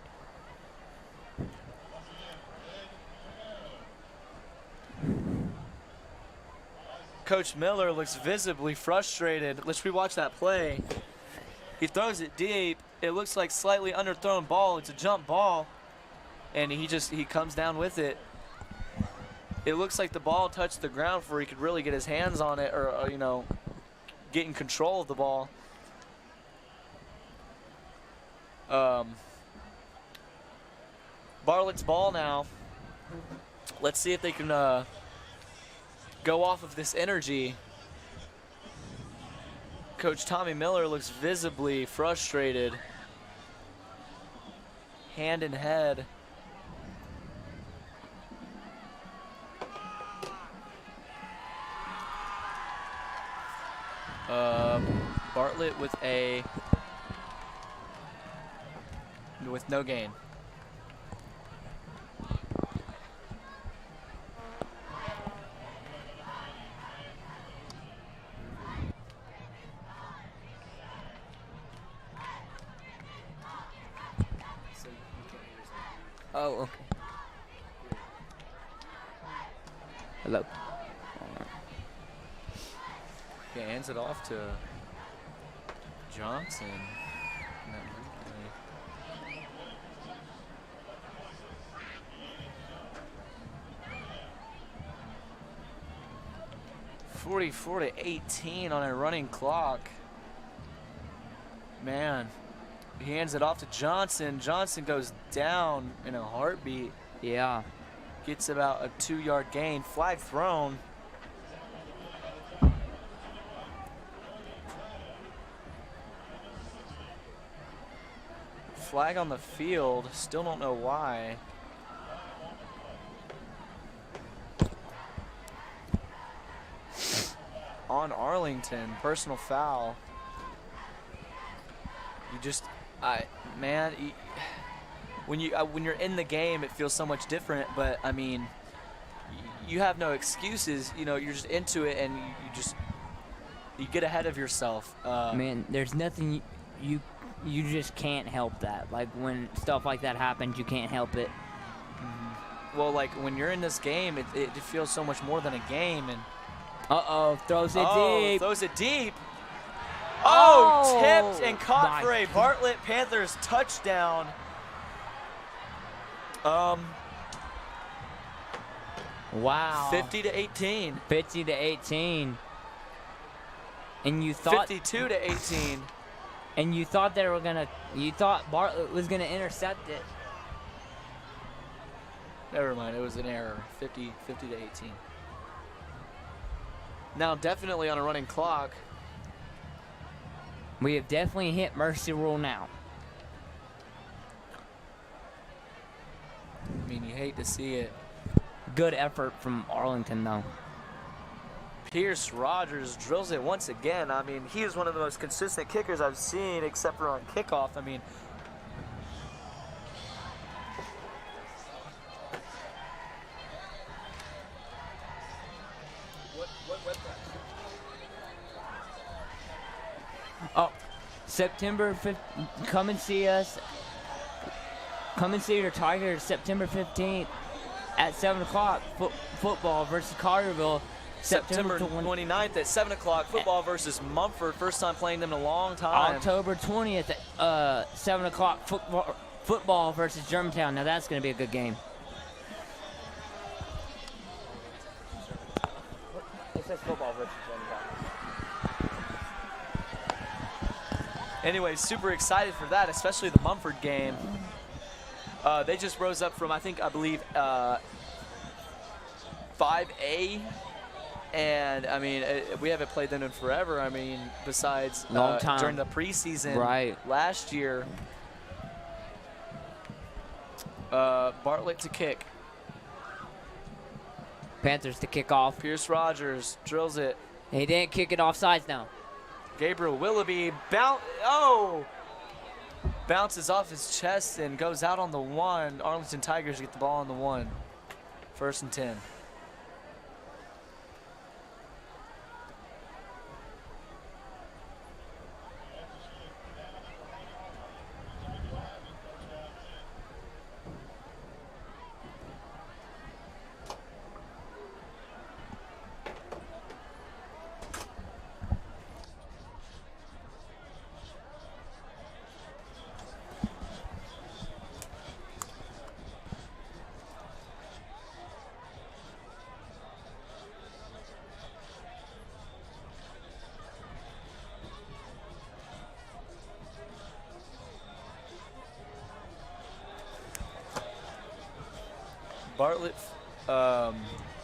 Coach Miller looks visibly frustrated. Let's rewatch that play. He throws it deep. It looks like slightly underthrown ball. It's a jump ball, and he comes down with it. It looks like the ball touched the ground before he could really get his hands on it, or you know, get in control of the ball. Bartlett's ball now. Let's see if they can go off of this energy. Coach Tommy Miller looks visibly frustrated. Hand in head. Bartlett with no gain. Oh, okay. Hello. Yeah, hands it off to Johnson. 44-18 on a running clock. Man, he hands it off to Johnson. Johnson goes down in a heartbeat. Yeah. Gets about a 2-yard gain. Flag thrown. Flag on the field. Still don't know why. On Arlington, personal foul. when you're in the game, it feels so much different. But I mean, you have no excuses. You know, you're just into it, and you get ahead of yourself. Man, there's nothing you just can't help that. Like when stuff like that happens, you can't help it. Well, like when you're in this game, it feels so much more than a game. And throws it deep. Throws it deep. Oh, tipped and caught for a Bartlett Panthers touchdown. Wow. 50-18. 50-18. And you thought 52-18. And you thought you thought Bartlett was gonna intercept it. Never mind, it was an error. 50-18. Now definitely on a running clock. We have definitely hit mercy rule now. I mean, you hate to see it. Good effort from Arlington, though. Pierce Rogers drills it once again. I mean, he is one of the most consistent kickers I've seen, except for on kickoff. I mean, September 5th, come and see us. Come and see your Tigers September 15th at 7 o'clock. Football versus Collierville. September 29th at 7 o'clock. Football versus Mumford. First time playing them in a long time. October 20th at 7 o'clock. Football versus Germantown. Now that's going to be a good game. It says football versus Germantown. Anyway, super excited for that, especially the Mumford game. They just rose up from, I believe, 5A. And, I mean, we haven't played them in forever. I mean, besides long time. During the preseason last year. Bartlett to kick. Panthers to kick off. Pierce Rogers drills it. He didn't kick it offsides now. Gabriel Willoughby bounces off his chest and goes out on the 1. Arlington Tigers get the ball on the 1. 1st and 10.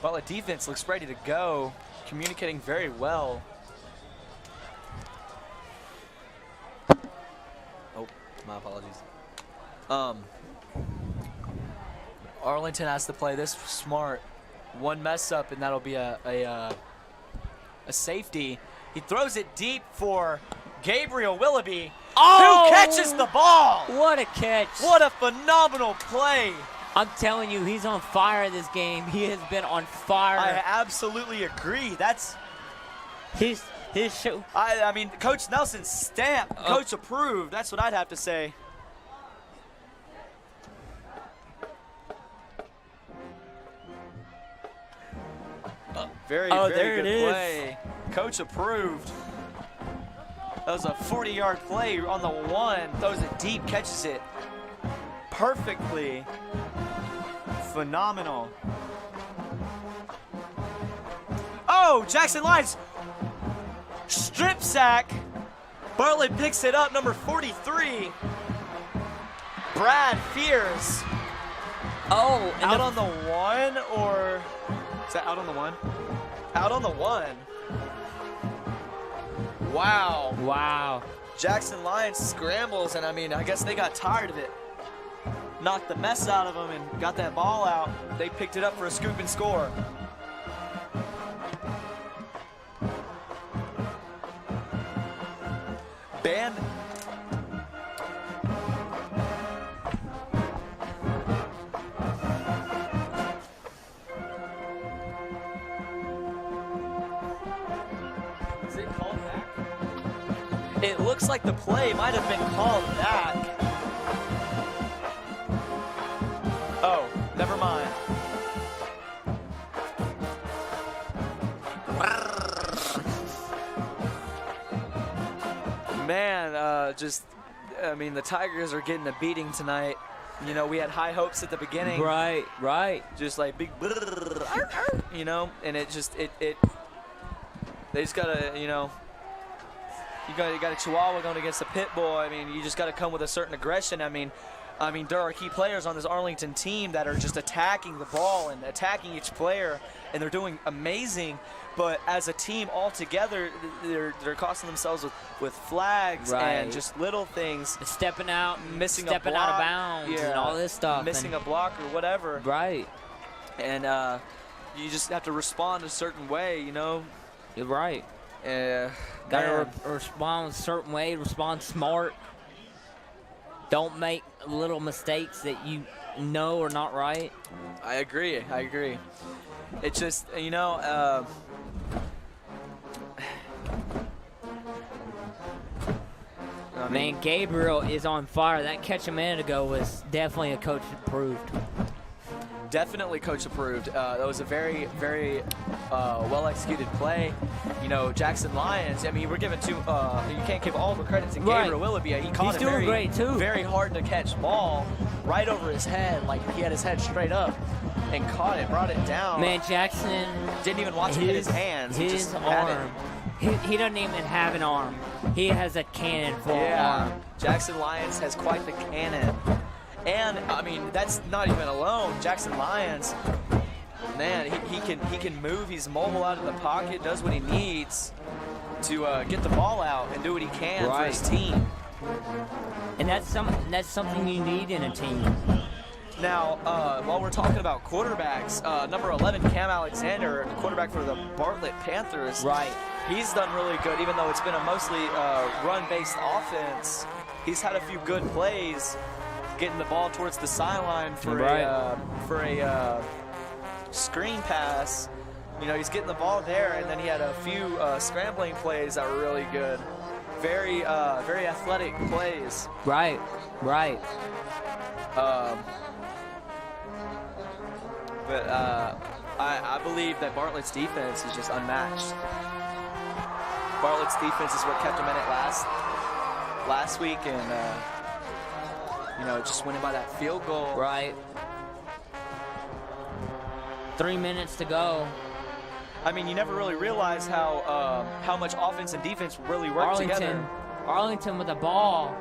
Bartlett defense looks ready to go, communicating very well. Oh, my apologies. Arlington has to play this smart. One mess up and that'll be a safety. He throws it deep for Gabriel Willoughby, who catches the ball. What a catch. What a phenomenal play. I'm telling you, he's on fire this game. He has been on fire. I absolutely agree. That's his show. I mean, Coach Nelson stamped. Coach approved. That's what I'd have to say. Very good play. Coach approved. That was a 40-yard play on the 1. Throws it deep, catches it perfectly. Phenomenal. Oh, Jackson Lyons. Strip sack. Bartlett picks it up, number 43. Brad Fears. Oh, out on the 1, or is that out on the 1? Out on the 1. Wow. Wow. Jackson Lyons scrambles, and I mean, I guess they got tired of it. Knocked the mess out of them and got that ball out. They picked it up for a scoop and score. It looks like the play might have been called back. Oh, never mind. Man, I mean, the Tigers are getting a beating tonight. You know, we had high hopes at the beginning. Right. Just like big, you know, and it they just gotta, you know, you got a Chihuahua going against a pit bull. I mean, you just got to come with a certain aggression. I mean, there are key players on this Arlington team that are just attacking the ball and attacking each player, and they're doing amazing. But as a team all together, they're costing themselves with flags and just little things. Stepping out, missing stepping a block, out of bounds, and all this stuff. Missing a block or whatever. Right. And you just have to respond a certain way, you know. You're right. Gotta respond a certain way. Respond smart. Don't make little mistakes that you know are not right. I agree. It's just, you know, man, Gabriel is on fire. That catch a minute ago was definitely a coach approved. Definitely coach approved. That was a very, very well executed play. You know, Jackson Lyons, I mean, we're giving you can't give all the credit to Gabriel Willoughby. He caught He's doing great too. Very hard to catch ball right over his head. Like, he had his head straight up and caught it, brought it down. Man, Jackson didn't even watch it hit his hands. His arm. He doesn't even have an arm. He has a cannon for an arm. Jackson Lyons has quite the cannon. And, I mean, that's not even alone. Jackson Lyons, man, he can move. He's mobile out of the pocket, does what he needs to get the ball out and do what he can for his team. And that's something you need in a team. Now, while we're talking about quarterbacks, number 11, Cam Alexander, the quarterback for the Bartlett Panthers. Right. He's done really good, even though it's been a mostly run-based offense. He's had a few good plays, getting the ball towards the sideline for a screen pass. You know, he's getting the ball there, and then he had a few scrambling plays that were really good. Very athletic plays. Right. But I believe that Bartlett's defense is just unmatched. Bartlett's defense is what kept him in it last week, and you know, just winning by that field goal. Right. 3 minutes to go. I mean, you never really realize how much offense and defense really work together. Arlington with the ball.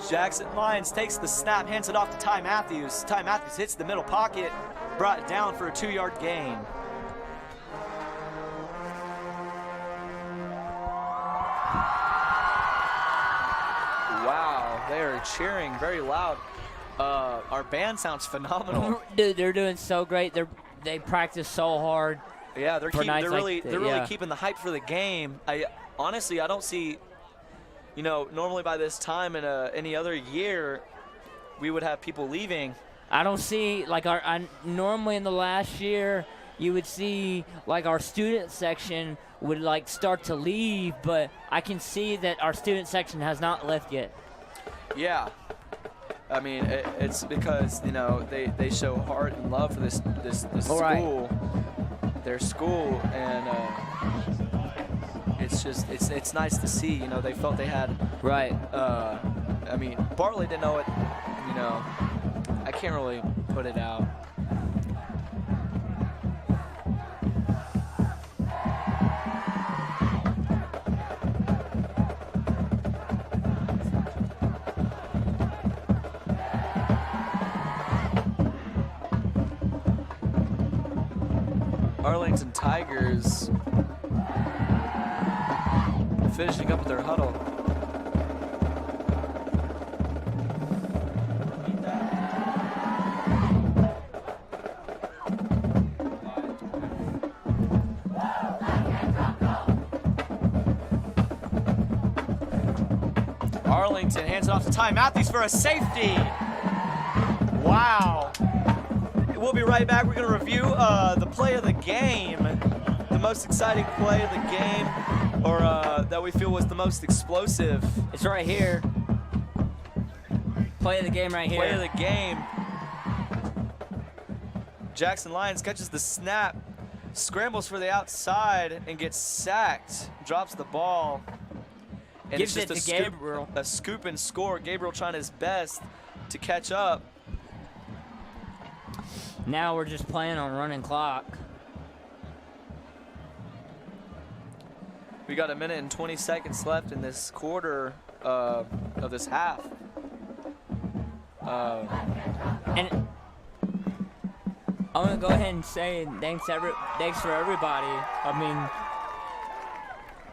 Jackson Lyons takes the snap, hands it off to Ty Matthews. Ty Matthews hits the middle pocket, brought it down for a 2-yard gain. Wow, they are cheering very loud. Our band sounds phenomenal. Dude, they're doing so great. They practice so hard. Yeah, they're really keeping the hype for the game. Honestly, I don't see. You know, normally by this time in any other year, we would have people leaving. I don't see, like, normally in the last year, you would see, like, our student section would, like, start to leave, but I can see that our student section has not left yet. Yeah. I mean, it's because, you know, they show heart and love for this school, their school, and it's just it's nice to see. You know, they felt they had I mean, Bartlett didn't know it. You know, I can't really put it out. Arlington Tigers finishing up with their huddle. Arlington hands it off to Ty Matthews for a safety. Wow. We'll be right back. We're going to review the play of the game, the most exciting play of the game. or that we feel was the most explosive. It's right here. Play of the game right here. Play of the game. Jackson Lyons catches the snap, scrambles for the outside, and gets sacked. Drops the ball. And Gives it's it just to Gabriel. A scoop and score. Gabriel trying his best to catch up. Now we're just playing on running clock. We got 1 minute and 20 seconds left in this quarter of this half. And I'm gonna go ahead and say thanks for everybody. I mean,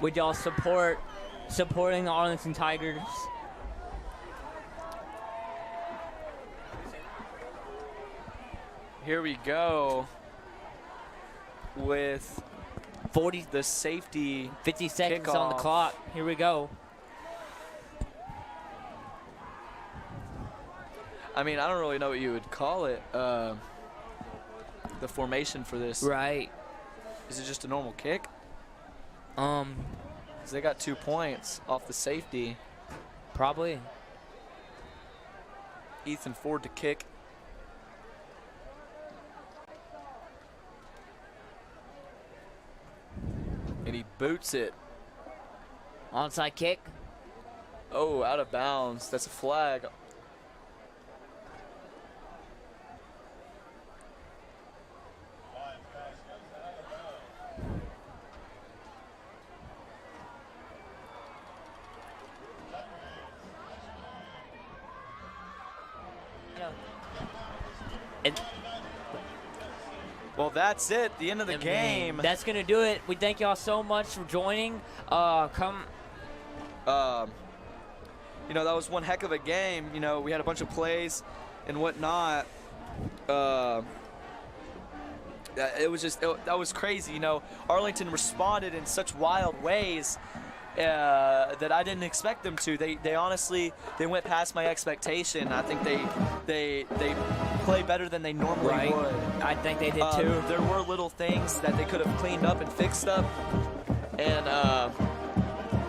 with y'all supporting the Arlington Tigers. Here we go with the safety 50 seconds kickoff. on the clock. Here we go. I mean, I don't really know what you would call it. The formation for this. Right. Is it just a normal kick? 'Cause they got 2 points off the safety. Probably. Ethan Ford to kick. And he boots it. Onside kick. Oh, out of bounds. That's a flag. Well, that's it. The end of the game. That's gonna do it. We thank y'all so much for joining. You know, that was one heck of a game. You know, we had a bunch of plays and whatnot. It was just that was crazy. You know, Arlington responded in such wild ways that I didn't expect them to. They honestly went past my expectation. I think they play better than they normally would. I think they did too. There were little things that they could have cleaned up and fixed up, and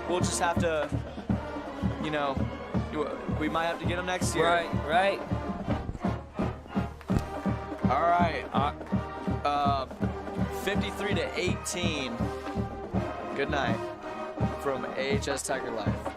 we'll just have to, you know, we might have to get them next year. Right. All right. 53-18. Good night from AHS Tiger Life.